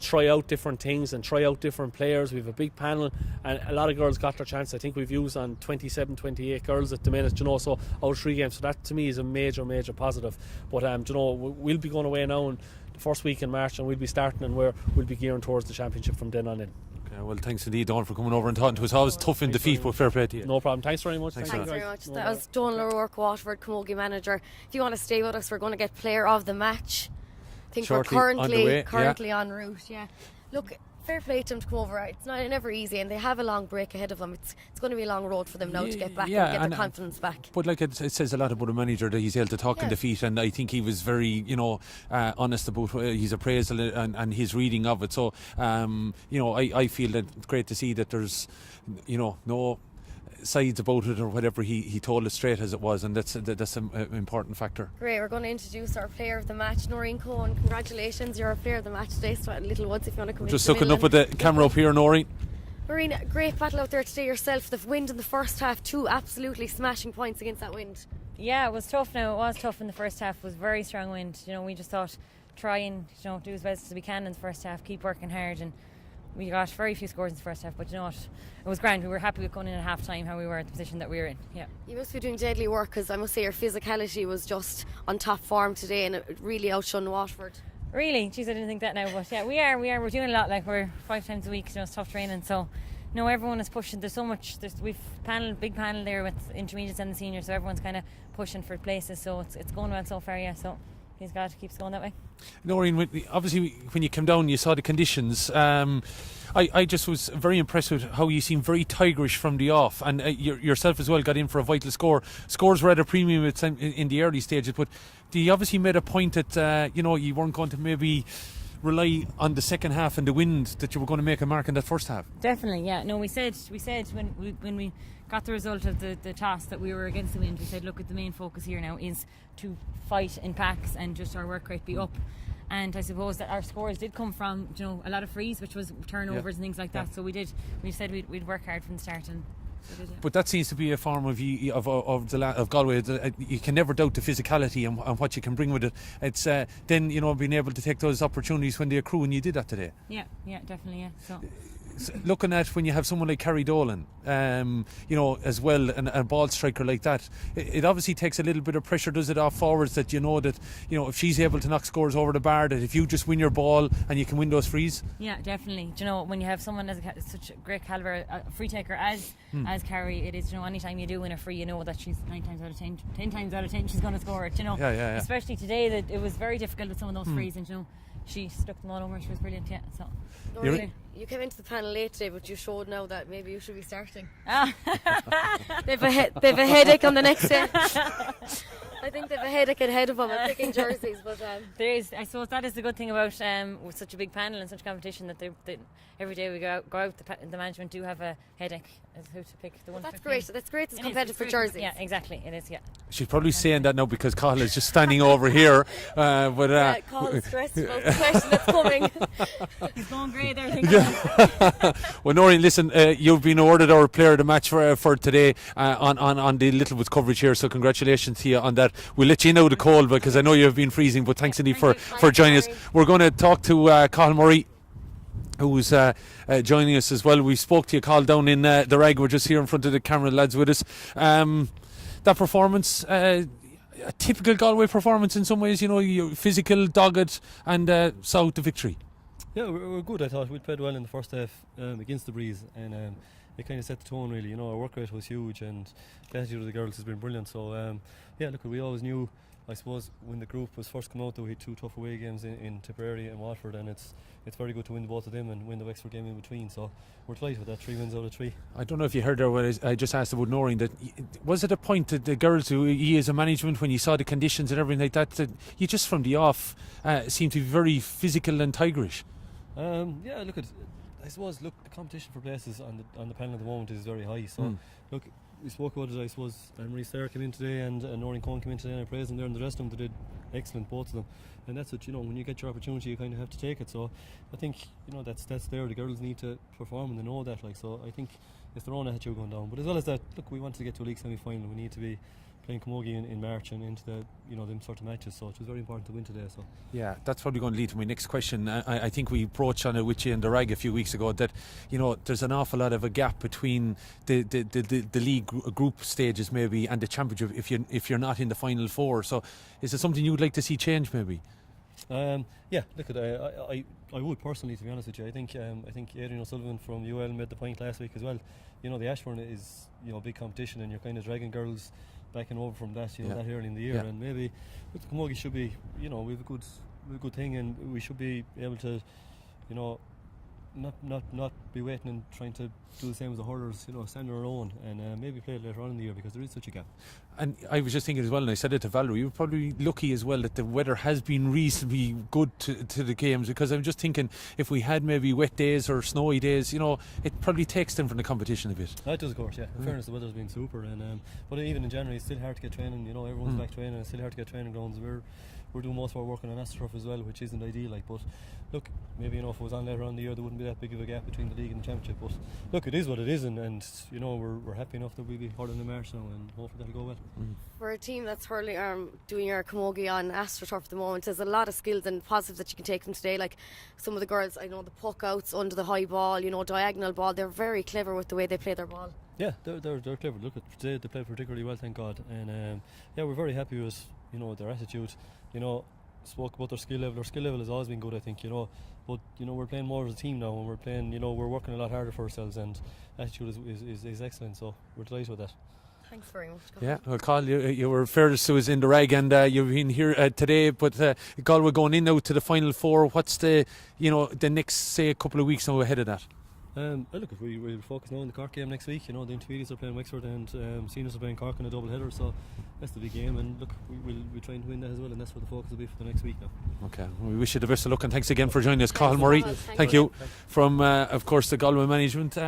try out different things and try out different players. We have a big panel, and a lot of girls got their chance. I think we've used on 27, 28 girls at the minute, you know, so out of 3 games. So that to me is a major, major positive. But you know, we'll be going away now in the first week in March, and we'll be starting, and we'll be gearing towards the championship from then on in.
Okay, well, thanks indeed, Dawn, for coming over and talking to us. Always tough in defeat, but fair play to you.
No problem. Thanks very much.
Thanks very much. That was Dawn O'Rourke, Waterford Camogie manager. If you want to stay with us, we're going to get player of the match. I think
shortly,
we're currently
on
en route. Yeah. Look, fair play to them to come over. It's never easy, and they have a long break ahead of them. It's going to be a long road for them now to get back and get their confidence back.
But like it says a lot about a manager that he's able to talk in defeat, and I think he was very, you know, honest about his appraisal and his reading of it. So you know, I feel that it's great to see that there's, you know, no sides about it or whatever. He told it straight as it was, and that's an important factor.
Great. We're going to introduce our player of the match, Noreen Cohen. Congratulations, you're our player of the match today. So at Littlewoods, if you want to come in.
Just looking up at the camera up here, Noreen.
Noreen, great battle out there today yourself. The wind in the first half, 2 absolutely smashing points against that wind.
Yeah, it was tough now. It was tough in the first half. It was very strong wind. We just thought try and do as best as we can in the first half, keep working hard, and we got very few scores in the first half, but you know what, it was grand. We were happy with going in at half time, how we were at the position that we were in. Yeah.
You must be doing deadly work, because I must say your physicality was just on top form today, and it really outshone Waterford.
Really? Jeez, I didn't think that now, but yeah, we are. We're doing a lot. Like, we're 5 times a week. It's tough training, so everyone is pushing. There's so much. We've big panel there with intermediates and the seniors, so everyone's kind of pushing for places. So it's going well so far. Yeah. So please God, keeps going that way.
Noreen, obviously when you came down, you saw the conditions. I just was very impressed with how you seemed very tigerish from the off, and yourself as well got in for a vital score. Scores were at a premium in the early stages, but you obviously made a point that you weren't going to maybe rely on the second half and the wind, that you were going to make a mark in that first half.
Definitely, yeah. No, we said when we got the result of the toss that we were against the wind. We said, look, the main focus here now is to fight in packs and just our work rate be up. And I suppose that our scores did come from a lot of frees, which was turnovers and things like that. So we said we'd work hard from the start, and so we did, yeah. But
that seems to be a form of Galway. You can never doubt the physicality and what you can bring with it. It's then being able to take those opportunities when they accrue, and you did that today.
Yeah, definitely, yeah. So
looking at when you have someone like Carrie Dolan, as well, and a ball striker like that, it obviously takes a little bit of pressure, does it, off forwards, that if she's able to knock scores over the bar, that if you just win your ball and you can win those frees.
Yeah, definitely. When you have someone as such a great calibre, a free taker as Carrie, it is, anytime you do win a free, you know that she's 9 times out of 10, 10 times out of 10 she's going to score it.
Yeah.
Especially today, that it was very difficult with some of those frees, and she stuck them all over. She was brilliant. Yeah. So.
You came into the panel late today, but you showed now that maybe you should be starting.
They've
a headache on the next day. I think they've a headache ahead of them at picking jerseys. But
I suppose that is the good thing about with such a big panel and such competition, that every day we go out, the management do have a headache as who to pick the one.
That's great. That's great. It's competitive for jerseys.
Yeah, exactly. It is. Yeah.
She's probably saying that now because Cathal is just standing over here.
Cathal stressed about the question that's coming.
He's going grey there.
Well, Noreen, listen, you've been awarded our player of the match for today on the Littlewoods coverage here, so congratulations to you on that. We'll let you know the call, because I know you've been freezing, but thanks indeed for joining us. We're going to talk to Cathal Murray, who's joining us as well. We spoke to you, Cathal, down in the Rag. We're just here in front of the camera, lads, with us. That performance, a typical Galway performance in some ways, you're physical, dogged, and sought the victory.
Yeah, we were good. I thought we played well in the first half against the breeze, and it kind of set the tone really. Our work rate was huge, and the attitude of the girls has been brilliant. So look, we always knew, I suppose, when the group was first come out, that we had 2 tough away games in Tipperary and Waterford, and it's very good to win both of them and win the Wexford game in between. So we're delighted with that, 3 wins out of 3.
I don't know if you heard there when I just asked about Noreen, that was it a point that the girls who you as a management, when you saw the conditions and everything like that you just from the off seemed to be very physical and tigerish?
I suppose the competition for places on the panel at the moment is very high. So look, we spoke about it. I suppose Marie Sarah came in today and Noreen Cohen came in today, and I praised them there, and the rest of them, they did excellent, both of them. And that's it, when you get your opportunity, you kind of have to take it. So I think that's there. The girls need to perform, and they know that. So I think it's their own attitude going down. But as well as that, look, we wanted to get to a league semi-final. We need to be playing camogie in March and into the them sort of matches, so it was very important to win today. So
yeah, that's probably going to lead to my next question. I think we broached on it with you in the Rag a few weeks ago, that there's an awful lot of a gap between the league group stages maybe and the championship if you're not in the final 4. So is it something you would like to see change maybe?
Look, I would personally, to be honest with you. I think Adrian O'Sullivan from UL made the point last week as well. The Ashbourne is a big competition, and you're kind of dragging girls back and over from that, that early in the year, and maybe with the camogie should be, we have a good thing, and we should be able to, not be waiting and trying to do the same as the hurlers, stand on our own, and maybe play it later on in the year, because there is such a gap.
And I was just thinking as well, and I said it to Valerie, you're probably lucky as well that the weather has been reasonably good to the games, because I'm just thinking if we had maybe wet days or snowy days, it probably takes them from the competition a bit.
That does, of course, yeah. In fairness, the weather's been super, and but even in January it's still hard to get training. Everyone's back training, it's still hard to get training grounds. we're doing most of our work on AstroTurf as well, which isn't ideal. Like, but look, maybe if it was on later on in the year, there wouldn't be that big of a gap between the league and the championship. But look, it is what it is, and we're happy enough that we'll be hurling in March now, and hopefully that'll go well.
For a team that's hurling, doing your camogie on AstroTurf at the moment, there's a lot of skills and positives that you can take from today. Like some of the girls, I know the puck outs under the high ball, diagonal ball. They're very clever with the way they play their ball.
Yeah, they're clever. Look, today they played particularly well, thank God. And we're very happy with their attitude. Spoke about their skill level. Their skill level has always been good, I think. But we're playing more as a team now, and we're playing. We're working a lot harder for ourselves, and attitude is excellent. So we're delighted with that.
Thanks very much, Colin.
Yeah, well, Carl, you were fairest to us in the rag, and you've been here today. But Galway going in now to the final four. What's the next, say, couple of weeks now ahead of that?
Look, if we'll focus now on the Cork game next week. The intermediates are playing Wexford, and seniors are playing Cork in a double header. So that's the big game, and look, we'll try and win that as well, and that's what the focus will be for the next week now.
Okay, we wish you the best of luck, and thanks again for joining us, Cathal Murray. Thank you. From of course the Galway management.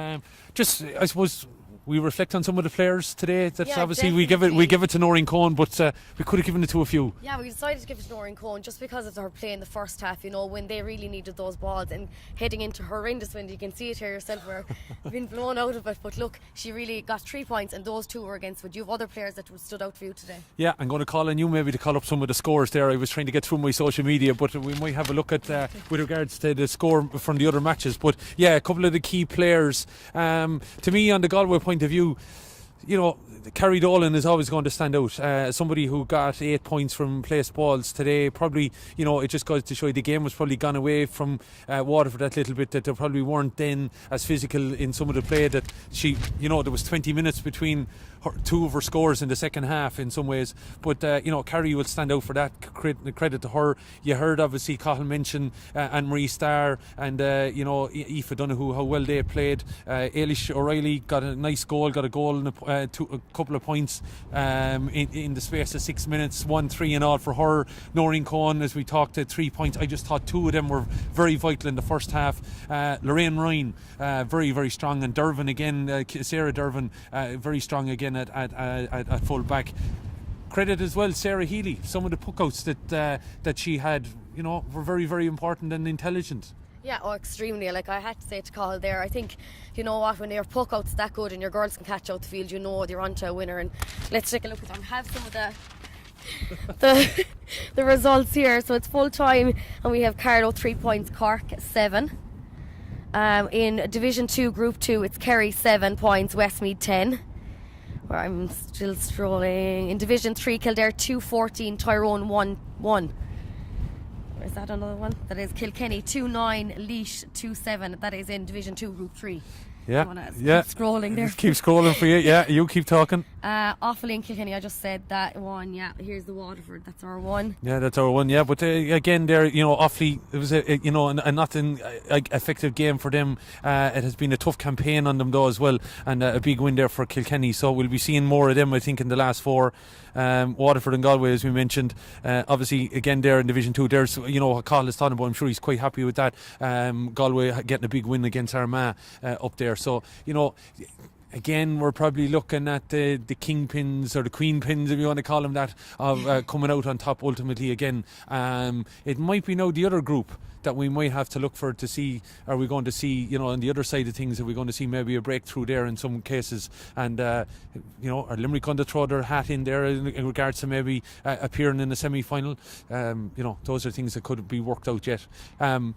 Just I suppose we reflect on some of the players today. That's obviously we give it to Noreen Cohen, but we could have given it to a few.
Yeah, we decided to give it to Noreen Cohen just because of her play in the first half. When they really needed those balls, and heading into horrendous wind. You can see it here yourself. We're been blown out of it, but look, she really got 3 points, and those 2 were against. Would you have other players that stood out for you today?
Yeah, I'm going to call on you maybe to call up some of the scores there. I was trying to get through my social media, but we might have a look at with regards to the score from the other matches. But yeah, a couple of the key players. To me, on the Galway point of view, Kerry Dolan is always going to stand out. Somebody who got 8 points from placed balls today. Probably, it just goes to show you the game was probably gone away from Waterford that little bit, that they probably weren't then as physical in some of the play, that she, there was 20 minutes between 2 of her scores in the second half in some ways. But, Kerry will stand out for that. Credit to her. You heard, obviously, Cathal mention Anne-Marie Starr and, Aoife Donoghue, how well they played. Ailish O'Reilly got a nice goal, got a goal and a couple of points in the space of 6 minutes, 1-3 and all for her. Noreen Cohen, as we talked, 3 points. I just thought 2 of them were very vital in the first half. Lorraine Ryan, very, very strong, and Dervin again, Sarah Dervin, very strong again at full back. Credit as well Sarah Healy. Some of the puckouts that she had, were very, very important and intelligent.
Yeah, extremely. Like I had to say to Cathal there, I think, when your puck out's that good and your girls can catch out the field, you're onto a winner. And let's take a look at them. Have some of the results here. So it's full time, and we have Carlow 3 points, Cork 7. In Division 2, Group 2, it's Kerry 7 points, Westmeath 10. Where I'm still scrolling. In Division 3, Kildare 2-14, Tyrone 1-1. Is that another one? That is Kilkenny 2-9, Laois 2-7. That is in Division 2, Group 3.
Yeah,
keep scrolling there.
Just keep scrolling for you. Yeah, you keep talking.
Awfully in Kilkenny, I just said that one. Yeah, here's the Waterford. That's our one.
Yeah, that's our one. Yeah, but again, there, awfully, it was a not an effective game for them. It has been a tough campaign on them though as well, and a big win there for Kilkenny. So we'll be seeing more of them, I think, in the last 4. Waterford and Galway, as we mentioned. Obviously, again, there in Division 2, there's what Cathal is talking about. I'm sure he's quite happy with that. Galway getting a big win against Armagh up there. So again, we're probably looking at the kingpins or the queen pins, if you want to call them that, of coming out on top ultimately again. It might be now the other group that we might have to look for to see, are we going to see, on the other side of things, are we going to see maybe a breakthrough there in some cases, and are Limerick going to throw their hat in there in regards to maybe appearing in the semi-final? Those are things that could be worked out yet.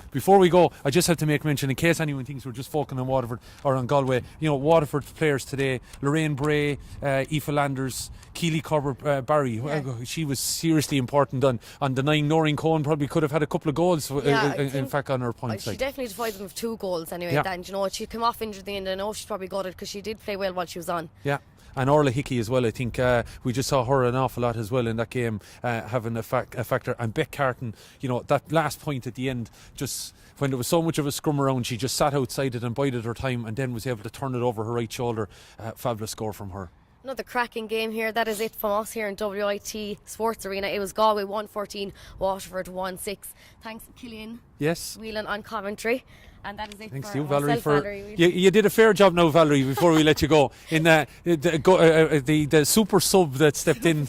Before we go, I just have to make mention, in case anyone thinks we're just focusing on Waterford or on Galway, Waterford players today, Lorraine Bray, Aoife Landers, Keely Corbett Barry, she was seriously important on denying Noreen Cohen. Probably could have had a couple of goals in fact on her points.
She definitely defied them with 2 goals anyway.
Yeah.
Then she came off injured at the end. I know she's probably got it because she did play well while she was on.
Yeah. And Orla Hickey as well, I think we just saw her an awful lot as well in that game, having a factor. And Beck Carton, that last point at the end, just when there was so much of a scrum around, she just sat outside it and bided her time, and then was able to turn it over her right shoulder. Fabulous score from her.
Another cracking game here. That is it from us here in WIT Sports Arena. It was Galway 1-14, Waterford 1-6. Thanks, Killian.
Yes.
Whelan on commentary. And that is it
Thanks
for
to you, Valerie.
myself, Valerie.
You did a fair job now, Valerie. Before we let you go, in the super sub that stepped in.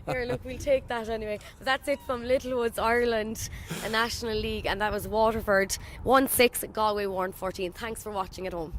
Here, look, we'll take that anyway. But that's it from Littlewoods Ireland, a National League, and that was Waterford 1-6, Galway 1-14. Thanks for watching at home.